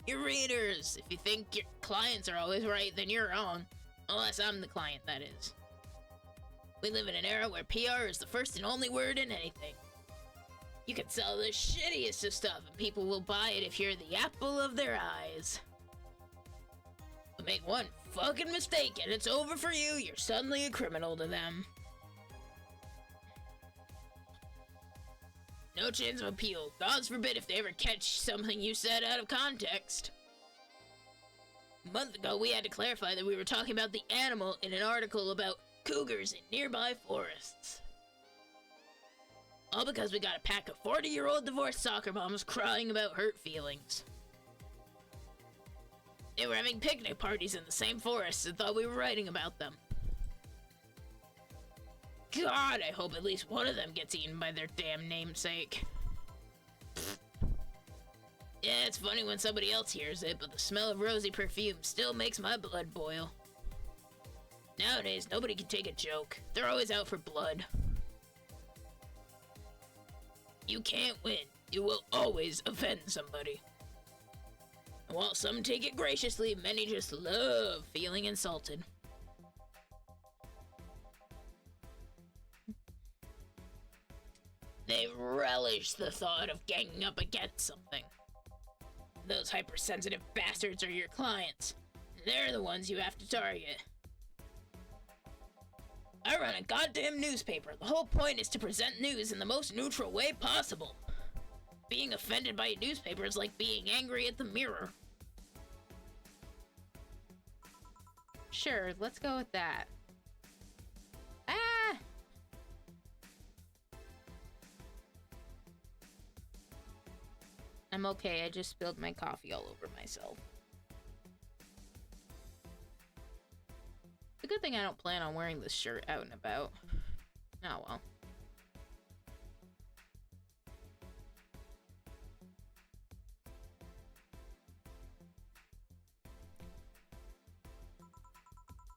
Your readers. If you think your clients are always right, then you're wrong. Unless I'm the client, that is. We live in an era where PR is the first and only word in anything. You can sell the shittiest of stuff and people will buy it if you're the apple of their eyes. But make one fucking mistake and it's over for you, you're suddenly a criminal to them. No chance of appeal. God forbid if they ever catch something you said out of context. A month ago, we had to clarify that we were talking about the animal in an article about cougars in nearby forests. All because we got a pack of 40-year-old divorced soccer moms crying about hurt feelings. They were having picnic parties in the same forest and thought we were writing about them. God, I hope at least one of them gets eaten by their damn namesake. Yeah, it's funny when somebody else hears it, but the smell of rosy perfume still makes my blood boil. Nowadays, nobody can take a joke. They're always out for blood. You can't win. You will always offend somebody. And while some take it graciously, many just love feeling insulted. They relish the thought of ganging up against something. Those hypersensitive bastards are your clients. They're the ones you have to target. I run a goddamn newspaper. The whole point is to present news in the most neutral way possible. Being offended by a newspaper is like being angry at the mirror. Sure, let's go with that. Ah! I'm okay, I just spilled my coffee all over myself. It's a good thing I don't plan on wearing this shirt out and about. Oh well.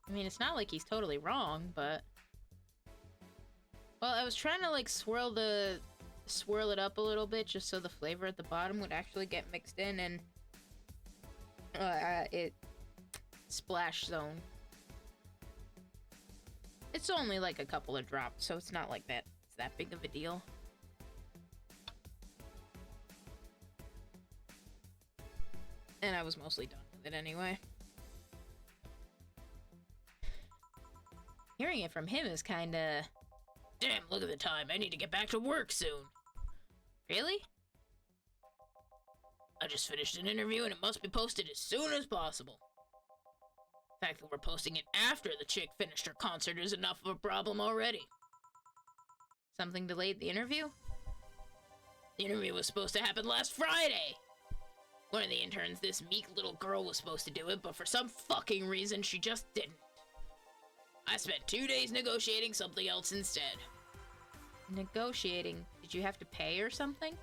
I mean, it's not like he's totally wrong, but... Well, I was trying to, like, swirl it up a little bit just so the flavor at the bottom would actually get mixed in and... it... Splash zone. It's only, like, a couple of drops, so it's not like that. It's that big of a deal. And I was mostly done with it anyway. Hearing it from him is kinda... Damn, look at the time. I need to get back to work soon. Really? I just finished an interview and it must be posted as soon as possible. The fact that we're posting it after the chick finished her concert is enough of a problem already. Something delayed the interview? The interview was supposed to happen last Friday. One of the interns, this meek little girl, was supposed to do it, but for some fucking reason she just didn't. I spent 2 days negotiating something else instead. Negotiating? Did you have to pay or something?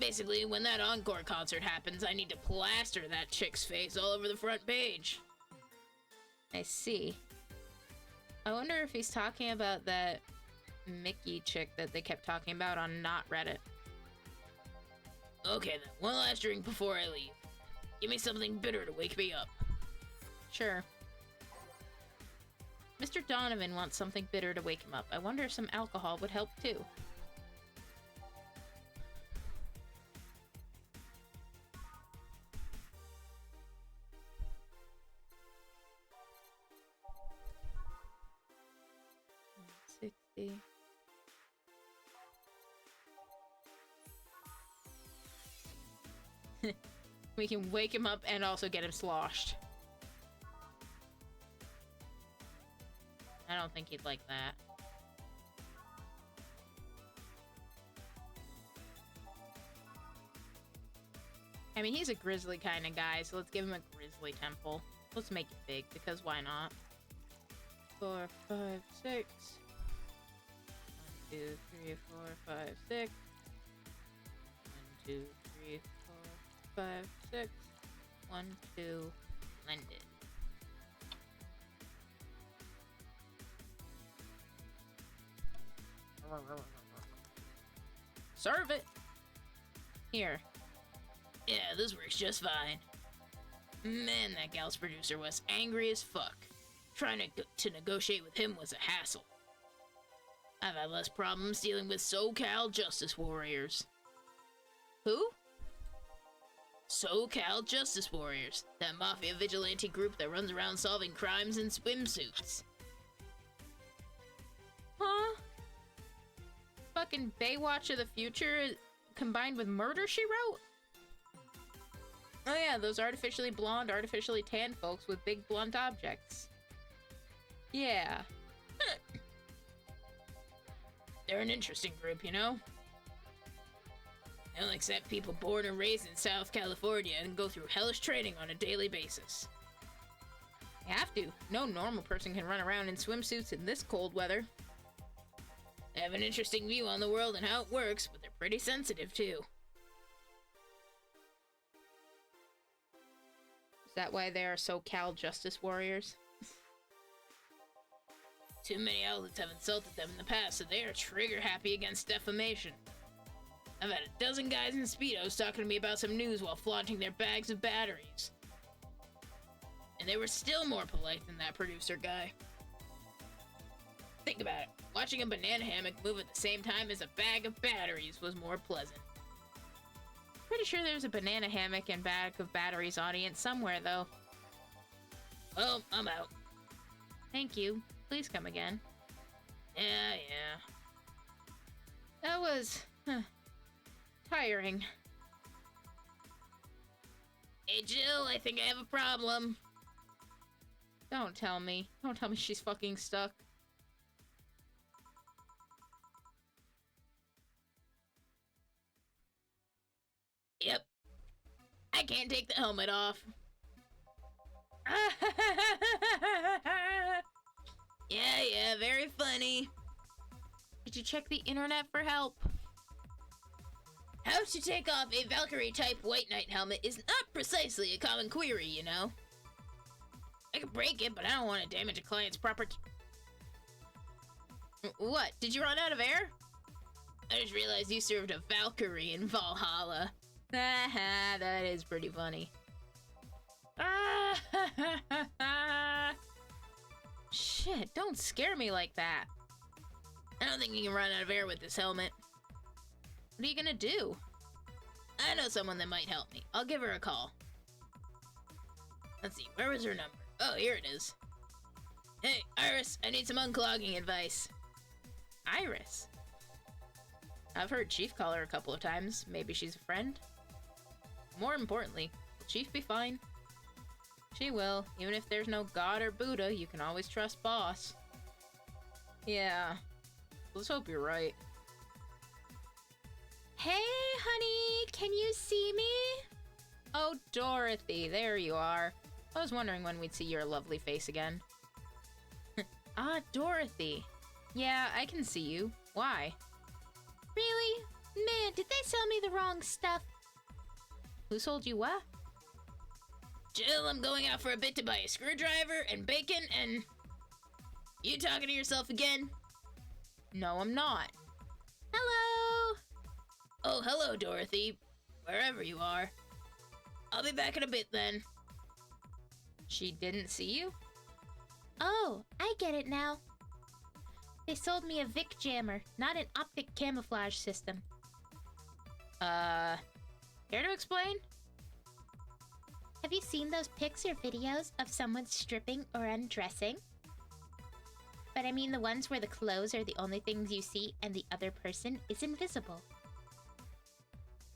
Basically, when that encore concert happens, I need to plaster that chick's face all over the front page. I see. I wonder if he's talking about that Mickey chick that they kept talking about on Not Reddit. Okay then, one last drink before I leave. Give me something bitter to wake me up. Sure. Mr. Donovan wants something bitter to wake him up. I wonder if some alcohol would help too. $60. We can wake him up and also get him sloshed. I don't think he'd like that. I mean, he's a grizzly kind of guy, so let's give him a grizzly temple. Let's make it big, because why not? 4, 5, 6. 1, 2, 3, 4, 5, 6. 1, 2, 3, 4, 5, 6. 1, 2, blended. Serve it! Here. Yeah, this works just fine. Man, that gal's producer was angry as fuck. Trying to negotiate with him was a hassle. I've had less problems dealing with SoCal Justice Warriors. Who? SoCal Justice Warriors, that mafia vigilante group that runs around solving crimes in swimsuits. Huh? Fucking Baywatch of the future combined with Murder, She Wrote? Oh yeah, those artificially blonde, artificially tan folks with big blunt objects. Yeah. They're an interesting group, you know? They only accept people born and raised in South California and go through hellish training on a daily basis. They have to. No normal person can run around in swimsuits in this cold weather. They have an interesting view on the world and how it works, but they're pretty sensitive too. Is that why they are so-called justice warriors? Too many outlets have insulted them in the past, so they are trigger-happy against defamation. I've had a dozen guys in Speedos talking to me about some news while flaunting their bags of batteries. And they were still more polite than that producer guy. Think about it. Watching a banana hammock move at the same time as a bag of batteries was more pleasant. Pretty sure there's a banana hammock and bag of batteries audience somewhere, though. Well, I'm out. Thank you. Please come again. Yeah. That was... tiring. Hey, Jill, I think I have a problem. Don't tell me. Don't tell me she's fucking stuck. Yep. I can't take the helmet off. Yeah, very funny. Did you check the internet for help? How to take off a Valkyrie-type White Knight helmet is not precisely a common query, you know. I could break it, but I don't want to damage a client's property. What? Did you run out of air? I just realized you served a Valkyrie in Valhalla. That is pretty funny. Shit, don't scare me like that. I don't think you can run out of air with this helmet. What are you gonna do? I know someone that might help me. I'll give her a call. Let's see, where was her number? Oh, here it is. Hey, Iris, I need some unclogging advice. Iris? I've heard Chief call her a couple of times. Maybe she's a friend? More importantly, will Chief be fine? She will. Even if there's no God or Buddha, you can always trust Boss. Yeah. Let's hope you're right. Hey, honey, can you see me? Oh, Dorothy, there you are. I was wondering when we'd see your lovely face again. Ah, Dorothy. Yeah, I can see you. Why? Really? Man, did they sell me the wrong stuff? Who sold you what? Jill, I'm going out for a bit to buy a screwdriver and bacon and... You talking to yourself again? No, I'm not. Hello? Oh, hello, Dorothy. Wherever you are. I'll be back in a bit then. She didn't see you? Oh, I get it now. They sold me a Vic jammer, not an optic camouflage system. Care to explain? Have you seen those pics or videos of someone stripping or undressing? But I mean the ones where the clothes are the only things you see and the other person is invisible.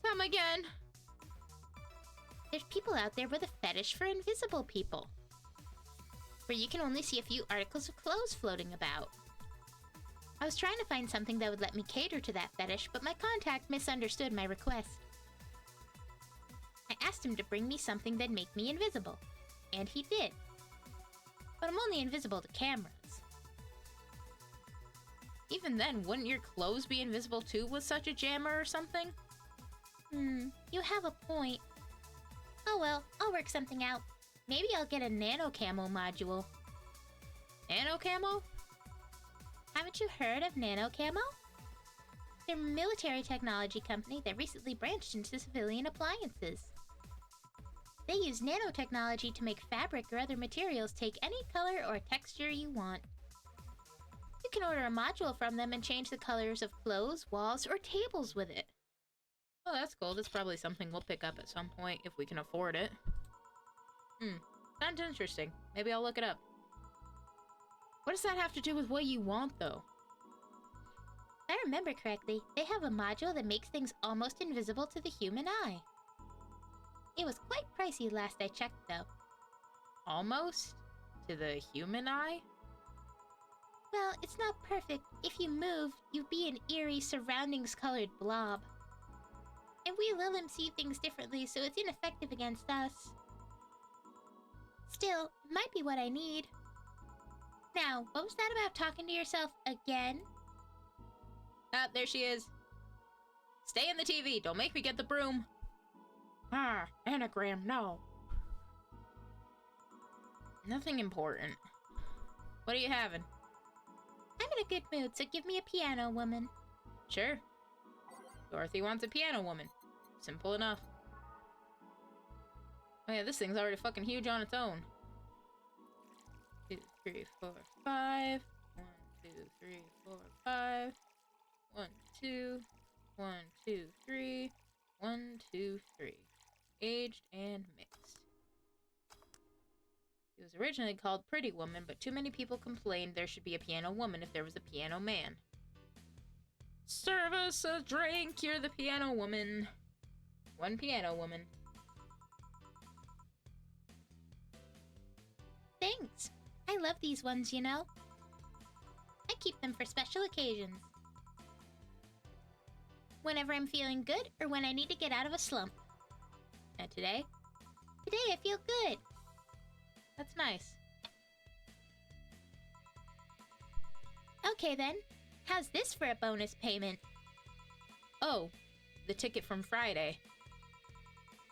Come again. There's people out there with a fetish for invisible people, where you can only see a few articles of clothes floating about. I was trying to find something that would let me cater to that fetish, but my contact misunderstood my request. I asked him to bring me something that'd make me invisible, and he did. But I'm only invisible to cameras. Even then, wouldn't your clothes be invisible too with such a jammer or something? You have a point. Oh well, I'll work something out. Maybe I'll get a nano camo module. Nano camo? Haven't you heard of nano camo? They're a military technology company that recently branched into civilian appliances. They use nanotechnology to make fabric or other materials take any color or texture you want. You can order a module from them and change the colors of clothes, walls, or tables with it. Oh, that's cool. That's probably something we'll pick up at some point if we can afford it. Sounds interesting. Maybe I'll look it up. What does that have to do with what you want, though? If I remember correctly, they have a module that makes things almost invisible to the human eye. It was quite pricey last I checked, though. Almost? To the human eye? Well, it's not perfect. If you moved, you'd be an eerie, surroundings-colored blob. And we let him see things differently, so it's ineffective against us. Still, it might be what I need. Now, what was that about talking to yourself again? Ah, there she is. Stay in the TV. Don't make me get the broom. Ah, anagram, no. Nothing important. What are you having? I'm in a good mood, so give me a piano, woman. Sure. Dorothy wants a piano woman. Simple enough. Oh yeah, this thing's already fucking huge on its own. 2, 3, 4, 5. 1, 2, 3, 4, 5. 1, 2. 1, 2, 3. 1, 2, 3. Aged and mixed. It was originally called Pretty Woman, but too many people complained there should be a piano woman if there was a piano man. Serve us a drink, you're the piano woman. One piano woman. Thanks. I love these ones, you know. I keep them for special occasions. Whenever I'm feeling good or when I need to get out of a slump. And today? Today I feel good. That's nice. Okay then. How's this for a bonus payment? Oh, the ticket from Friday.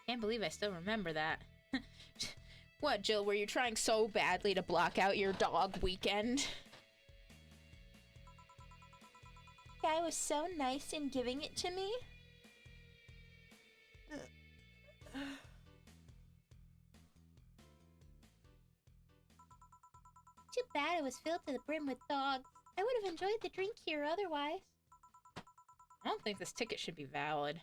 Can't believe I still remember that. What, Jill, were you trying so badly to block out your dog weekend? Guy was so nice in giving it to me. Too bad it was filled to the brim with dogs. I would have enjoyed the drink here otherwise. I don't think this ticket should be valid.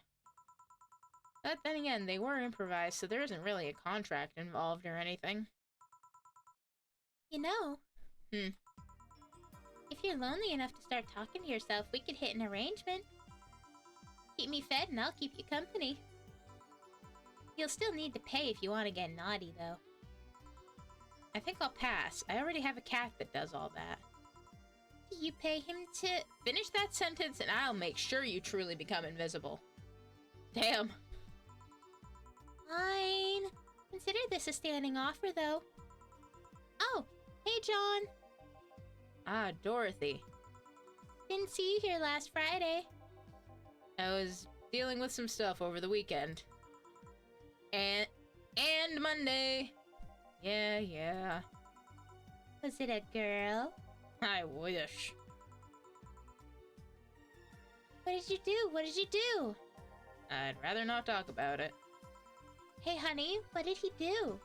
But then again, they were improvised, so there isn't really a contract involved or anything. You know, Hmm. if you're lonely enough to start talking to yourself, we could hit an arrangement. Keep me fed and I'll keep you company. You'll still need to pay if you want to get naughty, though. I think I'll pass. I already have a cat that does all that. Do you pay him to... Finish that sentence and I'll make sure you truly become invisible. Damn. Fine. Consider this a standing offer, though. Oh, hey, John. Ah, Dorothy. Didn't see you here last Friday. I was dealing with some stuff over the weekend. And Monday. Yeah. Was it a girl? I wish. What did you do? What did you do? I'd rather not talk about it. Hey, honey, what did he do?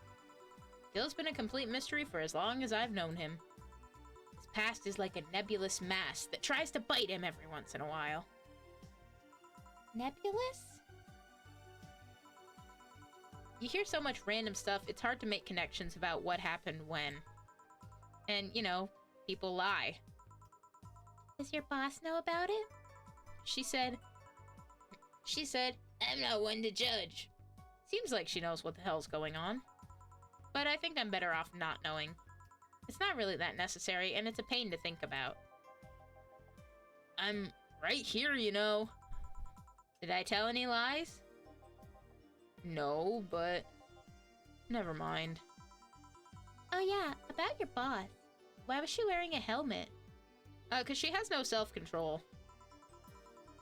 Bill's been a complete mystery for as long as I've known him. His past is like a nebulous mass that tries to bite him every once in a while. Nebulous? You hear so much random stuff, it's hard to make connections about what happened when. And, you know, people lie. Does your boss know about it? She said, I'm not one to judge. Seems like she knows what the hell's going on. But I think I'm better off not knowing. It's not really that necessary, and it's a pain to think about. I'm right here, you know. Did I tell any lies? No, but... never mind. Oh yeah, about your boss. Why was she wearing a helmet? 'Cause she has no self-control.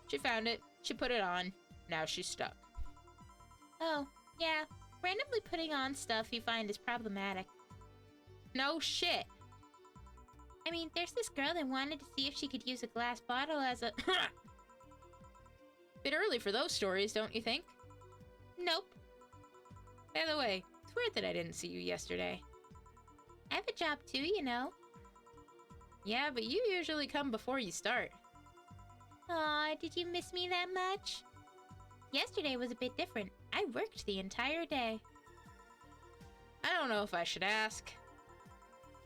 She found it, she put it on, now she's stuck. Oh, yeah. Randomly putting on stuff you find is problematic. No shit. I mean, there's this girl that wanted to see if she could use a glass bottle as a... Bit early for those stories, don't you think? Nope. By the way, it's weird that I didn't see you yesterday. I have a job too, you know. Yeah, but you usually come before you start. Aw, did you miss me that much? Yesterday was a bit different. I worked the entire day. I don't know if I should ask.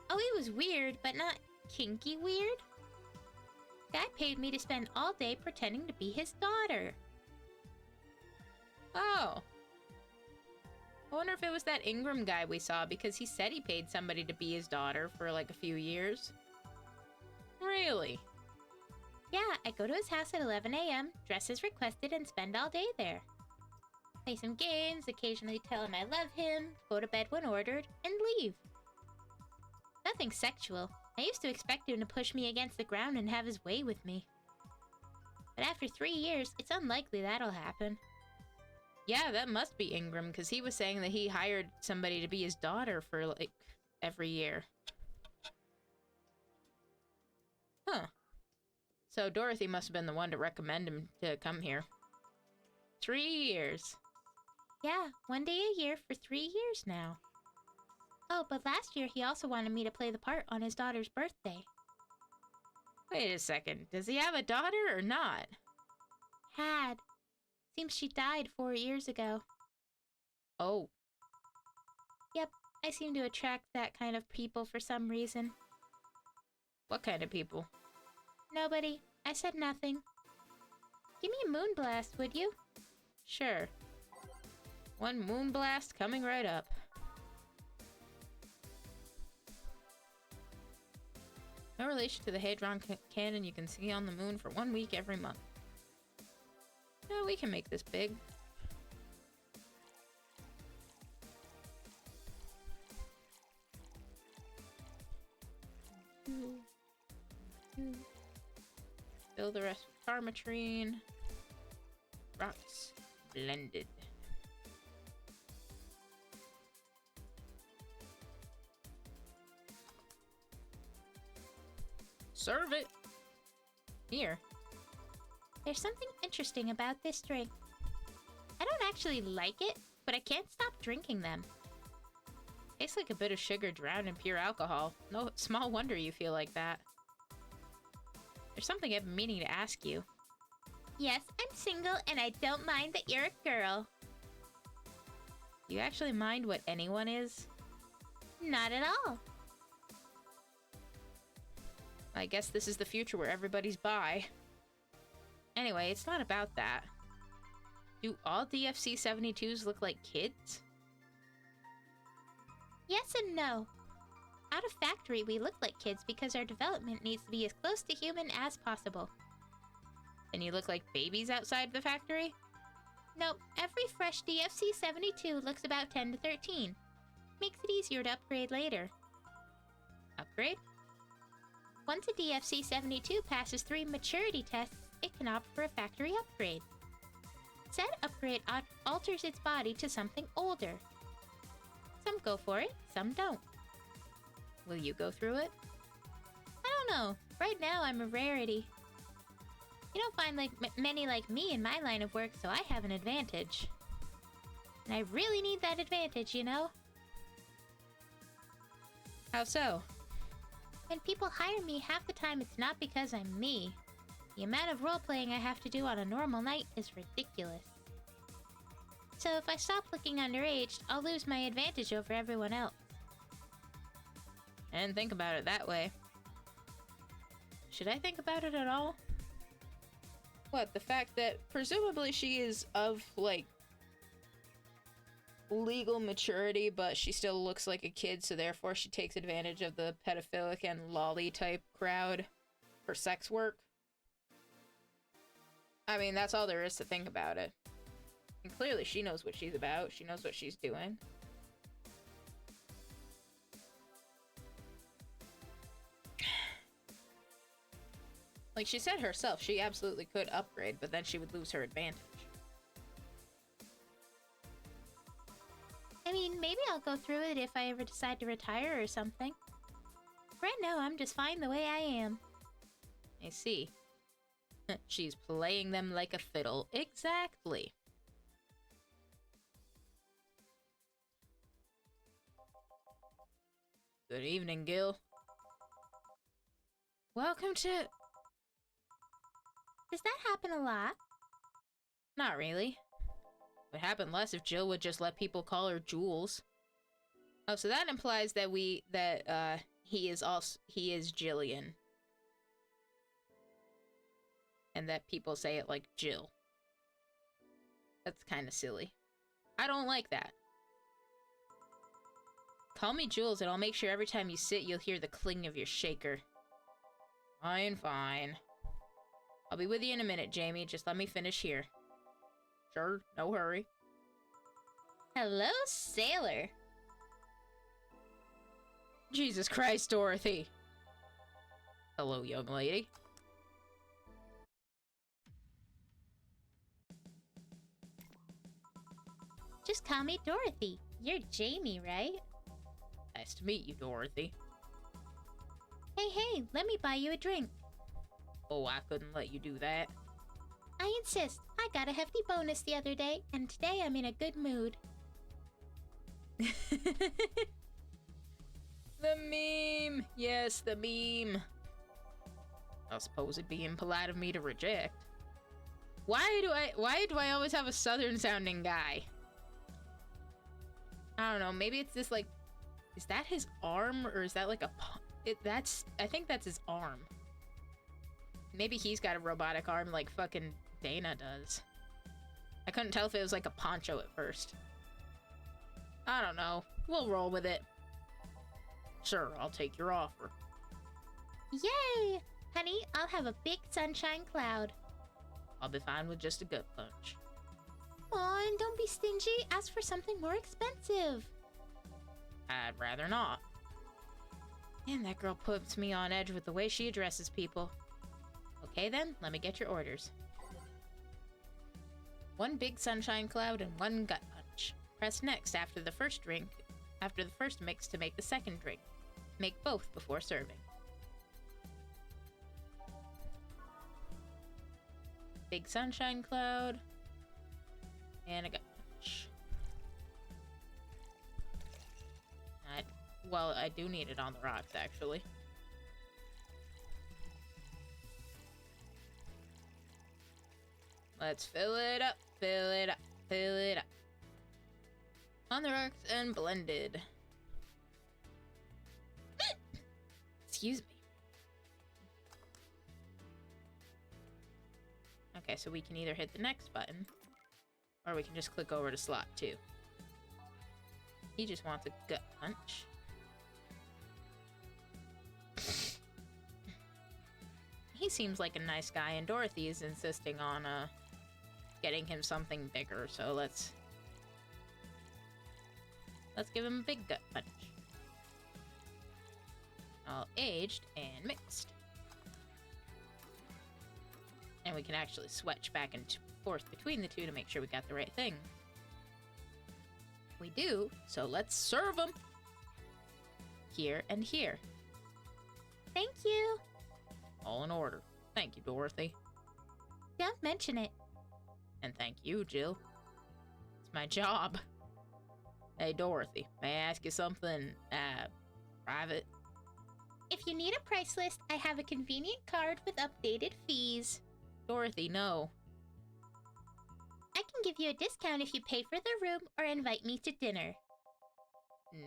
Oh, it was weird, but not kinky weird. Guy paid me to spend all day pretending to be his daughter. Oh. I wonder if it was that Ingram guy we saw, because he said he paid somebody to be his daughter for like a few years. Really? Yeah, I go to his house at 11 a.m., dress as requested, and spend all day there. play some games, occasionally tell him I love him, go to bed when ordered, and leave. Nothing sexual. I used to expect him to push me against the ground and have his way with me. But after 3 years, it's unlikely that'll happen. Yeah, that must be Ingram, because he was saying that he hired somebody to be his daughter for, like, every year. Huh. So Dorothy must have been the one to recommend him to come here. 3 years. Yeah, 1 day a year for 3 years now. Oh, but last year he also wanted me to play the part on his daughter's birthday. Wait a second. Does he have a daughter or not? Had. Seems she died 4 years ago. Oh. Yep, I seem to attract that kind of people for some reason. What kind of people? Nobody. I said nothing. Give me a moonblast, would you? Sure. One moonblast coming right up. No relation to the Hadron cannon you can see on the moon for 1 week every month. No, we can make this big. Fill the rest with Karmatrine. Rocks blended. Serve it. Here. There's something interesting about this drink. I don't actually like it, but I can't stop drinking them. Tastes like a bit of sugar drowned in pure alcohol. No small wonder you feel like that. There's something I've been meaning to ask you. Yes, I'm single and I don't mind that you're a girl. Do you actually mind what anyone is? Not at all. I guess this is the future where everybody's bi. Anyway, it's not about that. Do all DFC 72s look like kids? Yes and no. Out of factory, we look like kids because our development needs to be as close to human as possible. And you look like babies outside the factory? Nope, every fresh DFC 72 looks about 10 to 13. Makes it easier to upgrade later. Upgrade? Once a DFC 72 passes 3 maturity tests, it can opt for a factory upgrade. Said upgrade alters its body to something older. Some go for it, some don't. Will you go through it? I don't know. Right now, I'm a rarity. You don't find many like me in my line of work, so I have an advantage. And I really need that advantage, you know? How so? When people hire me, half the time it's not because I'm me. The amount of role-playing I have to do on a normal night is ridiculous. So if I stop looking underage, I'll lose my advantage over everyone else. I didn't think about it that way. Should I think about it at all? What, the fact that presumably she is of, like, legal maturity, but she still looks like a kid, so therefore she takes advantage of the pedophilic and lolly type crowd for sex work? I mean, that's all there is to think about it. And clearly she knows what she's about. She knows what she's doing. Like she said herself, she absolutely could upgrade, but then she would lose her advantage. I mean, maybe I'll go through it if I ever decide to retire or something. Right now, I'm just fine the way I am. I see. She's playing them like a fiddle. Exactly. Good evening, Gil. Welcome to... Does that happen a lot? Not really. It would happen less if Jill would just let people call her Jules. Oh, so that implies that he is Jillian. And that people say it like Jill. That's kind of silly. I don't like that. Call me Jules and I'll make sure every time you sit you'll hear the cling of your shaker. Fine, fine. I'll be with you in a minute, Jamie. Just let me finish here. Sure, no hurry. Hello, sailor. Jesus Christ, Dorothy. Hello, young lady. Just call me Dorothy. You're Jamie, right? Nice to meet you, Dorothy. Hey, let me buy you a drink. Oh, I couldn't let you do that. I insist. I got a hefty bonus the other day, and today I'm in a good mood. The meme! Yes, the meme. I suppose it'd be impolite of me to reject. Why do I always have a southern sounding guy? I don't know, maybe it's this like, is that his arm or is that like I think that's his arm. Maybe he's got a robotic arm like fucking Dana does. I couldn't tell if it was like a poncho at first. I don't know. We'll roll with it. Sure, I'll take your offer. Yay! Honey, I'll have a big sunshine cloud. I'll be fine with just a gut punch. Aw, and don't be stingy. Ask for something more expensive. I'd rather not. Man, that girl puts me on edge with the way she addresses people. Okay then, let me get your orders. 1 big sunshine cloud and 1 gut punch. Press next after the first mix to make the second drink. Make both before serving. Big sunshine cloud and a gut punch. Well, I do need it on the rocks, actually. Let's fill it up, fill it up, fill it up. On the rocks and blended. Excuse me. Okay, so we can either hit the next button, or we can just click over to slot 2. He just wants a gut punch. He seems like a nice guy, and Dorothy is insisting on, getting him something bigger, so let's give him a big gut punch. All aged and mixed. And we can actually switch back and forth between the two to make sure we got the right thing. We do, so let's serve them. Here and here. Thank you. All in order. Thank you, Dorothy. Don't mention it. And thank you, Jill. It's my job. Hey, Dorothy, may I ask you something, private? If you need a price list, I have a convenient card with updated fees. Dorothy, no. I can give you a discount if you pay for the room or invite me to dinner.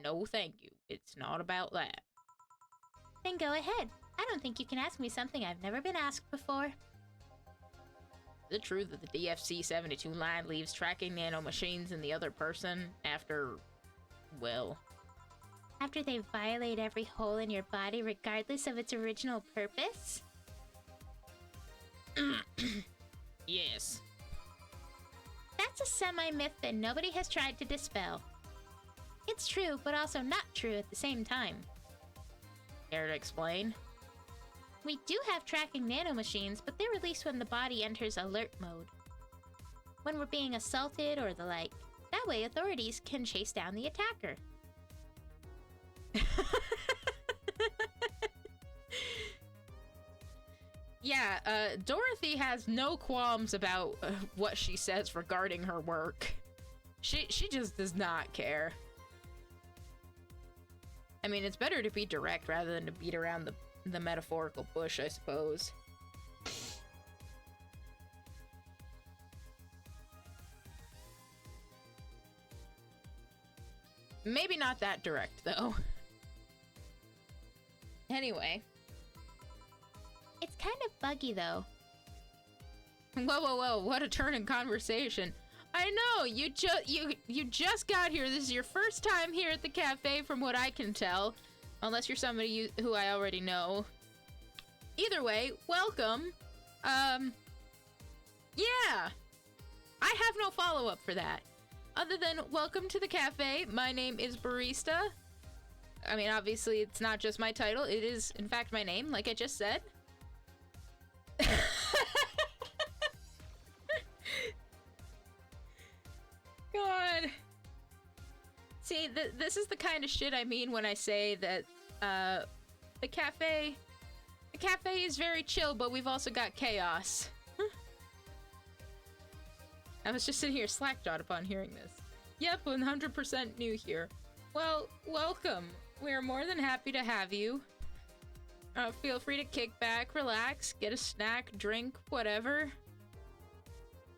No, thank you. It's not about that. Then go ahead. I don't think you can ask me something I've never been asked before. Is it true that the DFC-72 line leaves tracking nanomachines in the other person after, well... After they violate every hole in your body regardless of its original purpose? Yes. That's a semi-myth that nobody has tried to dispel. It's true, but also not true at the same time. Care to explain? We do have tracking nanomachines, but they're released when the body enters alert mode. When we're being assaulted or the like. That way authorities can chase down the attacker. Yeah, Dorothy has no qualms about what she says regarding her work. She just does not care. I mean, it's better to be direct rather than to beat around the metaphorical bush, I suppose. Maybe not that direct, though. Anyway. It's kind of buggy, though. Whoa, what a turn in conversation. I know, you just got here. This is your first time here at the cafe from what I can tell. Unless you're somebody who I already know. Either way, welcome. Yeah. I have no follow-up for that. other than welcome to the cafe, my name is Barista. I mean, obviously, it's not just my title. It is, in fact, my name, like I just said. God. See, this is the kind of shit I mean when I say that, the cafe is very chill, but we've also got chaos. I was just sitting here slack-jawed upon hearing this. Yep, 100% new here. Well, welcome. We're more than happy to have you. Feel free to kick back, relax, get a snack, drink, whatever.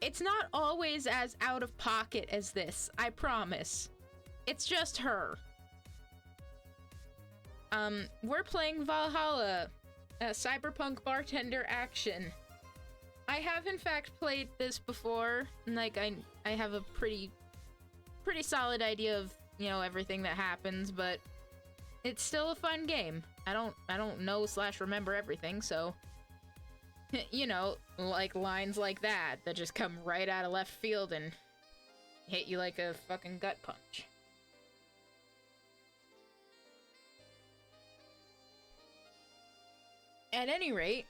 It's not always as out of pocket as this, I promise. It's just her. We're playing Valhalla, cyberpunk bartender action. I have in fact played this before, and like I have a pretty solid idea of, you know, everything that happens, but it's still a fun game. I don't know / remember everything, so you know, like lines like that just come right out of left field and hit you like a fucking gut punch. At any rate,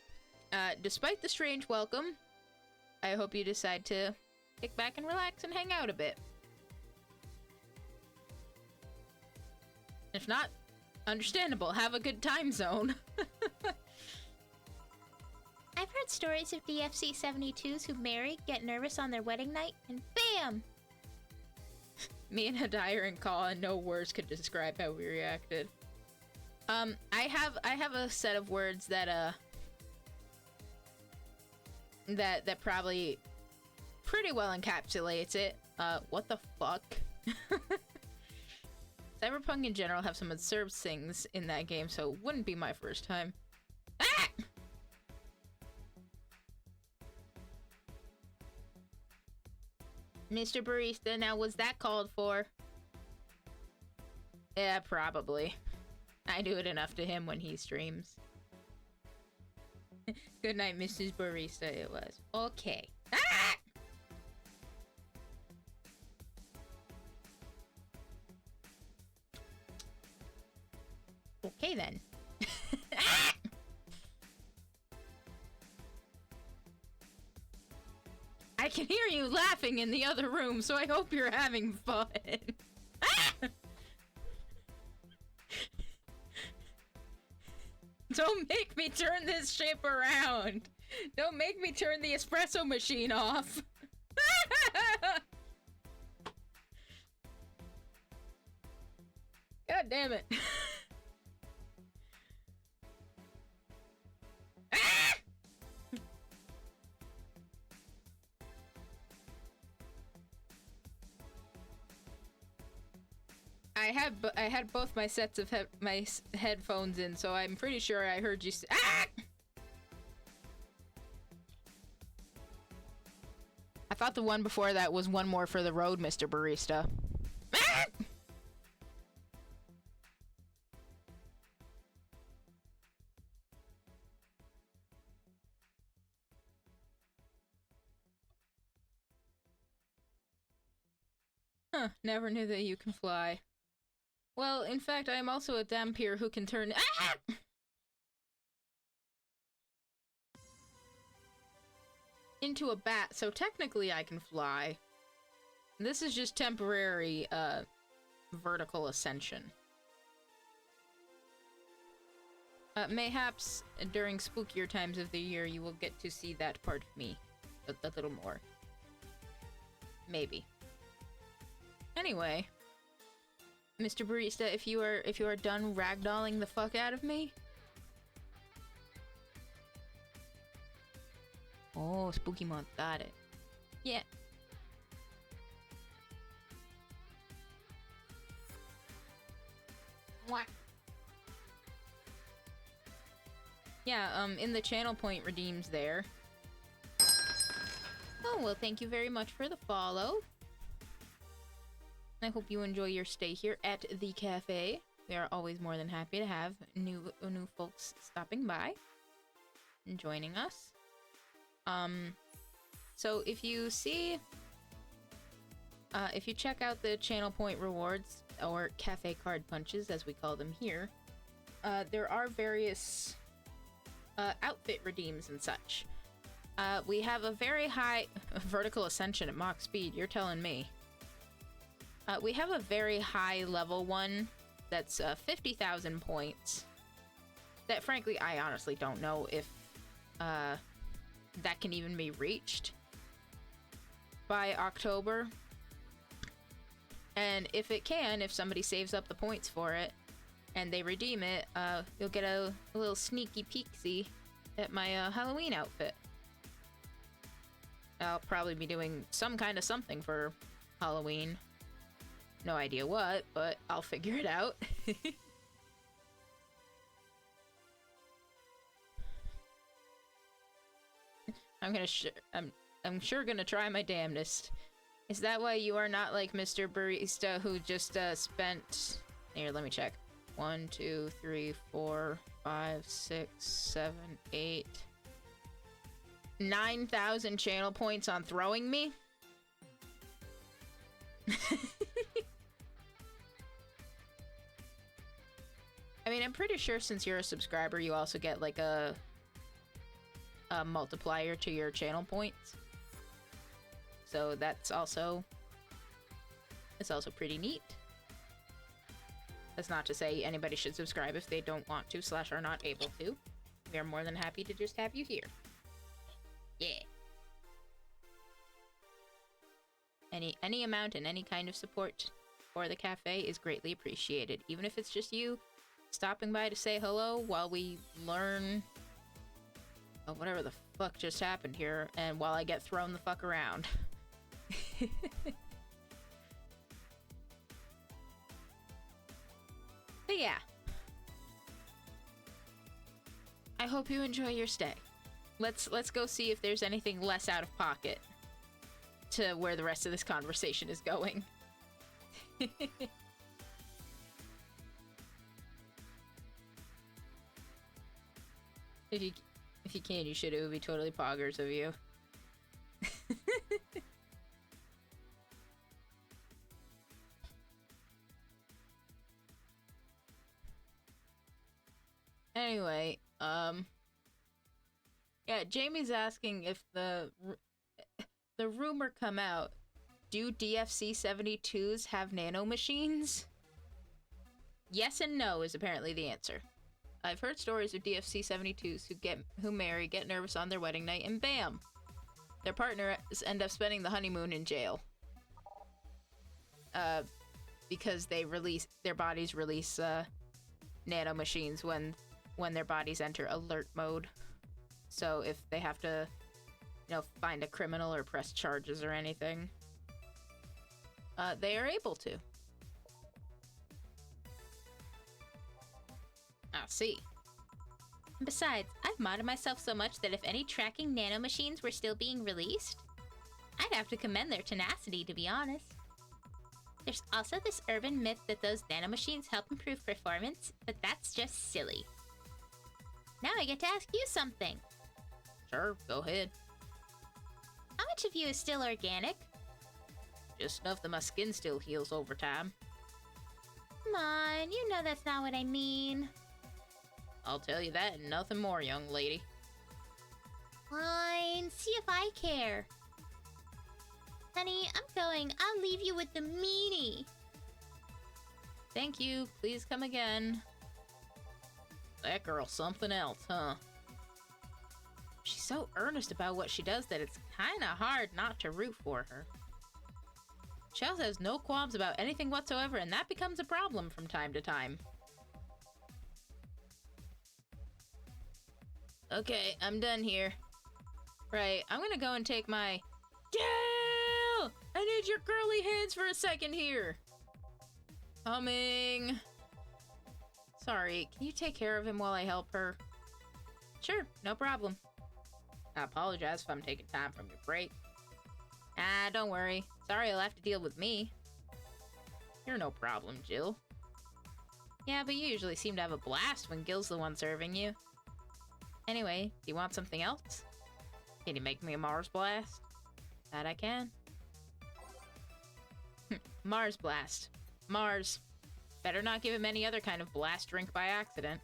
despite the strange welcome, I hope you decide to kick back and relax and hang out a bit. If not, understandable. Have a good time zone. I've heard stories of DFC-72s who marry, get nervous on their wedding night, and BAM! Me and Hadai are in call, and no words could describe how we reacted. I have a set of words that that probably pretty well encapsulates it. What the fuck? Cyberpunk in general have some absurd things in that game, so it wouldn't be my first time. Ah! Mr. Barista, now was that called for? Yeah, probably. I do it enough to him when he streams. Good night, Mrs. Barista, it was. Okay. Ah! Okay, then. Ah! I can hear you laughing in the other room, so I hope you're having fun. Ah! Don't make me turn this ship around. Don't make me turn the espresso machine off. God damn it. I had both my sets of headphones in, so I'm pretty sure I heard you say— ah! I thought the one before that was one more for the road, Mr. Barista. Ah! Huh, never knew that you can fly. Well, in fact, I am also a Dhampir who can turn— ah! into a bat, so technically I can fly. This is just temporary, vertical ascension. Mayhaps during spookier times of the year you will get to see that part of me a little more. Maybe. Anyway, Mr. Barista, if you are done ragdolling the fuck out of me. Oh, spooky month, got it. Yeah. What? Yeah, in the channel point redeems there. Oh, well, thank you very much for the follow. I hope you enjoy your stay here at the cafe. We are always more than happy to have new folks stopping by and joining us. So if you see If you check out the channel point rewards, or cafe card punches as we call them here, there are various outfit redeems and such. We have a very high vertical ascension at Mach speed, you're telling me. We have a very high level one that's 50,000 points that frankly I honestly don't know if that can even be reached by October. And if it can, if somebody saves up the points for it and they redeem it, you'll get a little sneaky peeksy at my Halloween outfit. I'll probably be doing some kind of something for Halloween. No idea what, but I'll figure it out. I'm sure gonna try my damnedest. Is that why you are not like Mr. Barista who just spent... Here, let me check. 1, 2, 3, 4, 5, 6, 7, 8... 9,000 channel points on throwing me? I mean, I'm pretty sure since you're a subscriber, you also get like a multiplier to your channel points. So that's also... it's also pretty neat. That's not to say anybody should subscribe if they don't want to / are not able to. We are more than happy to just have you here. Yeah. Any amount and any kind of support for the cafe is greatly appreciated. Even if it's just you stopping by to say hello while we learn of whatever the fuck just happened here, and while I get thrown the fuck around. But yeah. I hope you enjoy your stay. Let's go see if there's anything less out of pocket to where the rest of this conversation is going. If you can, you should. It would be totally poggers of you. Anyway, yeah, Jamie's asking if the rumor come out, do DFC-72s have nanomachines? Yes and no is apparently the answer. I've heard stories of DFC-72s who marry, get nervous on their wedding night, and bam! Their partners end up spending the honeymoon in jail. Because their bodies release nanomachines when their bodies enter alert mode. So if they have to, find a criminal or press charges or anything, they are able to. I see. Besides, I've modded myself so much that if any tracking nanomachines were still being released, I'd have to commend their tenacity, to be honest. There's also this urban myth that those nanomachines help improve performance, but that's just silly. Now I get to ask you something. Sure, go ahead. How much of you is still organic? Just enough that my skin still heals over time. Come on, you know that's not what I mean. I'll tell you that and nothing more, young lady. Fine, see if I care. Honey, I'm going. I'll leave you with the meanie. Thank you. Please come again. That girl's something else, huh? She's so earnest about what she does that it's kinda hard not to root for her. She also has no qualms about anything whatsoever, and that becomes a problem from time to time. Okay, I'm done here. Right, I'm gonna go and take my... Gail! I need your girly hands for a second here. Coming. Sorry, can you take care of him while I help her? Sure, no problem. I apologize if I'm taking time from your break. Ah, don't worry. Sorry you'll have to deal with me. You're no problem, Jill. Yeah, but you usually seem to have a blast when Gil's the one serving you. Anyway, do you want something else? Can you make me a Mars blast? That I can. Mars blast. Mars. Better not give him any other kind of blast drink by accident.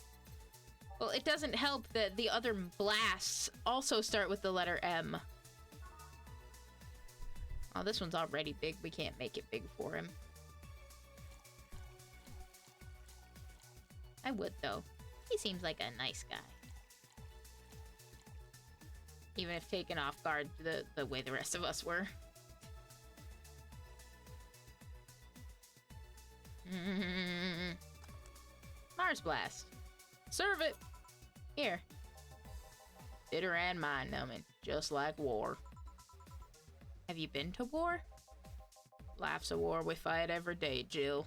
Well, it doesn't help that the other blasts also start with the letter M. Oh, this one's already big. We can't make it big for him. I would, though. He seems like a nice guy. Even if taken off guard the way the rest of us were. Mars blast. Serve it. Here. Bitter and mind-numbing, just like war. Have you been to war? Life's a war we fight every day, Jill.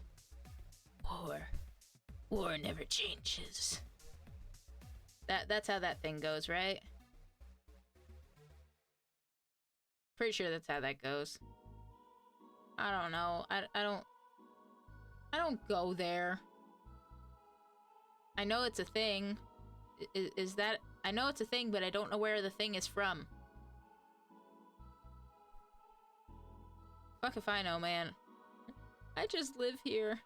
War never changes. That's how that thing goes, right? Pretty sure that's how that goes. I don't know. I don't go there. I know it's a thing. Is that... I know it's a thing, but I don't know where the thing is from. Fuck if I know, man. I just live here.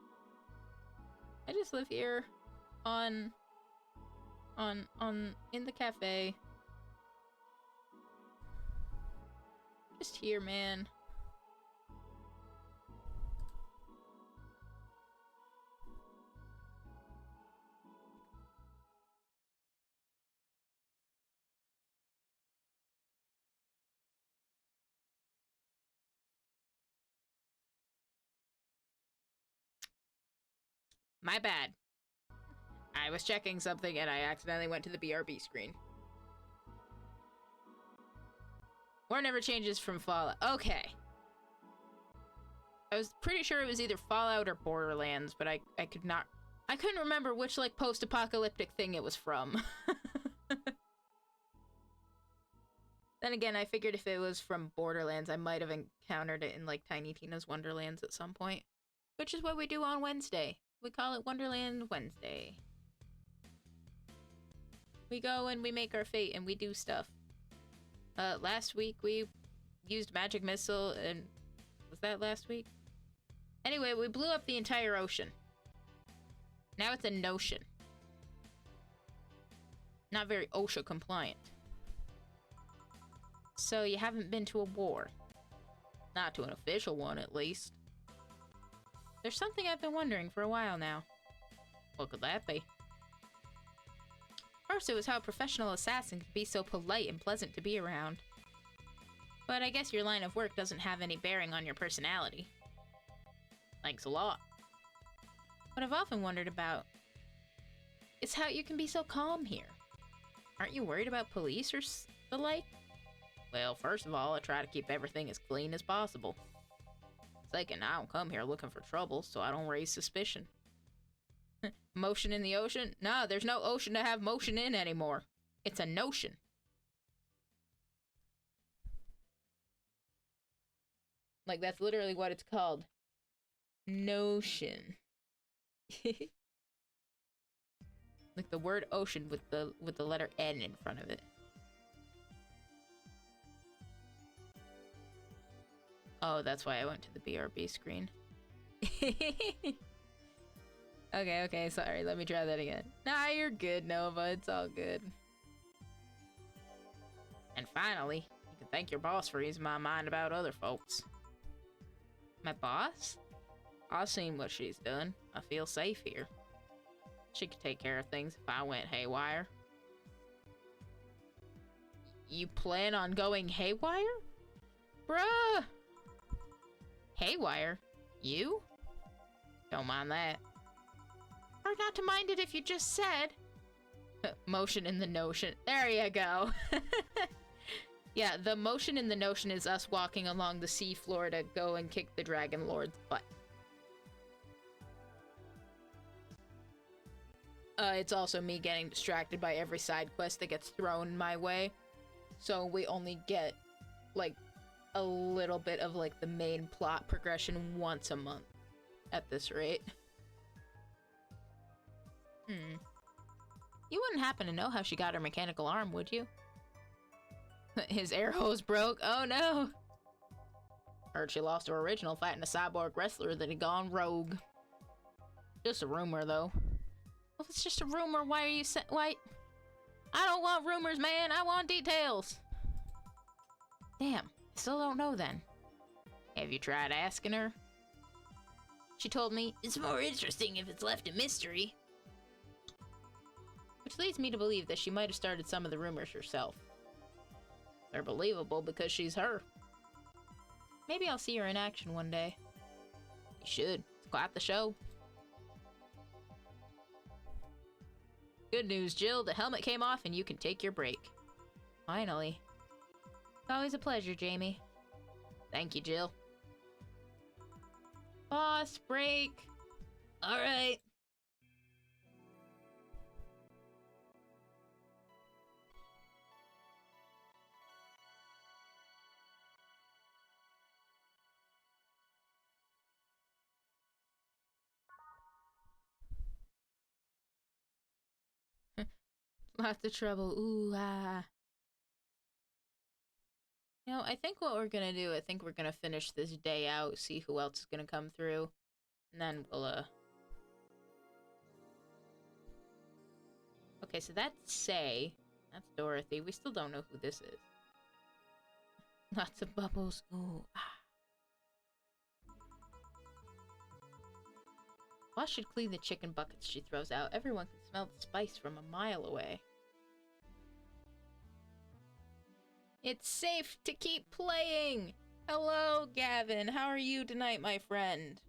I just live here in the cafe. Just here, man. My bad. I was checking something and I accidentally went to the BRB screen. War never changes from Fallout. Okay. I was pretty sure it was either Fallout or Borderlands, but I couldn't remember which, like, post-apocalyptic thing it was from. Then again, I figured if it was from Borderlands, I might have encountered it in, like, Tiny Tina's Wonderlands at some point. Which is what we do on Wednesday. We call it Wonderland Wednesday. We go and we make our fate and we do stuff. Last week we used magic missile and... Was that last week? Anyway, we blew up the entire ocean. Now it's a notion. Not very OSHA compliant. So you haven't been to a war. Not to an official one, at least. There's something I've been wondering for a while now. What could that be? First, it was how a professional assassin could be so polite and pleasant to be around. But I guess your line of work doesn't have any bearing on your personality. Thanks a lot. What I've often wondered about is how you can be so calm here. Aren't you worried about police or the like? Well, first of all, I try to keep everything as clean as possible. Second, I don't come here looking for trouble, so I don't raise suspicion. Motion in the ocean? No, there's no ocean to have motion in anymore. It's a notion. Like, that's literally what it's called. Notion. Like the word ocean with the letter N in front of it. Oh, that's why I went to the BRB screen. Okay, sorry. Let me try that again. Nah, you're good, Nova. It's all good. And finally, you can thank your boss for easing my mind about other folks. My boss? I've seen what she's done. I feel safe here. She could take care of things if I went haywire. You plan on going haywire? Bruh! Haywire? You? Don't mind that. Hard not to mind it if you just said. Motion in the notion. There you go. Yeah, the motion in the notion is us walking along the sea floor to go and kick the Dragon Lord's butt. It's also me getting distracted by every side quest that gets thrown my way. So we only get, like, a little bit of, like, the main plot progression once a month at this rate. You wouldn't happen to know how she got her mechanical arm, would you? His air hose broke? Oh no! Heard she lost her original fighting a cyborg wrestler that had gone rogue. Just a rumor, though. Well, if it's just a rumor, why are you why? I don't want rumors, man. I want details. Damn. I still don't know then. Have you tried asking her? She told me, it's more interesting if it's left a mystery. which leads me to believe that she might have started some of the rumors herself. They're believable because she's her. Maybe I'll see her in action one day. You should. It's quite the show. Good news, Jill. The helmet came off and you can take your break. Finally. It's always a pleasure, Jamie. Thank you, Jill. Boss, break. All right. Lots of trouble. Ooh, ah. You know, I think what we're gonna do, I think we're gonna finish this day out, see who else is gonna come through, and then we'll, Okay, so that's Say. That's Dorothy. We still don't know who this is. Lots of bubbles. Ooh, ah. Boss should clean the chicken buckets she throws out. Everyone can smell the spice from a mile away. It's safe to keep playing! Hello, Gavin. How are you tonight, my friend?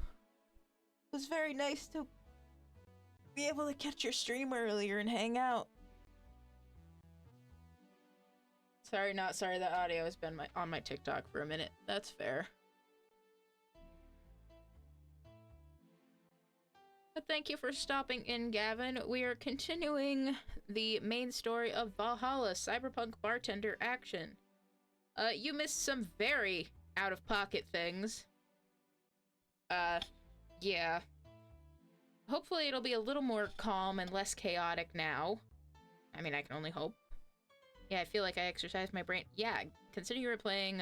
It was very nice to be able to catch your stream earlier and hang out. Sorry, not sorry. That audio has been on my TikTok for a minute. That's fair. But thank you for stopping in, Gavin. We are continuing the main story of Valhalla Cyberpunk Bartender Action. You missed some very out-of-pocket things. Yeah. Hopefully it'll be a little more calm and less chaotic now. I mean, I can only hope. Yeah, I feel like I exercised my brain. Yeah, consider you were playing,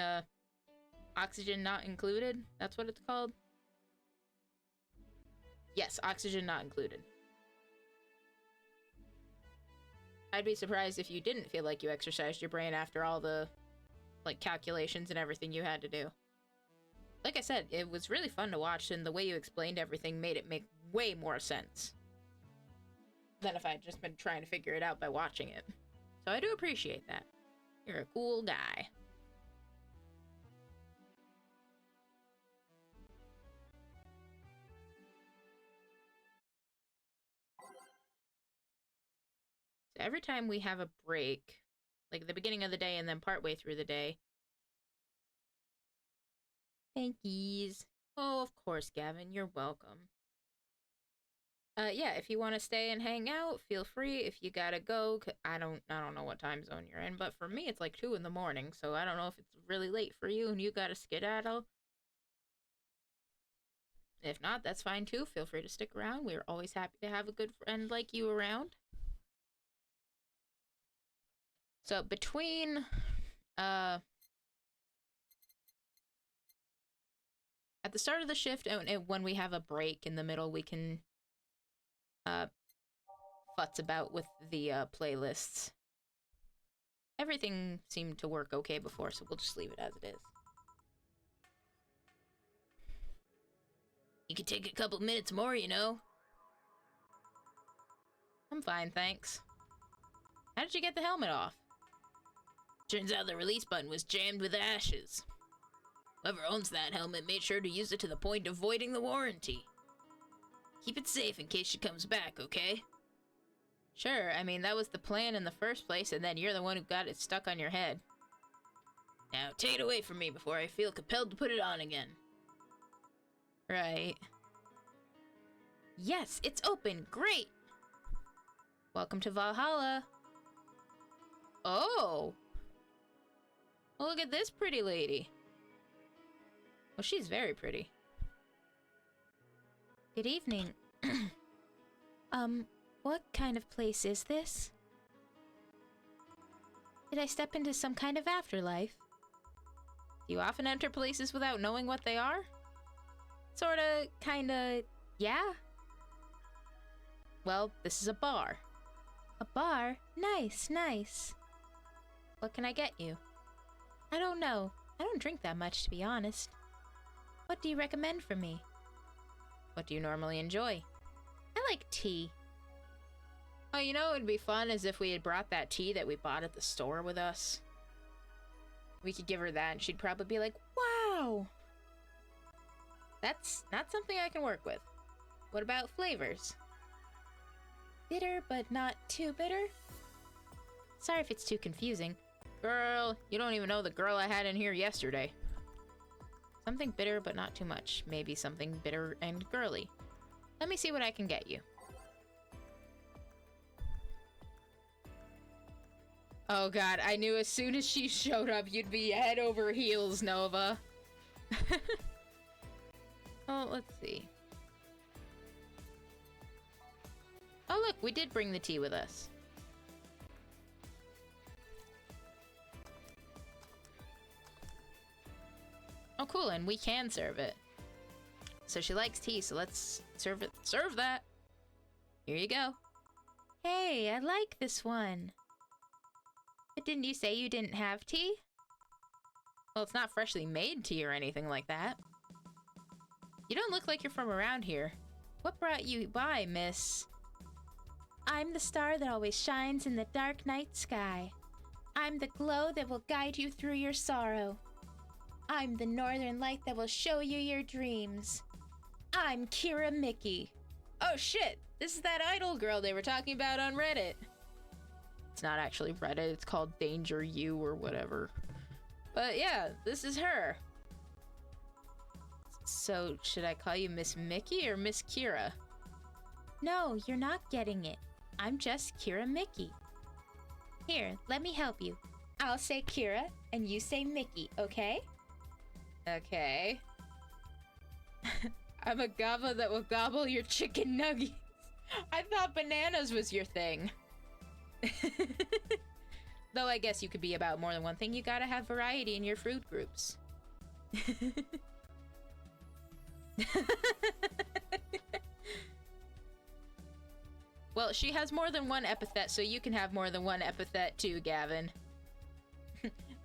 Oxygen Not Included. That's what it's called. Yes, oxygen not included. I'd be surprised if you didn't feel like you exercised your brain after all the, like, calculations and everything you had to do. Like I said, it was really fun to watch, and the way you explained everything made it make way more sense than if I had just been trying to figure it out by watching it. So I do appreciate that. You're a cool guy. Every time we have a break, like at the beginning of the day and then partway through the day. Thankies. Oh, of course, Gavin, you're welcome. Yeah, if you want to stay and hang out, feel free. If you gotta go, I don't know what time zone you're in, but for me it's like 2 in the morning, so I don't know if it's really late for you and you gotta skedaddle. If not, that's fine too. Feel free to stick around. We're always happy to have a good friend like you around. So between, at the start of the shift and when we have a break in the middle, we can, futz about with the, playlists. Everything seemed to work okay before, so we'll just leave it as it is. You could take a couple minutes more, you know? I'm fine, thanks. How did you get the helmet off? Turns out the release button was jammed with ashes. Whoever owns that helmet made sure to use it to the point of voiding the warranty. Keep it safe in case she comes back, okay? Sure, I mean, that was the plan in the first place, and then you're the one who got it stuck on your head. Now, take it away from me before I feel compelled to put it on again. Right. Yes, it's open! Great! Welcome to Valhalla. Oh! Well, look at this pretty lady. Well, she's very pretty. Good evening. What kind of place is this? Did I step into some kind of afterlife? Do you often enter places without knowing what they are? Sorta, kinda, yeah. Well, this is a bar. A bar? Nice, nice. What can I get you? I don't know. I don't drink that much, to be honest. What do you recommend for me? What do you normally enjoy? I like tea. Oh, you know what would be fun is if we had brought that tea that we bought at the store with us. We could give her that and she'd probably be like, wow! That's not something I can work with. What about flavors? Bitter, but not too bitter? Sorry if it's too confusing. Girl, you don't even know the girl I had in here yesterday. Something bitter, but not too much. Maybe something bitter and girly. Let me see what I can get you. Oh god, I knew as soon as she showed up, you'd be head over heels, Nova. Oh, let's see. Oh look, we did bring the tea with us. Oh cool, and we can serve it. So she likes tea, so let's serve it. Serve that! Here you go. Hey, I like this one. But didn't you say you didn't have tea? Well, it's not freshly made tea or anything like that. You don't look like you're from around here. What brought you by, miss? I'm the star that always shines in the dark night sky. I'm the glow that will guide you through your sorrow. I'm the northern light that will show you your dreams. I'm Kira Mickey. Oh shit! This is that idol girl they were talking about on Reddit. It's not actually Reddit, it's called Danger You or whatever. But yeah, this is her. So, should I call you Miss Mickey or Miss Kira? No, you're not getting it. I'm just Kira Mickey. Here, let me help you. I'll say Kira, and you say Mickey, okay? Okay. I'm a gobbler that will gobble your chicken nuggets. I thought bananas was your thing. Though I guess you could be about more than one thing. You gotta have variety in your fruit groups. Well, she has more than one epithet, so you can have more than one epithet too, Gavin.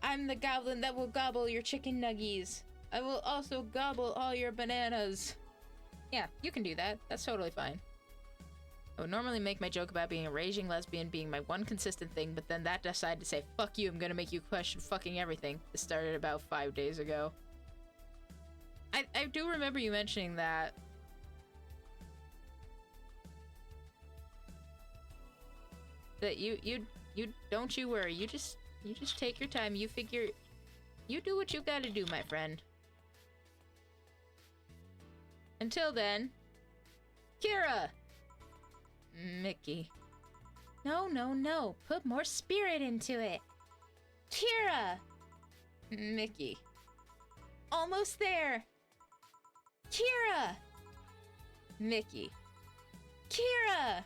I'm the goblin that will gobble your chicken nuggies. I will also gobble all your bananas. Yeah, you can do that. That's totally fine. I would normally make my joke about being a raging lesbian being my one consistent thing, but then that decided to say, fuck you, I'm gonna make you question fucking everything. This started about 5 days ago. I do remember you mentioning that. That you don't you worry. You just take your time. You figure, you do what you gotta do, my friend. Until then, Kira! Mickey. No, no, no. Put more spirit into it. Kira! Mickey. Almost there. Kira! Mickey. Kira!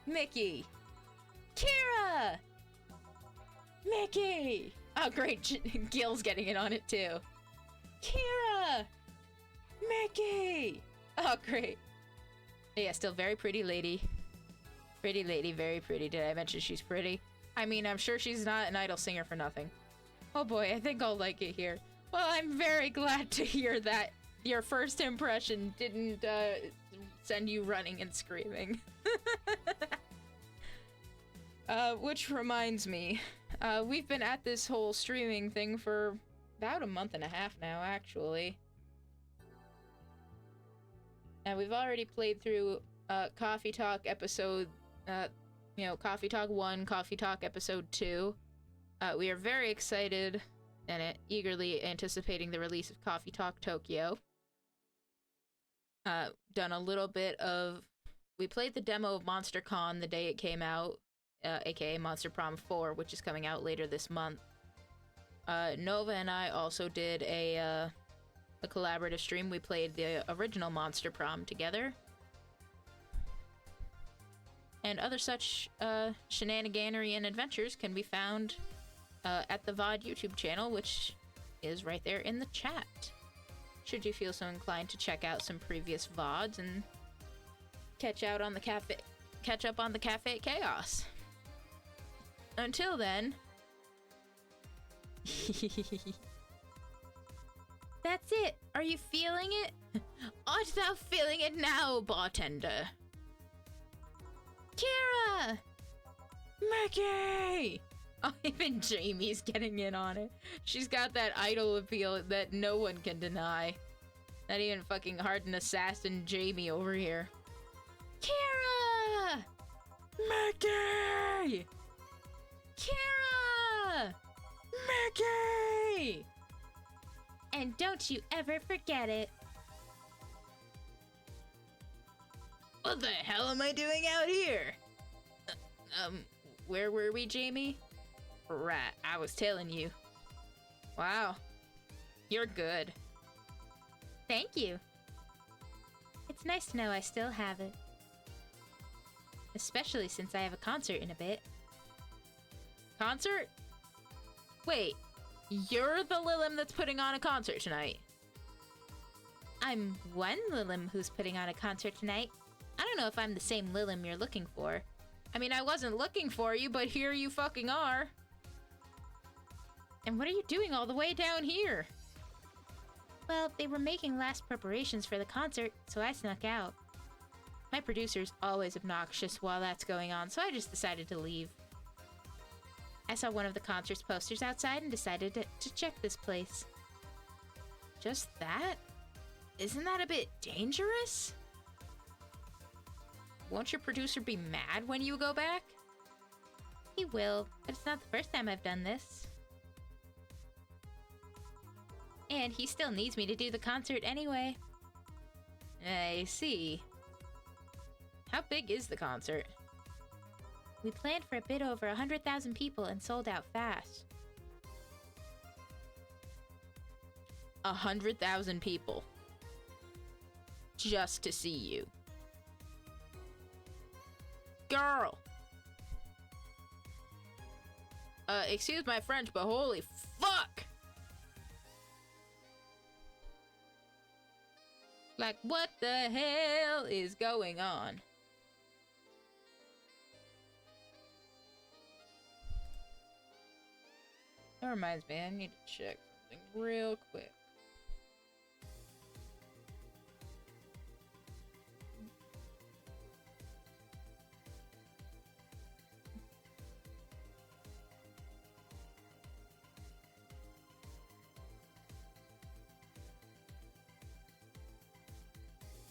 Mickey. Kira! Mickey! Oh, great. Gil's getting it on it, too. Kira! Mickey! Oh, great. Yeah, still very pretty lady. Pretty lady, very pretty. Did I mention she's pretty? I mean, I'm sure she's not an idol singer for nothing. Oh boy, I think I'll like it here. Well, I'm very glad to hear that your first impression didn't send you running and screaming. Which reminds me, we've been at this whole streaming thing for about a month and a half now, actually. And we've already played through Coffee Talk episode, Coffee Talk 1, Coffee Talk episode 2. We are very excited and eagerly anticipating the release of Coffee Talk Tokyo. Done a little bit of... We played the demo of Monster Con the day it came out, aka Monster Prom 4, which is coming out later this month. Nova and I also did a collaborative stream. We played the original Monster Prom together. And other such shenaniganery and adventures can be found at the VOD YouTube channel, which is right there in the chat. Should you feel so inclined to check out some previous VODs and catch up on the cafe chaos. Until then. That's it. Are you feeling it? Art thou feeling it now, bartender? Kira! Mickey! Oh, even Jamie's getting in on it. She's got that idol appeal that no one can deny. Not even fucking hardened assassin Jamie over here. Kira! Mickey! Kira! Mickey! And don't you ever forget it. What the hell am I doing out here? Where were we, Jamie? Right, I was telling you. Wow. You're good. Thank you. It's nice to know I still have it. Especially since I have a concert in a bit. Concert? Wait, you're the Lilim that's putting on a concert tonight? I'm one Lilim who's putting on a concert tonight. I don't know if I'm the same Lilim you're looking for. I mean, I wasn't looking for you, but here you fucking are. And what are you doing all the way down here? Well, they were making last preparations for the concert, so I snuck out. My producer's always obnoxious while that's going on, so I just decided to leave. I saw one of the concert's posters outside and decided to check this place. Just that? Isn't that a bit dangerous? Won't your producer be mad when you go back? He will, but it's not the first time I've done this. And he still needs me to do the concert anyway. I see. How big is the concert? We planned for a bit over 100,000 people and sold out fast. 100,000 people. Just to see you. Girl! Excuse my French, but holy fuck! Like, what the hell is going on? That reminds me, I need to check something real quick.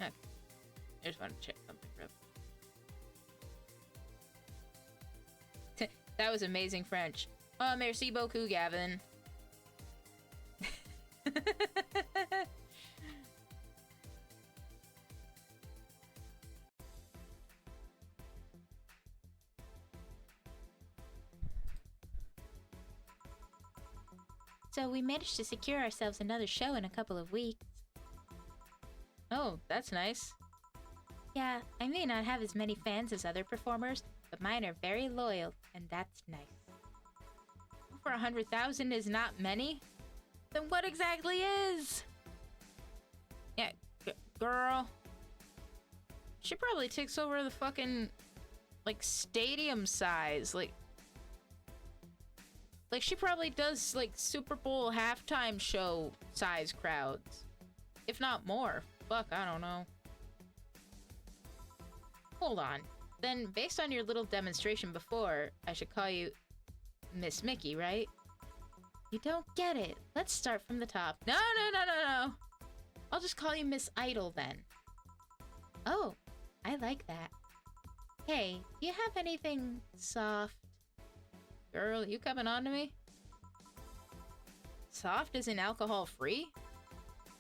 Okay. I just wanted to check something real quick. That was amazing French. Oh, merci beaucoup, Gavin. So we managed to secure ourselves another show in a couple of weeks. Oh, that's nice. Yeah, I may not have as many fans as other performers, but mine are very loyal, and that's nice. For 100,000 is not many? Then what exactly is? Yeah, girl. She probably takes over the fucking, like, stadium size. Like she probably does, like, Super Bowl halftime show size crowds. If not more. Fuck, I don't know. Hold on. Then, based on your little demonstration before, I should call you Miss Mickey, right? You don't get it. Let's start from the top. No. I'll just call you Miss Idol then. Oh, I like that. Hey, do you have anything soft? Girl, you coming on to me? Soft isn't alcohol free?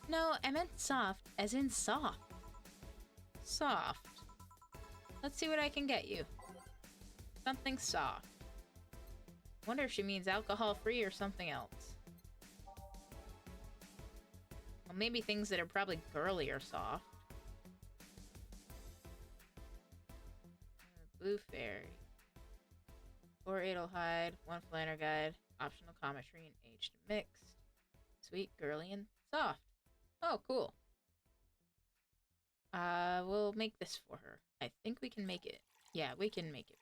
No, I meant soft, as in soft. Soft. Let's see what I can get you. Something soft. Wonder if she means alcohol free or something else. Well, maybe things that are probably girly are soft. Blue Fairy. 4 Edelhide, 1 Flanner Guide, optional commentary, and aged mixed. sweet, girly, and soft. Oh, cool. We'll make this for her. I think we can make it. Yeah, we can make it.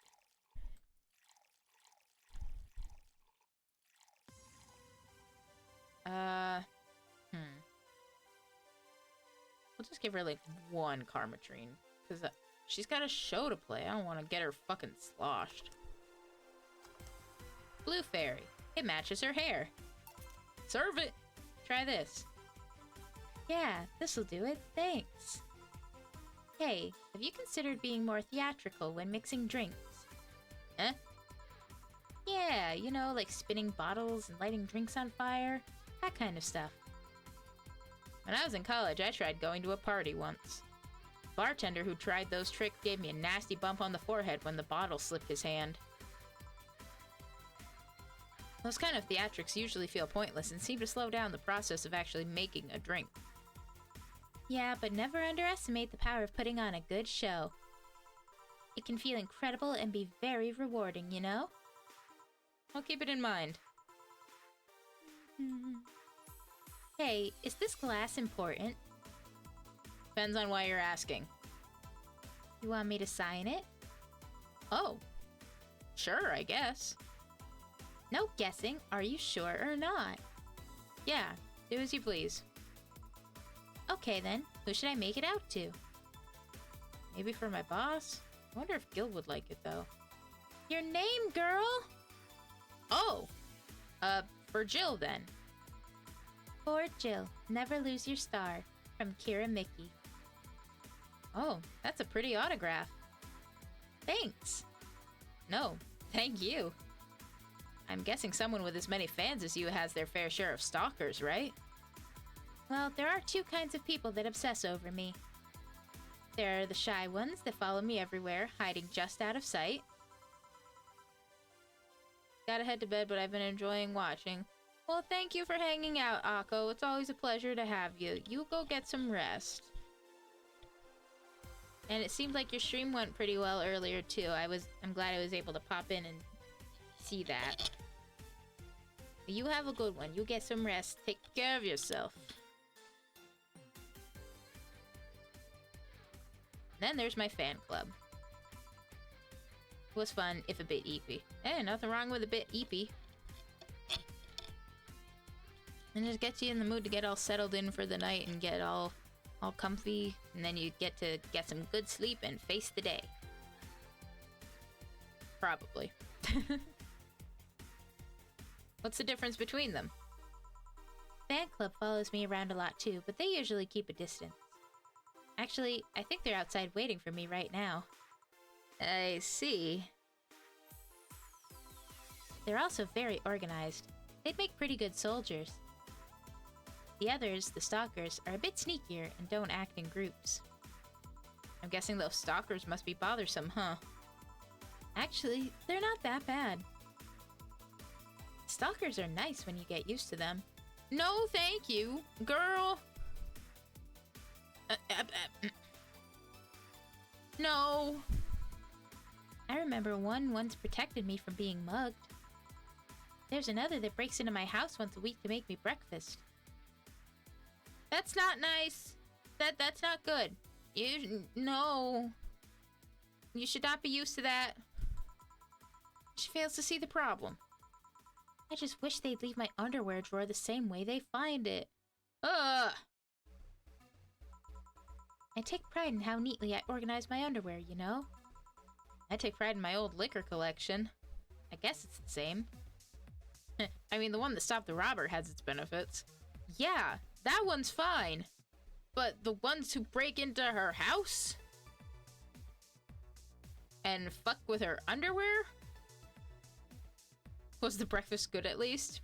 We'll just give her, like, one Karmatrine. Because she's got a show to play. I don't want to get her fucking sloshed. Blue Fairy. It matches her hair. Serve it! Try this. Yeah, this'll do it. Thanks. Hey, have you considered being more theatrical when mixing drinks? Huh? Yeah, you know, like spinning bottles and lighting drinks on fire. That kind of stuff. When I was in college, I tried going to a party once. The bartender who tried those tricks gave me a nasty bump on the forehead when the bottle slipped his hand. Those kind of theatrics usually feel pointless and seem to slow down the process of actually making a drink. Yeah, but never underestimate the power of putting on a good show. It can feel incredible and be very rewarding, you know? I'll keep it in mind. Hey, is this glass important? Depends on why you're asking. You want me to sign it? Oh. Sure, I guess. No guessing. Are you sure or not? Yeah, do as you please. Okay then, who should I make it out to? Maybe for my boss? I wonder if Gil would like it, though. Your name, girl? Oh! For Jill, then. For Jill, never lose your star. From Kira Mickey. Oh, that's a pretty autograph. Thanks. No, thank you. I'm guessing someone with as many fans as you has their fair share of stalkers, right? Well, there are two kinds of people that obsess over me. There are the shy ones that follow me everywhere, hiding just out of sight. Gotta head to bed, but I've been enjoying watching. Well, thank you for hanging out, Akko. It's always a pleasure to have you. You go get some rest. And it seemed like your stream went pretty well earlier, too. I'm glad I was able to pop in and see that. You have a good one. You get some rest. Take care of yourself. Then there's my fan club. It was fun, if a bit eepy. Hey, nothing wrong with a bit eepy. And just gets you in the mood to get all settled in for the night and get all comfy. And then you get to get some good sleep and face the day. Probably. What's the difference between them? Fan club follows me around a lot too, but they usually keep a distance. Actually, I think they're outside waiting for me right now. I see. They're also very organized. They'd make pretty good soldiers. The others, the stalkers, are a bit sneakier and don't act in groups. I'm guessing those stalkers must be bothersome, huh? Actually, they're not that bad. Stalkers are nice when you get used to them. No, thank you, girl. No. I remember one once protected me from being mugged. There's another that breaks into my house once a week to make me breakfast. That's not nice. That's not good. No. You should not be used to that. She fails to see the problem. I just wish they'd leave my underwear drawer the same way they find it. Ugh. I take pride in how neatly I organize my underwear, you know? I take pride in my old liquor collection. I guess it's the same. I mean, the one that stopped the robber has its benefits. Yeah, that one's fine. But the ones who break into her house? And fuck with her underwear? Was the breakfast good at least?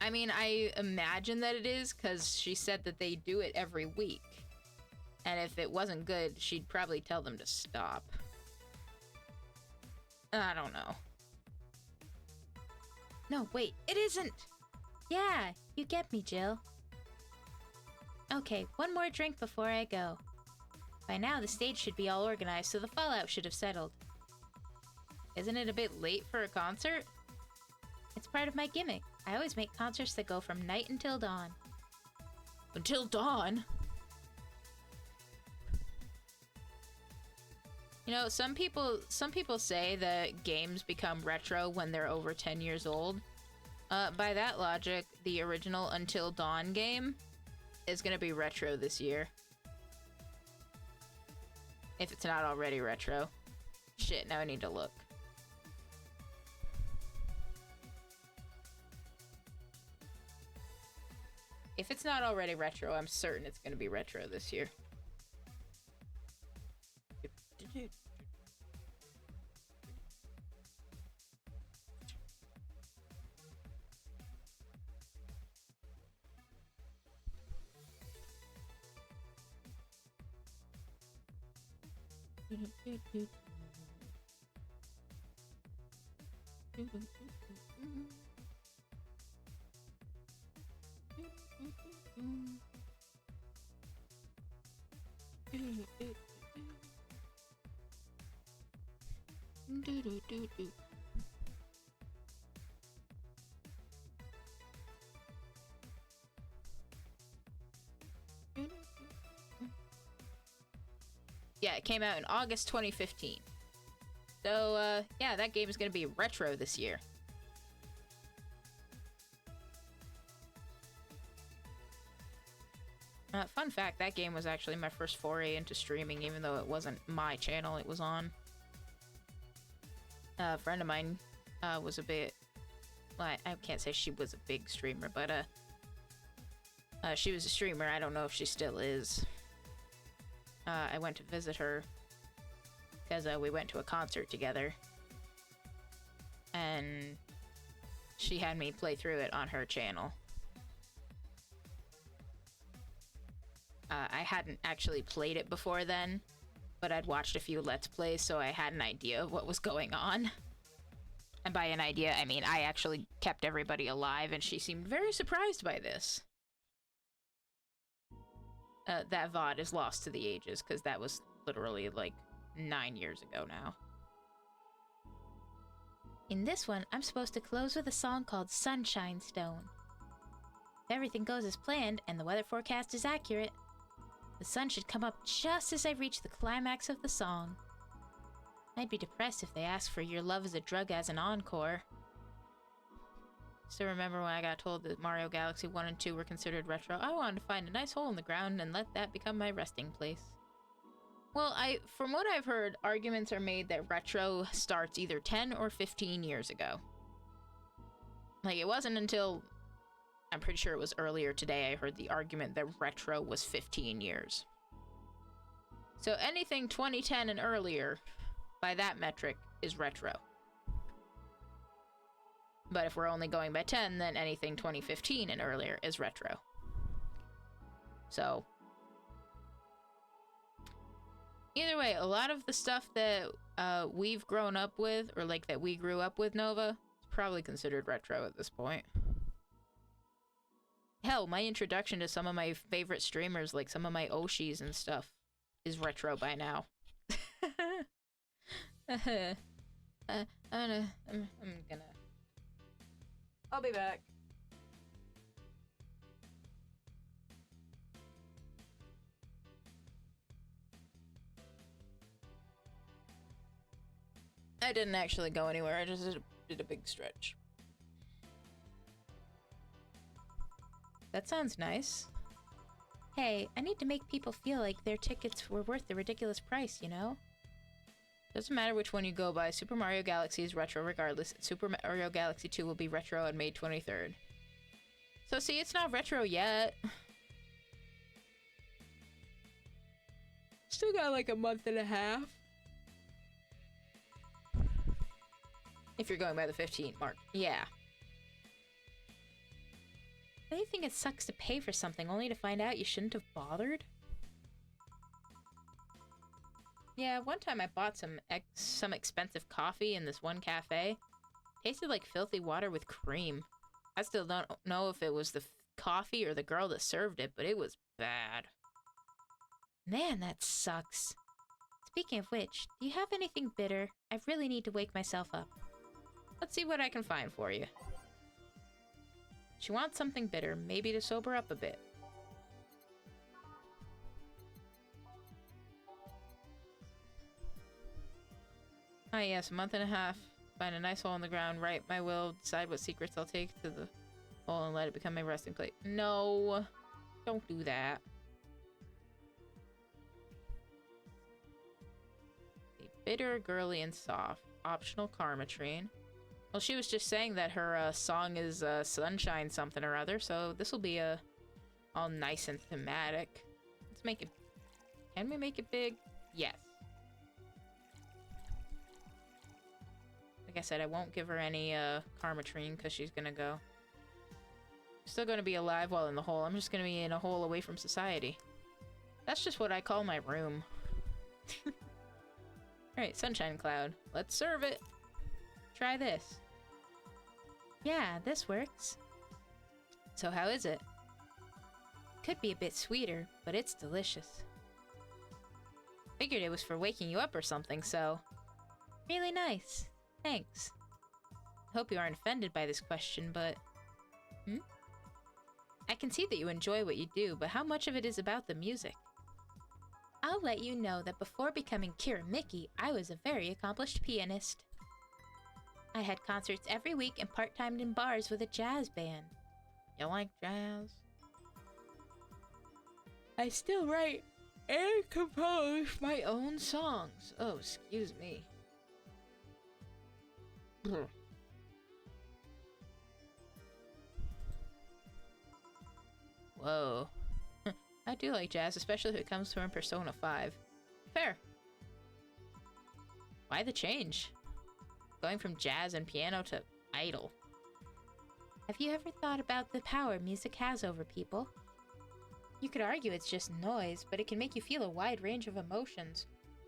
I mean, I imagine that it is, because she said that they do it every week. And if it wasn't good, she'd probably tell them to stop. I don't know. No, wait, it isn't! Yeah, you get me, Jill. Okay, one more drink before I go. By now, the stage should be all organized, so the fallout should have settled. Isn't it a bit late for a concert? It's part of my gimmick. I always make concerts that go from night until dawn. Until dawn? You know, some people say that games become retro when they're over 10 years old. By that logic, the original Until Dawn game is gonna be retro this year. If it's not already retro. Shit, now I need to look. If it's not already retro, I'm certain it's gonna be retro this year. Yeah, it came out in August 2015. So, yeah, that game is gonna be retro this year. Fun fact, that game was actually my first foray into streaming, even though it wasn't my channel it was on. A friend of mine was a bit... Well, I can't say she was a big streamer, but she was a streamer. I don't know if she still is. I went to visit her because we went to a concert together. And she had me play through it on her channel. I hadn't actually played it before then, but I'd watched a few Let's Plays, so I had an idea of what was going on. And by an idea, I mean I actually kept everybody alive, and she seemed very surprised by this. That VOD is lost to the ages, because that was literally, like, 9 years ago now. In this one, I'm supposed to close with a song called Sunshine Stone. If everything goes as planned, and the weather forecast is accurate, the sun should come up just as I reach the climax of the song. I'd be depressed if they asked for Your Love is a Drug as an encore. Still remember when I got told that Mario Galaxy 1 and 2 were considered retro? I wanted to find a nice hole in the ground and let that become my resting place. Well, from what I've heard, arguments are made that retro starts either 10 or 15 years ago. Like, it wasn't until... I'm pretty sure it was earlier today I heard the argument that retro was 15 years. So anything 2010 and earlier, by that metric, is retro. But if we're only going by 10, then anything 2015 and earlier is retro. So... either way, a lot of the stuff that we've grown up with, or like that we grew up with, Nova, is probably considered retro at this point. Hell, my introduction to some of my favorite streamers, like some of my Oshis and stuff, is retro by now. I'm gonna... I'll be back. I didn't actually go anywhere, I just did a big stretch. That sounds nice. Hey, I need to make people feel like their tickets were worth the ridiculous price, you know? Doesn't matter which one you go by, Super Mario Galaxy is retro regardless. Super Mario Galaxy 2 will be retro on May 23rd. So see, it's not retro yet. Still got like a month and a half. If you're going by the 15th mark. Yeah. Don't you think it sucks to pay for something only to find out you shouldn't have bothered? Yeah, one time I bought some expensive coffee in this one cafe. Tasted like filthy water with cream. I still don't know if it was the coffee or the girl that served it, but it was bad. Man, that sucks. Speaking of which, do you have anything bitter? I really need to wake myself up. Let's see what I can find for you. She wants something bitter, maybe to sober up a bit. Ah yes, a month and a half. Find a nice hole in the ground, write my will, decide what secrets I'll take to the hole and let it become my resting place. No, don't do that. Bitter, girly, and soft. Optional karma train. Well, she was just saying that her song is Sunshine something or other, so this will be all nice and thematic. Let's make it... Can we make it big? Yes. Like I said, I won't give her any karma train because she's gonna go. She's still gonna be alive while in the hole. I'm just gonna be in a hole away from society. That's just what I call my room. Alright, Sunshine Cloud. Let's serve it. Try this. Yeah, this works. So how is it? Could be a bit sweeter, but it's delicious. Figured it was for waking you up or something, so... Really nice. Thanks. I hope you aren't offended by this question, but... I can see that you enjoy what you do, but how much of it is about the music? I'll let you know that before becoming Kira Mickey, I was a very accomplished pianist. I had concerts every week and part-timed in bars with a jazz band. You like jazz? I still write and compose my own songs. Oh, excuse me. Whoa. I do like jazz, especially if it comes from Persona 5. Fair. Why the change? Going from jazz and piano to idol. Have you ever thought about the power music has over people? You could argue it's just noise, but it can make you feel a wide range of emotions.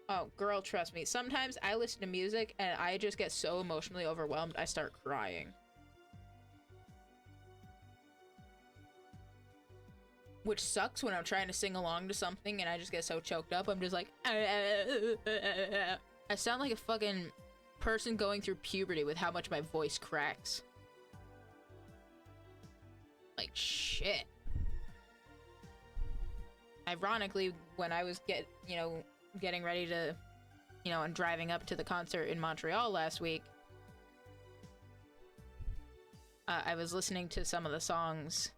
Oh, girl, trust me. Sometimes I listen to music and I just get so emotionally overwhelmed, I start crying. Which sucks when I'm trying to sing along to something and I just get so choked up, I'm just like... I sound like a fucking person going through puberty with how much my voice cracks. Like, shit. Ironically, when I was getting ready to, and driving up to the concert in Montreal last week, I was listening to some of the songs,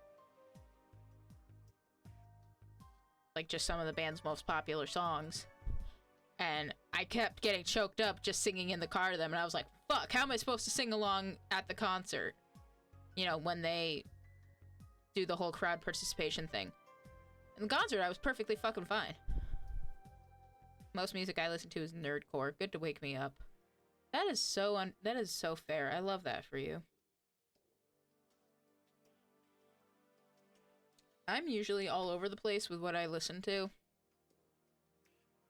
like just some of the band's most popular songs, and I kept getting choked up just singing in the car to them, and I was like, fuck, how am I supposed to sing along at the concert? When they do the whole crowd participation thing. In the concert, I was perfectly fucking fine. Most music I listen to is nerdcore. Good to wake me up. That is so fair. I love that for you. I'm usually all over the place with what I listen to.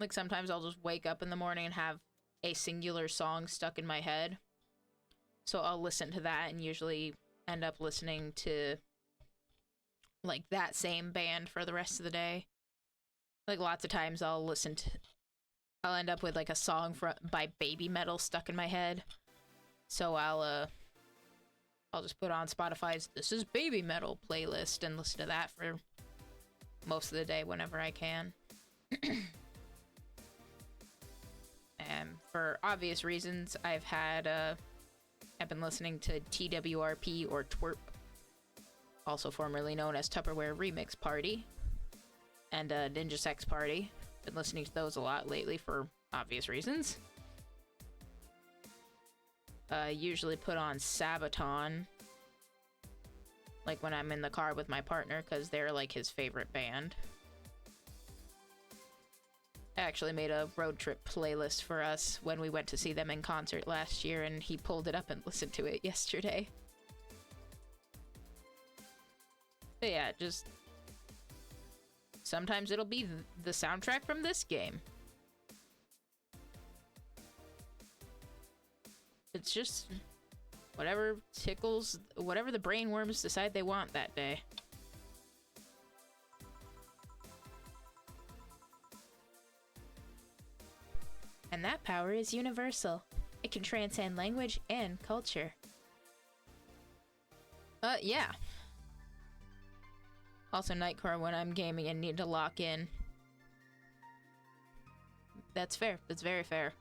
Like, sometimes I'll just wake up in the morning and have a singular song stuck in my head. So I'll listen to that and usually end up listening to, like, that same band for the rest of the day. Like, lots of times I'll end up with, like, a song by Baby Metal stuck in my head. So I'll just put on Spotify's This Is Baby Metal playlist and listen to that for most of the day whenever I can. And for obvious reasons, I've been listening to TWRP or Twerp, also formerly known as Tupperware Remix Party, and Ninja Sex Party. Been listening to those a lot lately for obvious reasons. Usually put on Sabaton, like when I'm in the car with my partner, because they're like his favorite band. I actually made a road trip playlist for us when we went to see them in concert last year, and he pulled it up and listened to it yesterday. But yeah, just... sometimes it'll be the soundtrack from this game. It's just whatever tickles, whatever the brainworms decide they want that day. And that power is universal. It can transcend language and culture. Yeah. Also Nightcore when I'm gaming and need to lock in. That's fair. That's very fair.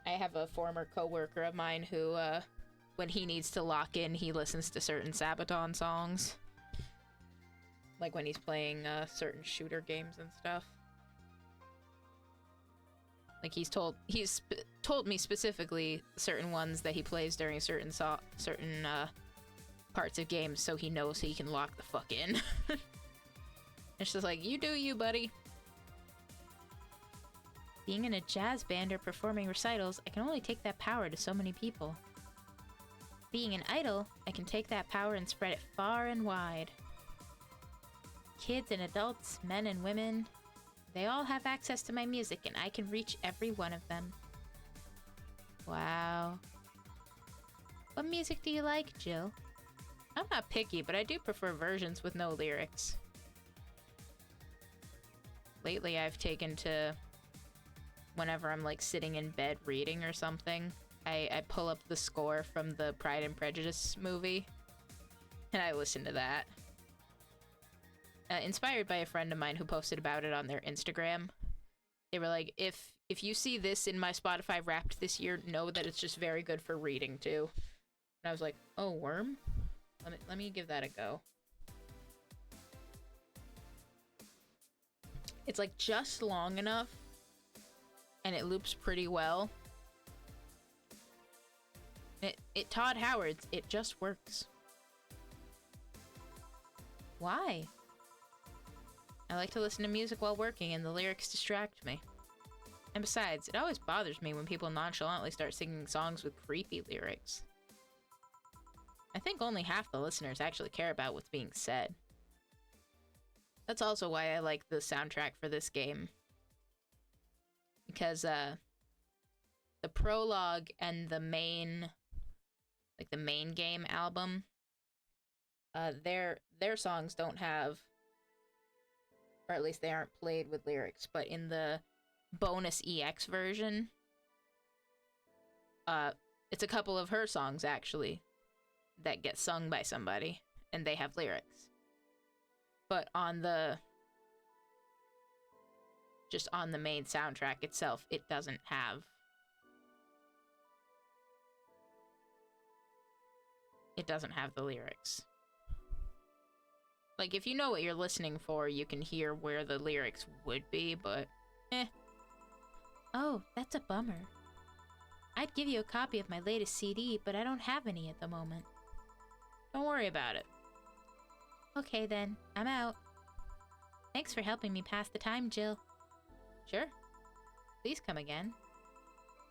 I have a former coworker of mine who, when he needs to lock in, he listens to certain Sabaton songs. Like when he's playing, certain shooter games and stuff. Like he's told me specifically certain ones that he plays during certain parts of games, so he knows he can lock the fuck in. It's just like, you do you, buddy. Being in a jazz band or performing recitals, I can only take that power to so many people. Being an idol, I can take that power and spread it far and wide. Kids and adults, men and women, they all have access to my music and I can reach every one of them. Wow. What music do you like, Jill? I'm not picky, but I do prefer versions with no lyrics. Lately I've taken to, whenever I'm like sitting in bed reading or something, I pull up the score from the Pride and Prejudice movie, and I listen to that. Inspired by a friend of mine who posted about it on their Instagram. They were like, if you see this in my Spotify Wrapped this year, know that it's just very good for reading too. And I was like, oh, Worm? Let me give that a go. It's like just long enough, and it loops pretty well. Todd Howard's, it just works. Why? I like to listen to music while working, and the lyrics distract me. And besides, it always bothers me when people nonchalantly start singing songs with creepy lyrics. I think only half the listeners actually care about what's being said. That's also why I like the soundtrack for this game. Because, the prologue and the main game album, their songs don't have, or at least they aren't played with lyrics, but in the bonus EX version, it's a couple of her songs, actually, that get sung by somebody, and they have lyrics. But on the main soundtrack itself, it doesn't have. It doesn't have the lyrics. Like, if you know what you're listening for, you can hear where the lyrics would be, but Oh, that's a bummer. I'd give you a copy of my latest CD, but I don't have any at the moment. Don't worry about it. Okay then, I'm out. Thanks for helping me pass the time, Jill. Sure. Please come again.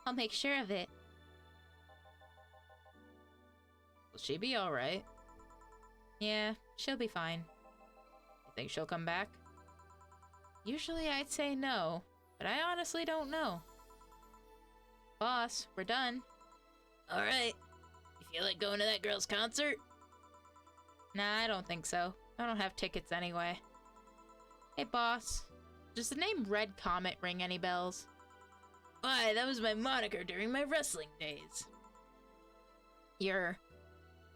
I'll make sure of it. Will she be alright? Yeah, she'll be fine. You think she'll come back? Usually I'd say no, but I honestly don't know. Boss, we're done. Alright. You feel like going to that girl's concert? Nah, I don't think so. I don't have tickets anyway. Hey, boss. Does the name Red Comet ring any bells? Why, that was my moniker during my wrestling days.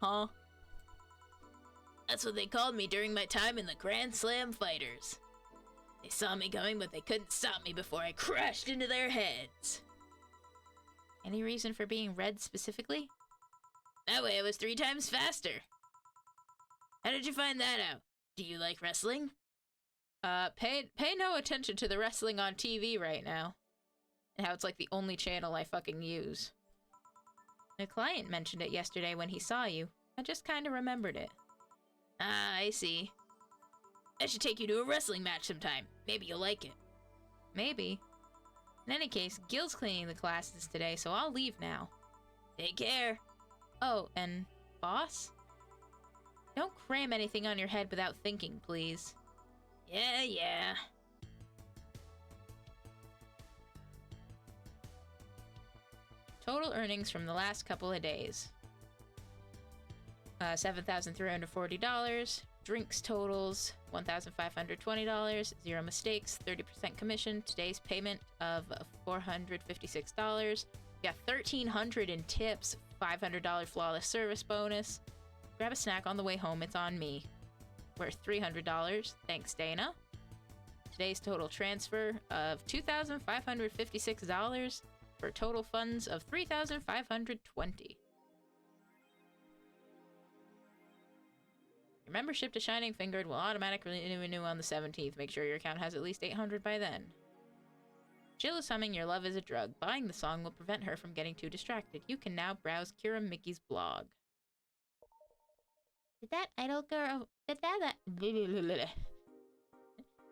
Huh? That's what they called me during my time in the Grand Slam Fighters. They saw me coming, but they couldn't stop me before I crashed into their heads. Any reason for being red specifically? That way I was 3 times faster. How did you find that out? Do you like wrestling? Pay no attention to the wrestling on TV right now. And how it's like the only channel I fucking use. The client mentioned it yesterday when he saw you. I just kinda remembered it. Ah, I see. I should take you to a wrestling match sometime. Maybe you'll like it. Maybe. In any case, Gil's cleaning the classes today, so I'll leave now. Take care. Oh, and boss? Don't cram anything on your head without thinking, please. Yeah. Total earnings from the last couple of days. $7,340. Drinks totals $1,520. 0 mistakes. 30% commission. Today's payment of $456. Got $1,300 in tips. $500 flawless service bonus. Grab a snack on the way home. It's on me. worth $300. Thanks, Dana. Today's total transfer of $2,556 for total funds of $3,520. Your membership to Shining Fingered will automatically renew on the 17th. Make sure your account has at least 800 by then. Jill is humming Your Love is a Drug. Buying the song will prevent her from getting too distracted. You can now browse Kira Mickey's blog. Did that idol girl...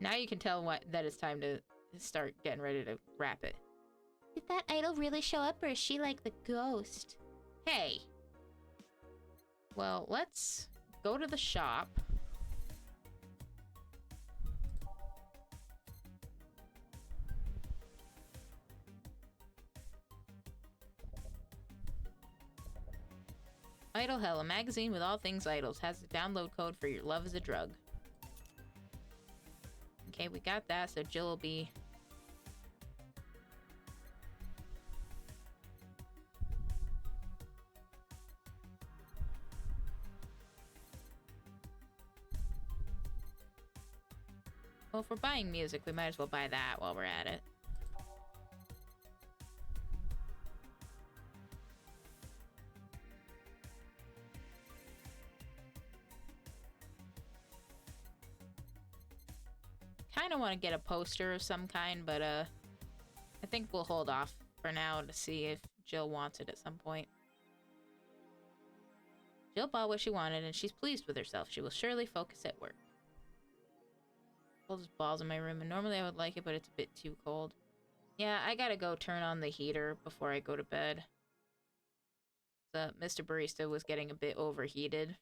Now you can tell that it's time to start getting ready to wrap it. Did that idol really show up, or is she like the ghost? Hey! Well, let's go to the shop. Idol Hell, a magazine with all things idols, has the download code for Your Love is a Drug. Okay, we got that, so Jill will be... Well, if we're buying music, we might as well buy that while we're at it. Kind of want to get a poster of some kind, but I think we'll hold off for now to see if Jill wants it at some point. Jill bought what she wanted, and she's pleased with herself. She will surely focus at work. Cold as balls in my room, and normally I would like it, but it's a bit too cold. Yeah, I gotta go turn on the heater before I go to bed. Mr. Barista was getting a bit overheated.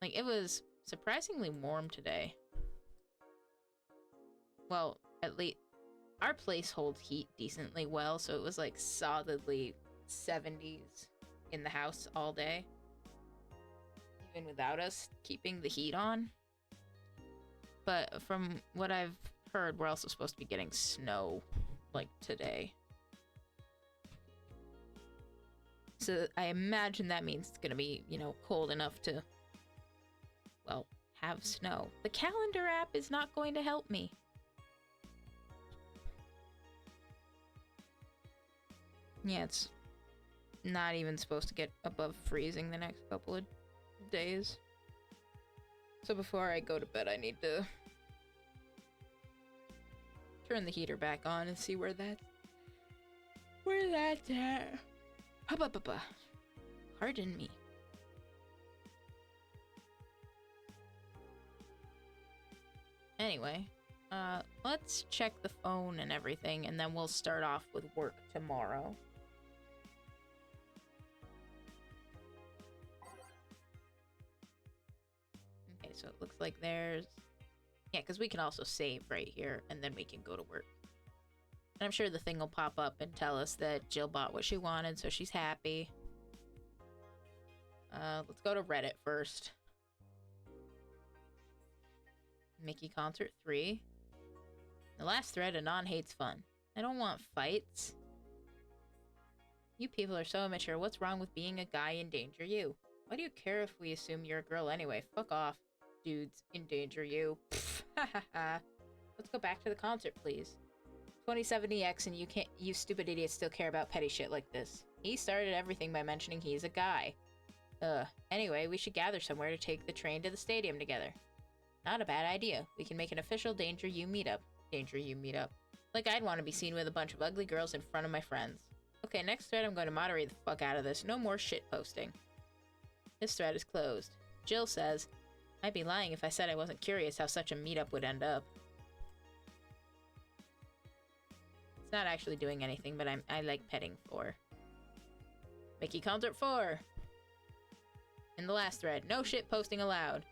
Like, it was surprisingly warm today. Well, at least our place holds heat decently well, so it was like solidly 70s in the house all day. Even without us keeping the heat on. But from what I've heard, we're also supposed to be getting snow, like, today. So I imagine that means it's gonna be, you know, cold enough to, well, have snow. The calendar app is not going to help me. Yeah, it's not even supposed to get above freezing the next couple of days. So before I go to bed, I need to turn the heater back on and see where that's at. Pardon me. Anyway, let's check the phone and everything, and then we'll start off with work tomorrow. Okay, so it looks like there's... Yeah, because we can also save right here, and then we can go to work. And I'm sure the thing will pop up and tell us that Jill bought what she wanted, so she's happy. Let's go to Reddit first. Mickey Concert 3. The last thread, Anon hates fun. I don't want fights. You people are so immature. What's wrong with being a guy in danger you? Why do you care if we assume you're a girl anyway? Fuck off. Dudes endanger you. Let's go back to the concert, please. 2070X and you stupid idiots still care about petty shit like this. He started everything by mentioning he's a guy. Anyway, we should gather somewhere to take the train to the stadium together. Not a bad idea. We can make an official Danger You meetup. Danger You meetup. Like I'd want to be seen with a bunch of ugly girls in front of my friends. Okay, next thread I'm going to moderate the fuck out of this. No more shit posting. This thread is closed. Jill says, I'd be lying if I said I wasn't curious how such a meetup would end up. It's not actually doing anything, but I like petting 4. Mickey Concert 4! In the last thread, no shit posting allowed.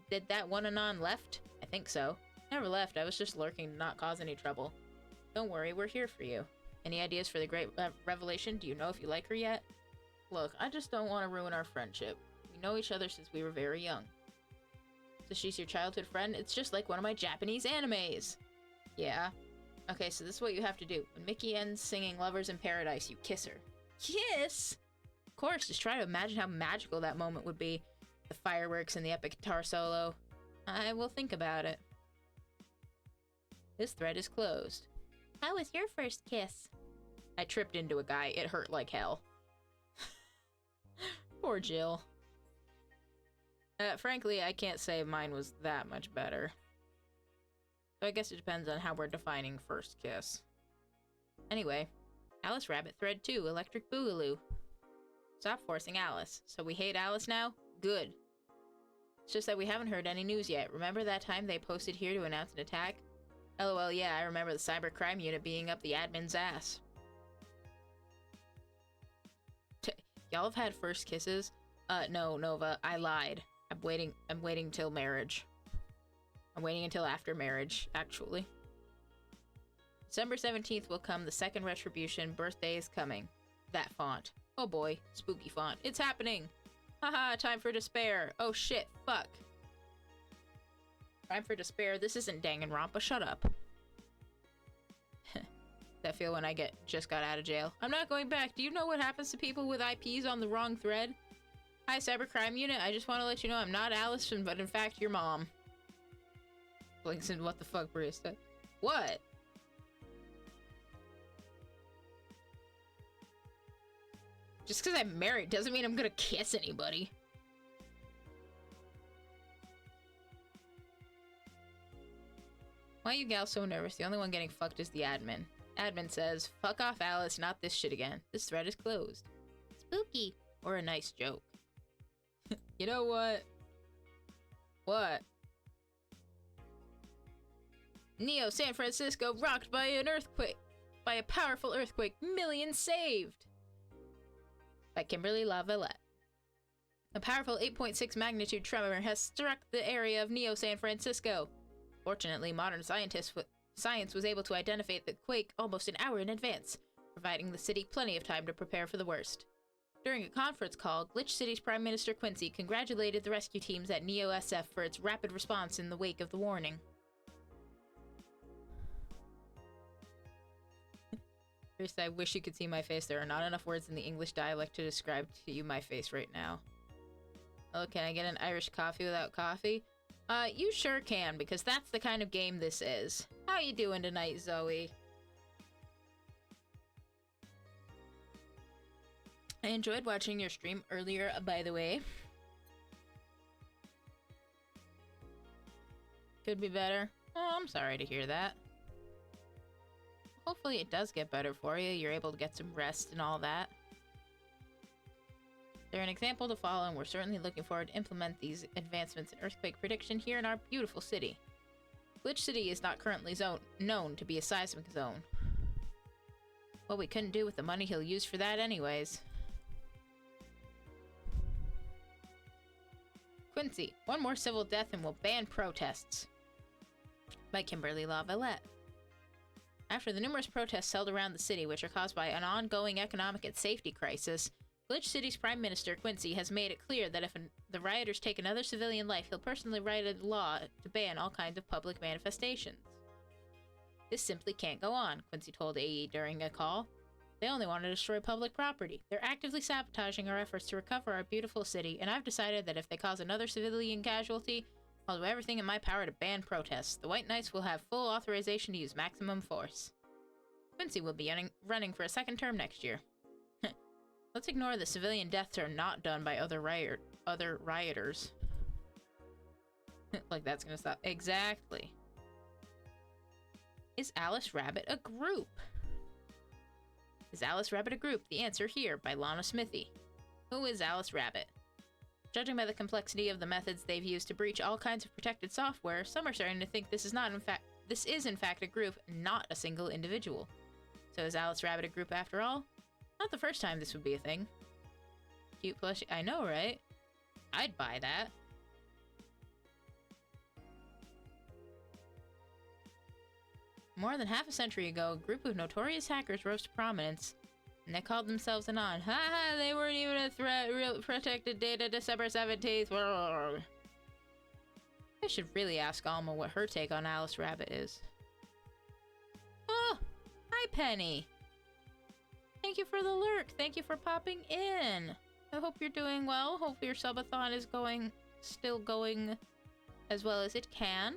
Did that one Anon left? I think so. Never left, I was just lurking to not cause any trouble. Don't worry, we're here for you. Any ideas for the great revelation? Do you know if you like her yet? Look, I just don't want to ruin our friendship. We know each other since we were very young. So she's your childhood friend? It's just like one of my Japanese animes! Yeah. Okay, so this is what you have to do. When Mickey ends singing Lovers in Paradise, you kiss her. Kiss?! Of course, just try to imagine how magical that moment would be. The fireworks and the epic guitar solo. I will think about it. This thread is closed. How was your first kiss? I tripped into a guy. It hurt like hell. Poor Jill. Frankly, I can't say mine was that much better. So I guess it depends on how we're defining first kiss. Anyway, Alice Rabbit Thread 2, Electric Boogaloo. Stop forcing Alice. So we hate Alice now? Good. It's just that we haven't heard any news yet. Remember that time they posted here to announce an attack? LOL, yeah, I remember the cybercrime unit being up the admin's ass. Y'all have had first kisses? No, Nova, I lied. I'm waiting till marriage. I'm waiting until after marriage, actually. December 17th will come, the second retribution, birthday is coming. That font. Oh boy, spooky font. It's happening! Haha, time for despair. Oh shit, fuck. Time for despair. This isn't Danganronpa, shut up. That feel when I just got out of jail. I'm not going back. Do you know what happens to people with IPs on the wrong thread? Hi, Cybercrime Unit. I just want to let you know I'm not Allison, but in fact, your mom. Blinks in what the fuck, barista? What? Just because I'm married doesn't mean I'm gonna kiss anybody. Why are you gals so nervous? The only one getting fucked is the admin. Admin says, fuck off, Alice, not this shit again. This thread is closed. Spooky. Or a nice joke. You know what? What? Neo San Francisco rocked by an earthquake. By a powerful earthquake. Millions saved. By Kimberly LaVillette. A powerful 8.6 magnitude tremor has struck the area of Neo San Francisco. Fortunately, modern science was able to identify the quake almost an hour in advance, providing the city plenty of time to prepare for the worst. During a conference call, Glitch City's Prime Minister Quincy congratulated the rescue teams at Neo SF for its rapid response in the wake of the warning. First, I wish you could see my face. There are not enough words in the English dialect to describe to you my face right now. Oh, can I get an Irish coffee without coffee? You sure can, because that's the kind of game this is. How you doing tonight, Zoe? I enjoyed watching your stream earlier, by the way. Could be better. Oh, I'm sorry to hear that. Hopefully it does get better for you. You're able to get some rest and all that. They're an example to follow, and we're certainly looking forward to implement these advancements in earthquake prediction here in our beautiful city. Glitch City is not currently known to be a seismic zone. Well, we couldn't do with the money he'll use for that anyways. Quincy, one more civil death and we'll ban protests. By Kimberly LaVillette. After the numerous protests held around the city, which are caused by an ongoing economic and safety crisis, Glitch City's Prime Minister Quincy has made it clear that if the rioters take another civilian life, he'll personally write a law to ban all kinds of public manifestations. This simply can't go on, Quincy told AE during a call. They only want to destroy public property. They're actively sabotaging our efforts to recover our beautiful city, and I've decided that if they cause another civilian casualty, I'll do everything in my power to ban protests. The White Knights will have full authorization to use maximum force. Quincy will be running for a second term next year. Let's ignore the civilian deaths are not done by other rioters. Like that's gonna stop. Exactly. Is Alice Rabbit a group? Is Alice Rabbit a group? The answer here by Lana Smithy. Who is Alice Rabbit? Judging by the complexity of the methods they've used to breach all kinds of protected software, some are starting to think this is in fact a group, not a single individual. So is Alice Rabbit a group after all? Not the first time this would be a thing. Cute plushie. I know, right? I'd buy that. More than half a century ago, a group of notorious hackers rose to prominence, and they called themselves Anon. Haha, they weren't even a threat. Real protected data, December 17th. I should really ask Alma what her take on Alice Rabbit is. Oh, hi Penny. Thank you for the lurk. Thank you for popping in. I hope you're doing well. Hope your subathon is still going as well as it can.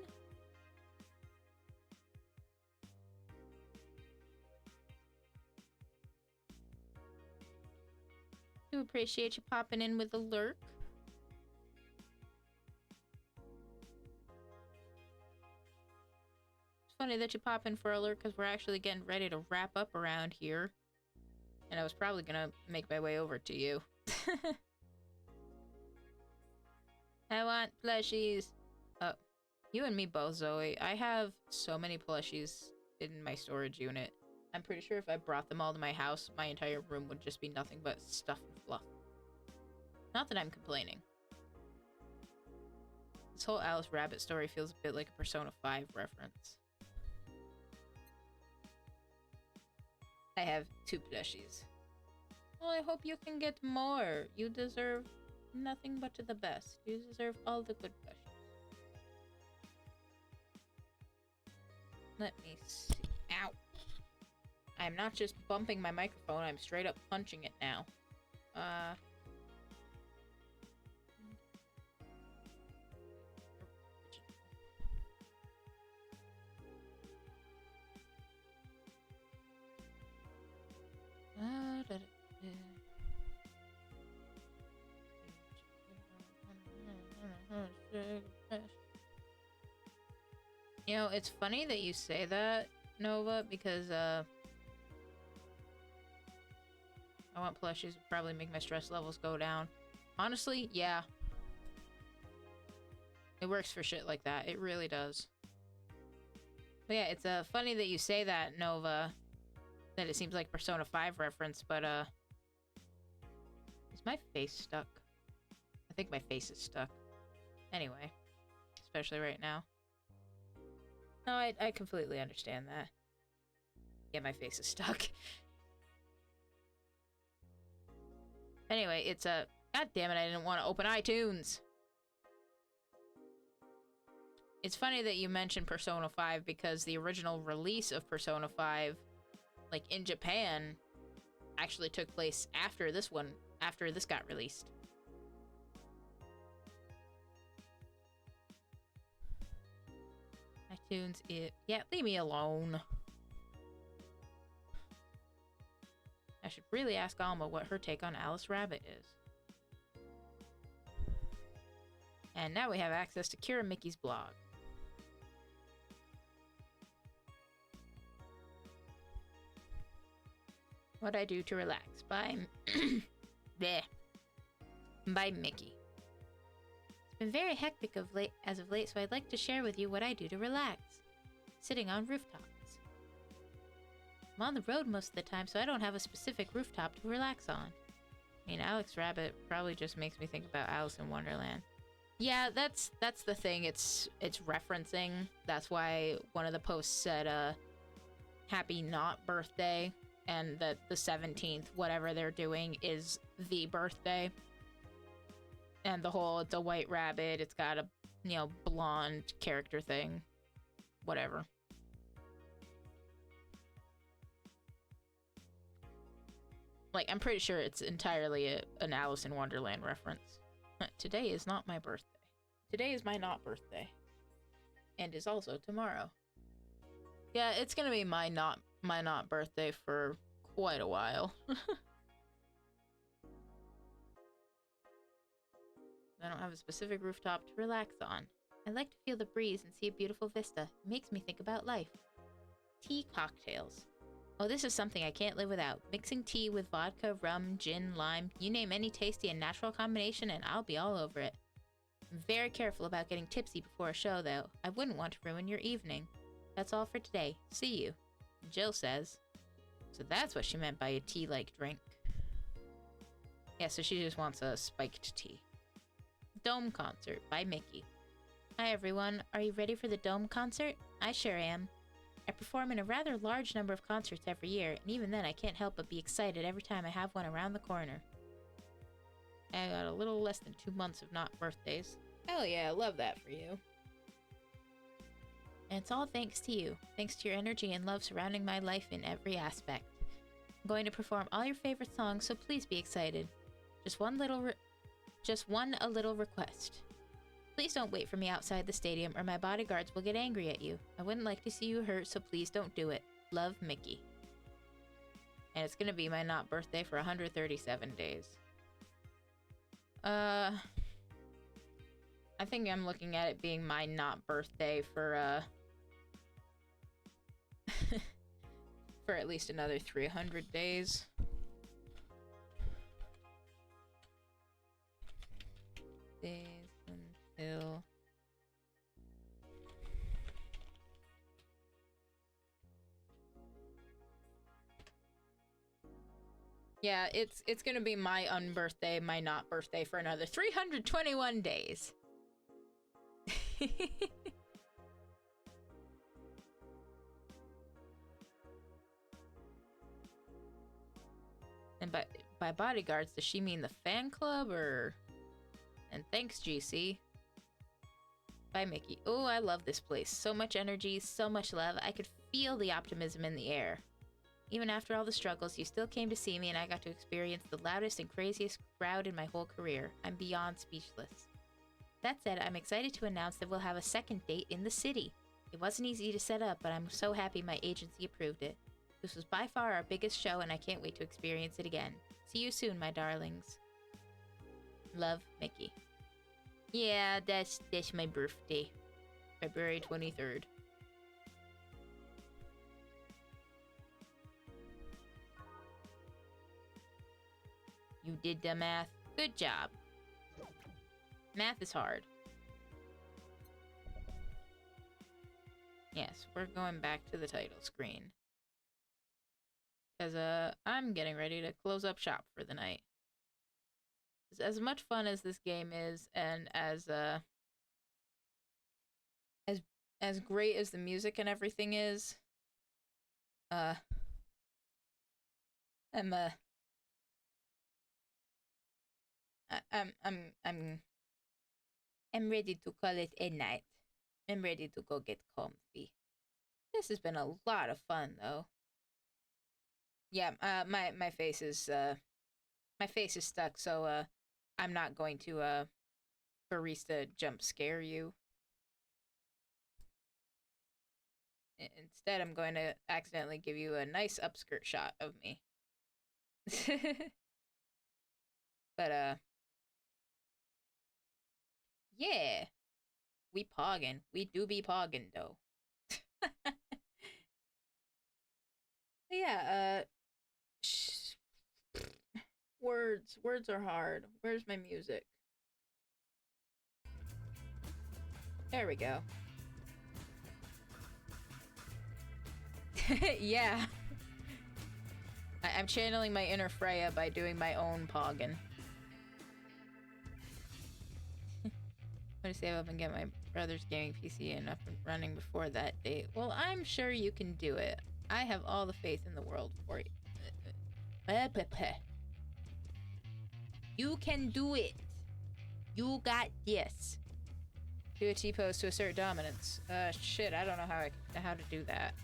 Do appreciate you popping in with a lurk. It's funny that you pop in for a lurk because we're actually getting ready to wrap up around here. And I was probably gonna make my way over to you. I want plushies. Oh, you and me both, Zoe. I have so many plushies in my storage unit. I'm pretty sure if I brought them all to my house, my entire room would just be nothing but stuff and fluff. Not that I'm complaining. This whole Alice Rabbit story feels a bit like a Persona 5 reference. I have 2 plushies. Well, I hope you can get more. You deserve nothing but the best. You deserve all the good plushies. Let me see. Ow! I'm not just bumping my microphone, I'm straight up punching it now. You know, it's funny that you say that, Nova, because, I want plushies would probably make my stress levels go down. Honestly, yeah. It works for shit like that. It really does. But yeah, it's funny that you say that, Nova. That it seems like Persona 5 reference, but is my face stuck? I think my face is stuck. Anyway. Especially right now. No, I completely understand that. Yeah, my face is stuck. Anyway, it's a... God damn it, I didn't want to open iTunes! It's funny that you mentioned Persona 5 because the original release of Persona 5, like, in Japan, actually took place after this got released. iTunes, yeah, leave me alone. I should really ask Alma what her take on Alice Rabbit is. And now we have access to Kira Mickey's blog. What I Do to Relax by bleh. By Mickey. It's been very hectic as of late, so I'd like to share with you what I do to relax. Sitting on rooftops. I'm on the road most of the time, so I don't have a specific rooftop to relax on. I mean, Alex Rabbit probably just makes me think about Alice in Wonderland. Yeah, that's the thing. It's referencing. That's why one of the posts said, happy not birthday, and that the 17th, whatever they're doing, is the birthday. And the whole, it's a white rabbit, it's got a, you know, blonde character thing. Whatever. Like, I'm pretty sure it's entirely an Alice in Wonderland reference. Today is not my birthday. Today is my not birthday. And is also tomorrow. Yeah, it's gonna be my not birthday for quite a while. I don't have a specific rooftop to relax on. I like to feel the breeze and see a beautiful vista. It makes me think about life. Tea cocktails. Oh, this is something I can't live without. Mixing tea with vodka, rum, gin, lime. You name any tasty and natural combination and I'll be all over it. I'm very careful about getting tipsy before a show, though. I wouldn't want to ruin your evening. That's all for today. See you. Jill says. So that's what she meant by a tea-like drink. Yeah, so she just wants a spiked tea. Dome Concert by Mickey. Hi everyone, are you ready for the Dome Concert? I sure am. I perform in a rather large number of concerts every year, and even then I can't help but be excited every time I have one around the corner. I got a little less than 2 months of not birthdays. Hell yeah, I love that for you. And it's all thanks to you. Thanks to your energy and love surrounding my life in every aspect. I'm going to perform all your favorite songs, so please be excited. Just one a little request. Please don't wait for me outside the stadium or my bodyguards will get angry at you. I wouldn't like to see you hurt, so please don't do it. Love, Mickey. And it's gonna be my not birthday for 137 days. I think I'm looking at it being my not birthday for for at least another 300 days. Days until... Yeah, it's gonna be my unbirthday, my not birthday for another 321 days. And by bodyguards, does she mean the fan club or... And thanks, GC. Bye, Mickey. Oh, I love this place. So much energy, so much love. I could feel the optimism in the air. Even after all the struggles, you still came to see me and I got to experience the loudest and craziest crowd in my whole career. I'm beyond speechless. That said, I'm excited to announce that we'll have a second date in the city. It wasn't easy to set up, but I'm so happy my agency approved it. This was by far our biggest show and I can't wait to experience it again. See you soon, my darlings. Love, Mickey. Yeah, that's my birthday. February 23rd. You did the math. Good job. Math is hard. Yes, we're going back to the title screen. Because, I'm getting ready to close up shop for the night. As much fun as this game is, and as great as the music and everything is, I'm ready to call it a night. I'm ready to go get comfy. This has been a lot of fun, though. Yeah, my face is stuck, so I'm not going to barista jump scare you. Instead, I'm going to accidentally give you a nice upskirt shot of me. But yeah, we poggin'. We do be poggin', though. Yeah, words are hard. Where's my music? There we go. Yeah. I'm channeling my inner Freya by doing my own poggin. I'm gonna save up and get my brother's gaming PC and up and running before that date. Well, I'm sure you can do it. I have all the faith in the world for you. You can do it. You got this. Do a T-pose to assert dominance. Shit, I don't know how to do that.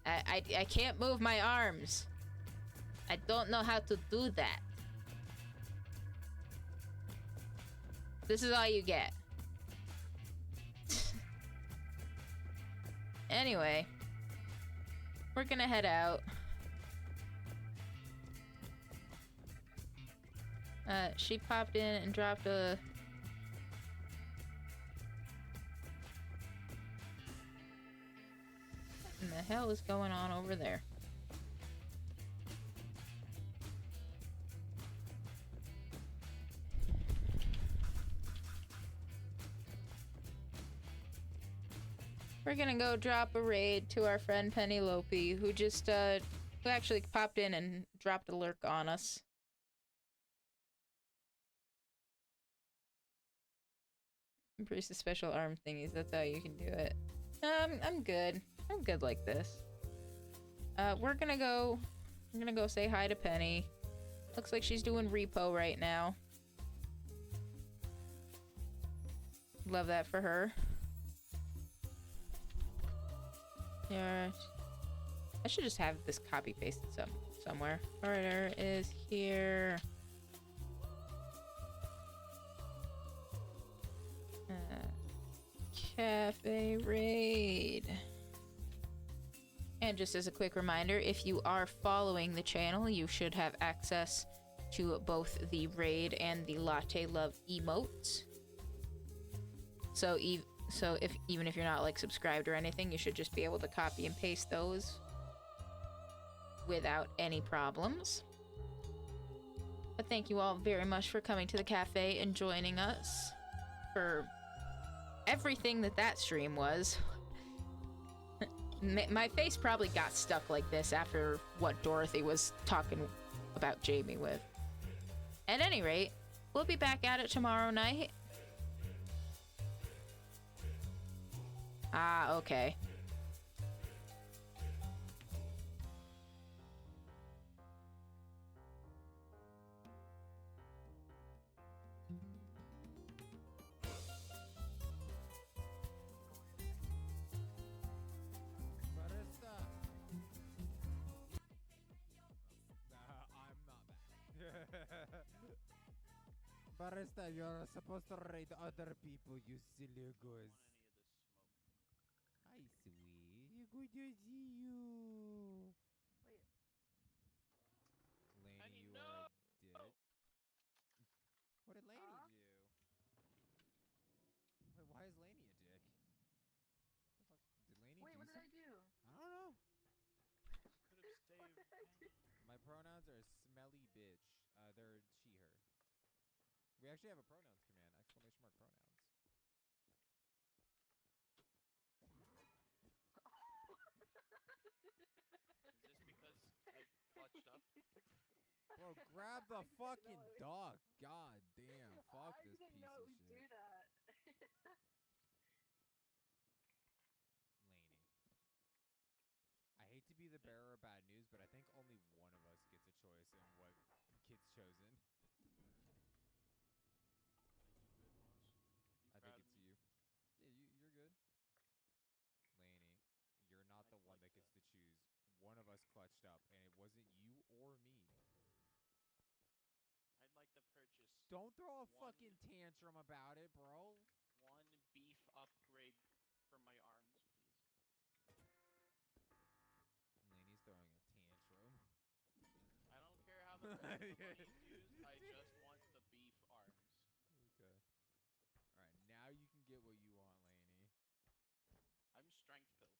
I can't move my arms. I don't know how to do that. This is all you get. Anyway, we're gonna head out. She popped in and dropped a... What in the hell is going on over there? We're gonna go drop a raid to our friend Penelope, who just, who actually popped in and dropped a lurk on us. Increase the special arm thingies, that's how you can do it. I'm good. I'm good like this. We're gonna go say hi to Penny. Looks like she's doing repo right now. Love that for her. Yeah. I should just have this copy pasted somewhere. Order is here. Cafe raid. And just as a quick reminder, if you are following the channel, you should have access to both the raid and the latte love emotes. So even if you're not like subscribed or anything, you should just be able to copy and paste those without any problems. But thank you all very much for coming to the cafe and joining us for everything that stream was. My face probably got stuck like this after what Dorothy was talking about Jamie with. At any rate, we'll be back at it tomorrow night. Ah, okay. Barista! I'm not back. Barista, you're supposed to raid other people, you silly goose. Hi, sweet. Good to see you. Wait. Laney, you are a dick. What did Laney Huh? do? Wait, why is Laney a dick? What the fuck? Did Laney Wait, do what did I something? do? I don't know. Could have What saved did I do? My pronouns are smelly bitch. They're she, her. We actually have a pronouns command. Exclamation mark pronouns. Is this because I clutched up? Bro, grab the fucking dog. God damn. Fuck I this didn't piece know of it would do shit. that. Laney. I hate to be the bearer of bad news, but I think only one of us gets a choice in what kid's chosen. Are you good, boss? Are you I think proud it's of me? you. Yeah, you're good. Laney, you're not the I'd one like that gets to- to choose. One of us clutched up, and it wasn't you or me. I'd like to purchase Don't throw a one fucking tantrum about it, bro. beef upgrade for my arms, please. Laney's throwing a tantrum. I don't care how the rest of the money is used. I just want the beef arms. Okay. Alright, now you can get what you want, Laney. I'm strength pilled.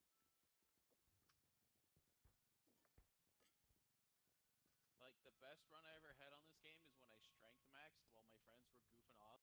Like, the best run I ever had on this game is when I strength maxed while my friends were goofing off.